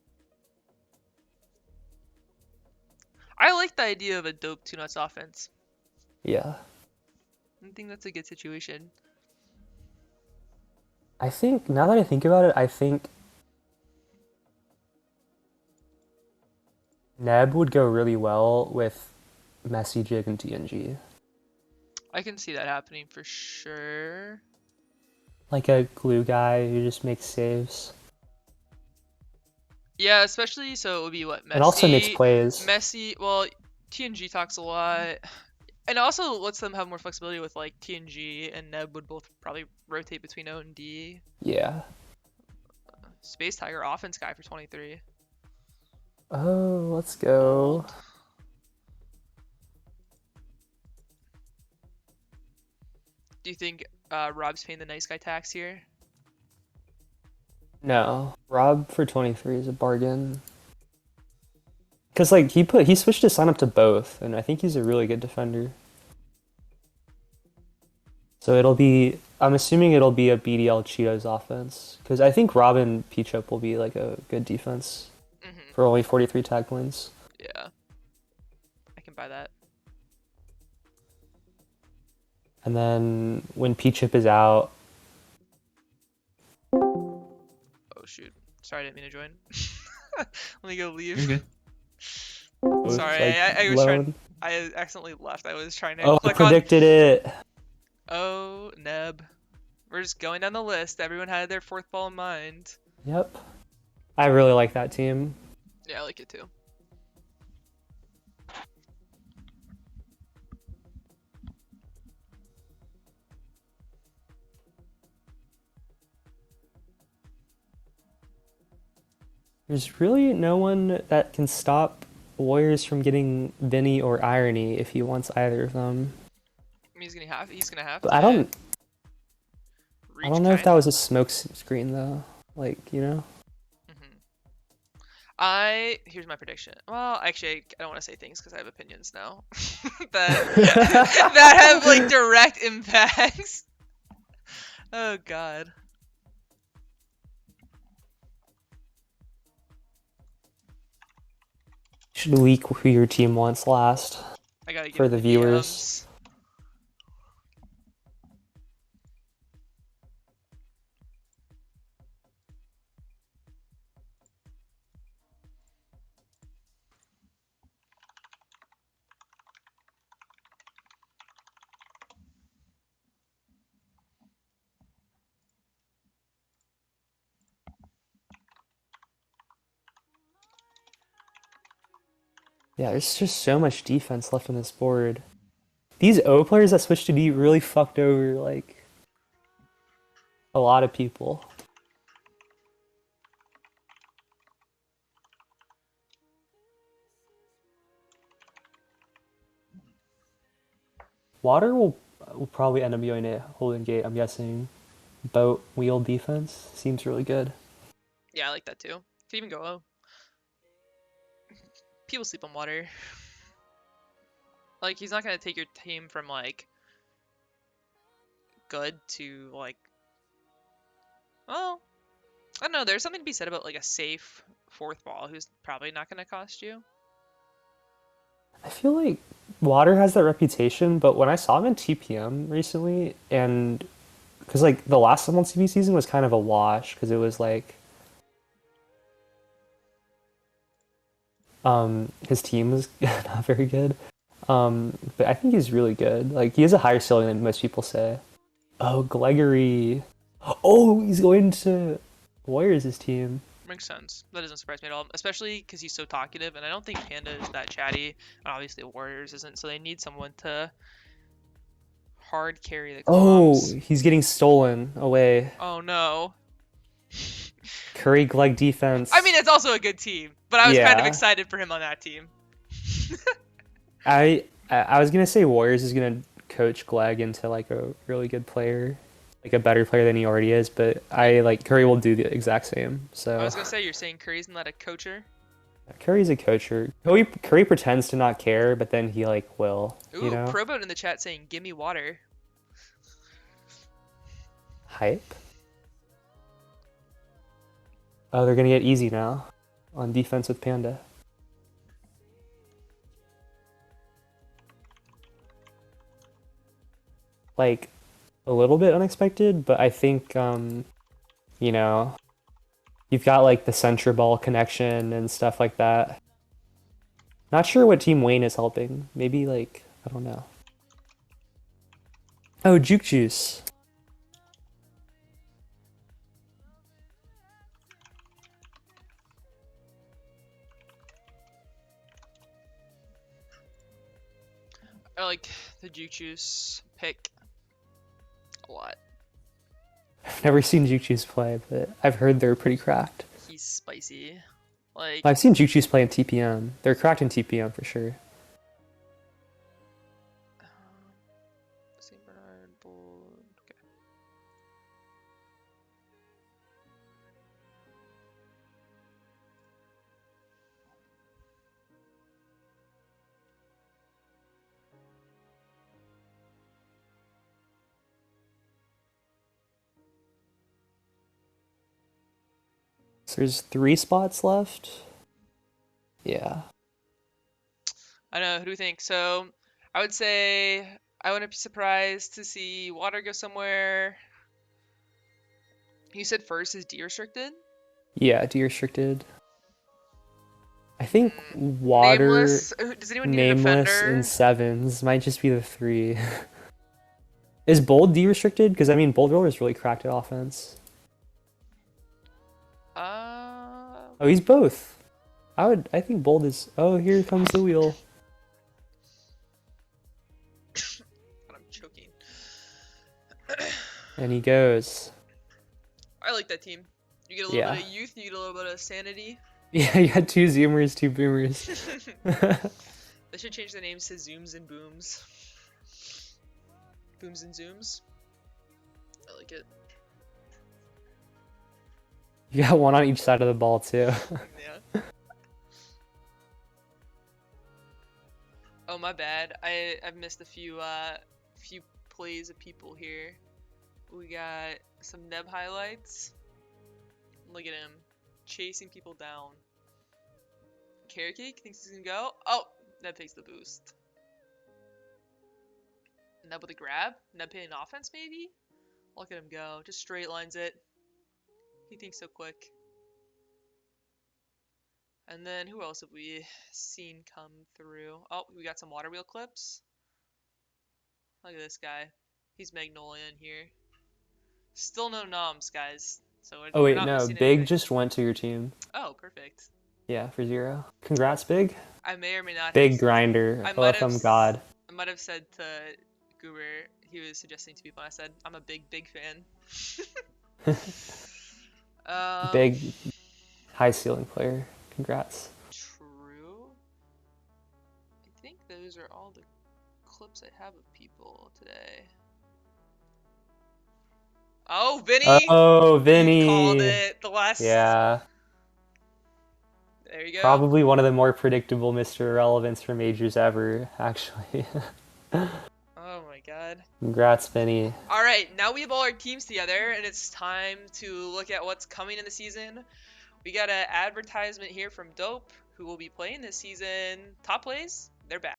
I like the idea of a dope 2-nuts offense. Yeah. I think that's a good situation. I think, now that I think about it, I think Neb would go really well with Messi, Jig, and TNG. I can see that happening for sure. Like a glue guy who just makes saves. Yeah, especially so it would be what Messi. And also makes plays. Messi, well, TNG talks a lot, and also lets them have more flexibility with like TNG and Neb would both probably rotate between O and D. Yeah. Space Tiger offense guy for 23. Oh, let's go. Do you think Rob's paying the nice guy tax here? No. Rob for 23 is a bargain. Because like he switched his sign up to both, and I think he's a really good defender. So I'm assuming it'll be a BDL Cheetos offense. Because I think Rob and Peachup will be like a good defense for only 43 tag points. Yeah. I can buy that. And then when Peachup is out, Oh shoot. Sorry, I didn't mean to join. Let me go leave. You're good. Sorry, like, I was trying. I accidentally left. I was trying to Oh, I click on. predicted it. Oh, Neb. We're just going down the list. Everyone had their fourth ball in mind. Yep. I really like that team. Yeah, I like it too. There's really no one that can stop Warriors from getting Vinny or Irony if he wants either of them. I mean, he's gonna have But to. I don't know if reach that was a smoke screen though. Like, you know? Here's my prediction. Well, actually, I don't want to say things because I have opinions now that have like direct impacts. Oh God. You should leak who your team wants last I gotta get for the viewers. DMs. Yeah, there's just so much defense left on this board. These O players that switched to D really fucked over, like, a lot of people. Water will probably end up going at Holding Gate, I'm guessing. Boat wheel defense seems really good. Yeah, I like that too. Could even go O. People sleep on water. Like, he's not gonna take your team from like good to like. Well, I don't know. There's something to be said about like a safe fourth ball who's probably not gonna cost you. I feel like Water has that reputation, but when I saw him in TPM recently, and because like the last MLCB season was kind of a wash because it was like his team was not very good. But I think he's really good. Like he has a higher ceiling than most people say. Oh, Gregory. Oh, he's going to Warriors' team. Makes sense. That doesn't surprise me at all, especially because he's so talkative, and I don't think Panda is that chatty, and obviously Warriors isn't, so they need someone to hard carry the Oh, comms. he's getting stolen away. Oh no. Curry Glegg defense. I mean, it's also a good team, but I was kind of Yeah. excited for him on that team. I was gonna say Warriors is gonna coach Glegg into like a really good player, like a better player than he already is. But I like Curry will do the exact same. So I was gonna say, you're saying Curry's not a coacher? Curry's a coacher. Curry pretends to not care, but then he like will. Ooh, You know, Proboat in the chat saying, "Give me water." hype. Oh, they're gonna get easy now on defense with Panda. Like a little bit unexpected, but I think you know, you've got like the center ball connection and stuff like that. Not sure what team Wayne is helping. Maybe like I don't know. Oh, Juke Juice. I like the Juke Juice pick a lot. I've never seen Juke Juice play, but I've heard they're pretty cracked. He's spicy. Like, I've seen Juke Juice play in TPM. They're cracked in TPM for sure. St. Bernard, Bull. Okay. So there's 3 spots left. Yeah. I know. Who do we think? So, I would say I wouldn't be surprised to see Water go somewhere. You said first is de-restricted? Yeah, de-restricted. I think Water, Nameless? Does anyone need a Nameless, defender? and Sevens might just be the 3. Is Bold de-restricted? Because I mean, Bold Roller is really cracked at offense. Oh, he's both. I think Bold is. Oh, here comes the wheel. God, I'm choking. And he goes. I like that team. You get a little Yeah. bit of youth, you get a little bit of sanity. Yeah, you had 2 Zoomers, 2 Boomers. They should change the names to Zooms and Booms. Booms and Zooms. I like it. You got one on each side of the ball too. Yeah. Oh, my bad. I've missed a few plays of people here. We got some Neb highlights. Look at him chasing people down. Carrot Cake thinks he's gonna go. Oh, Neb takes the boost. Neb with a grab. Neb hitting offense maybe. Look at him go. Just straight lines it. He thinks so quick. And then who else have we seen come through? Oh, we got some water wheel clips. Look at this guy. He's Magnolia in here. Still no noms, guys. So Oh we're wait, not no, missing Big anything. just went to your team. Oh, perfect. Yeah, for 0. Congrats, Big. I may or may not. Big have, grinder. I might have Welcome, God. I might have said to Goober, he was suggesting to people, and I said, I'm a big fan. Big, high ceiling player. Congrats. True. I think those are all the clips I have of people today. Oh, Vinny! Oh, You Vinny. called it. The last. Yeah. There you go. Probably one of the more predictable Mr. Irrelevance for majors ever, actually. Oh my god. Congrats, Vinny. Alright, now we have all our teams together, and it's time to look at what's coming in the season. We got an advertisement here from Dope, who will be playing this season. Top plays, they're back.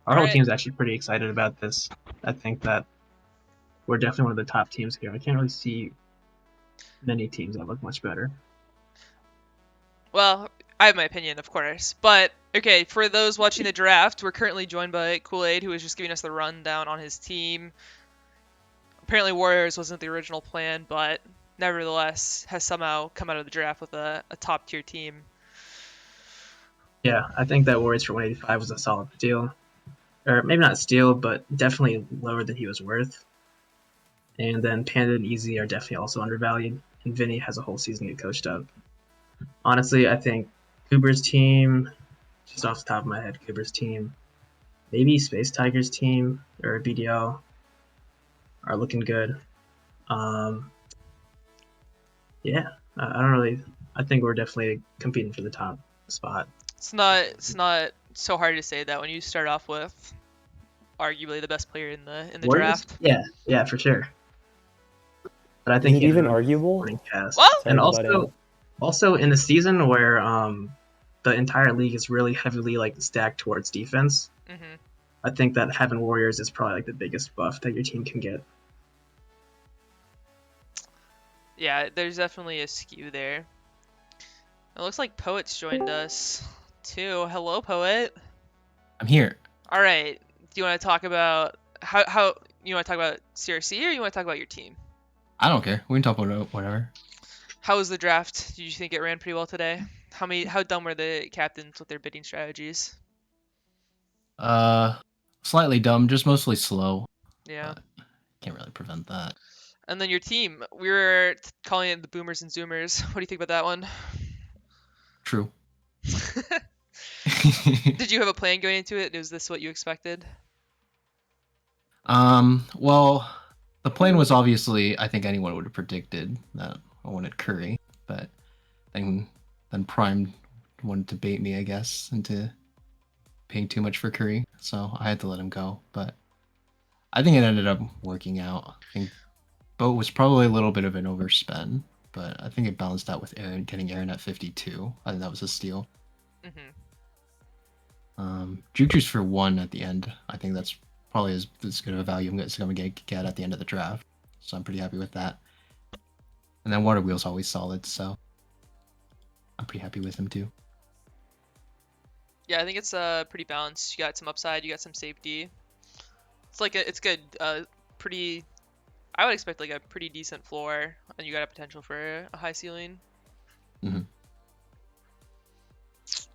Our All whole right. team's actually pretty excited about this. I think that we're definitely one of the top teams here. I can't really see many teams that look much better. Well, I have my opinion, of course. But, okay, for those watching the draft, we're currently joined by Kool-Aid, who is just giving us the rundown on his team. Apparently Warriors wasn't the original plan, but nevertheless has somehow come out of the draft with a top-tier team. Yeah, I think that Warriors for 185 was a solid steal. Or maybe not steal, but definitely lower than he was worth. And then Panda and Easy are definitely also undervalued. And Vinny has a whole season to get coached up. Honestly, I think Cooper's team, just off the top of my head, Cooper's team, maybe Space Tigers team or BDL are looking good. Yeah, I don't really. I think we're definitely competing for the top spot. It's not so hard to say that when you start off with arguably the best player in the Warriors? draft. Yeah, for sure. But I Is think it he had a even really arguable? supporting cast. Well, Sorry And to butt in. also in a season where the entire league is really heavily like stacked towards defense, hmm I think that having Warriors is probably like the biggest buff that your team can get. yeah, there's definitely a skew there. It looks like Poet's joined us too. Hello, Poet. I'm here. All right. Do you want to talk about how you want to talk about CRC or you want to talk about your team? I don't care. We can talk about whatever. How was the draft? Did you think it ran pretty well today? How dumb were the captains with their bidding strategies? Slightly dumb, just mostly slow. Yeah. But can't really prevent that. And then your team, we were calling it the Boomers and Zoomers. What do you think about that one? True. Did you have a plan going into it? Was this what you expected? Well, the plan was obviously I think anyone would have predicted that I wanted Curry, but then Prime wanted to bait me, I guess, into paying too much for Curry, so I had to let him go. But I think it ended up working out. I think Boat was probably a little bit of an overspend, but I think it balanced out with Aaron getting Aaron at 52. I think that was a steal. Mm-hmm. Juju's for 1 at the end. I think that's probably as good of a value as I'm going to get at the end of the draft. So I'm pretty happy with that. And then Water Wheel's always solid, so I'm pretty happy with him too. Yeah, I think it's pretty balanced. You got some upside, you got some safety. It's good. Pretty. I would expect like a pretty decent floor, and you got a potential for a high ceiling. Mm-hmm.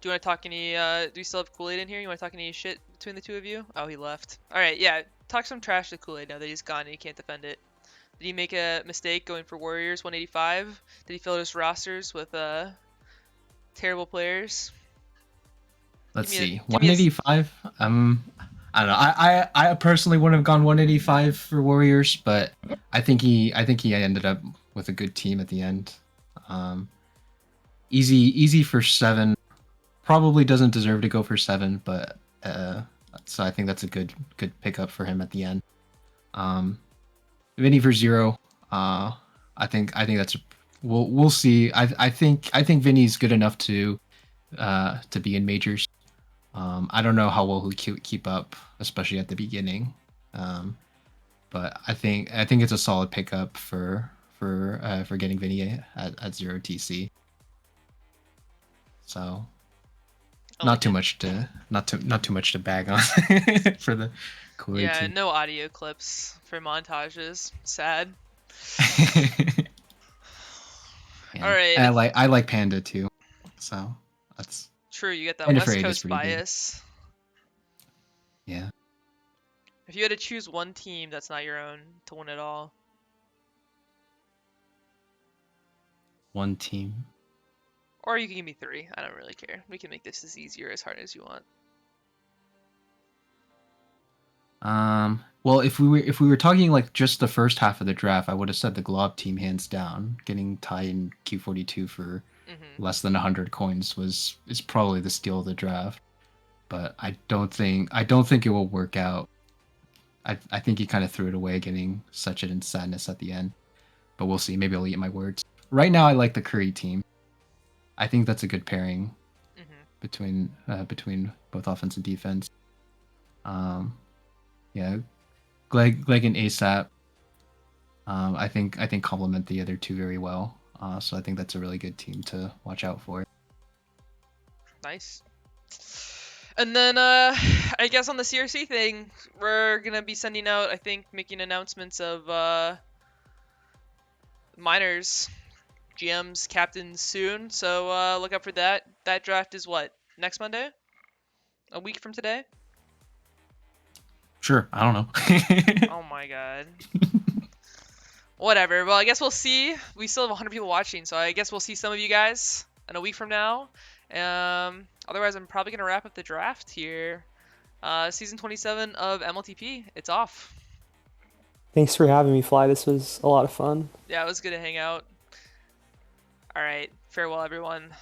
Do you want to talk any? Do we still have Kool-Aid in here? You want to talk any shit between the two of you? Oh, he left. All right, yeah. Talk some trash to Kool-Aid now that he's gone and he can't defend it. Did he make a mistake going for Warriors 185? Did he fill his rosters with terrible players? Let's Give me a- see. give me a- 185. I don't know. I personally wouldn't have gone 185 for Warriors, but I think he ended up with a good team at the end. Easy for 7. Probably doesn't deserve to go for 7, but so I think that's a good pickup for him at the end. Vinny for 0. I think that's we'll see. I think Vinny's good enough to be in majors. I don't know how well he'll keep up, especially at the beginning. But I think it's a solid pickup for getting Vinny at 0 TC. So not too much to bag on for the Kool-Aid Yeah, team. no audio clips for montages. Sad. And All right. I like Panda too, so that's True, you get that Panda West for 8 is Coast pretty good. bias. Yeah. If you had to choose one team that's not your own to win it all, One team. or you can give me 3. I don't really care. We can make this as easy or as hard as you want. Well, if we were talking like just the first half of the draft, I would have said the Glob team hands down. Getting Ty and Q42 for less than 100 coins is probably the steal of the draft. But I don't think it will work out. I think he kind of threw it away, getting such an sadness at the end. But we'll see. Maybe I'll eat my words. Right now, I like the Curry team. I think that's a good pairing between both offense and defense. Yeah, Gleg and ASAP. I think complement the other two very well. So I think that's a really good team to watch out for. Nice. And then I guess on the CRC thing, we're gonna be sending out, I think, making announcements of minors, GMs, captains soon. So look out for that. That draft is what? Next Monday? A week from today? Sure, I don't know. Oh my god. Whatever. Well, I guess we'll see. We still have 100 people watching, so I guess we'll see some of you guys in a week from now. Otherwise, I'm probably gonna wrap up the draft here. Season 27 of MLTP. It's off. Thanks for having me, Fly. This was a lot of fun. Yeah, it was good to hang out. All right. Farewell, everyone.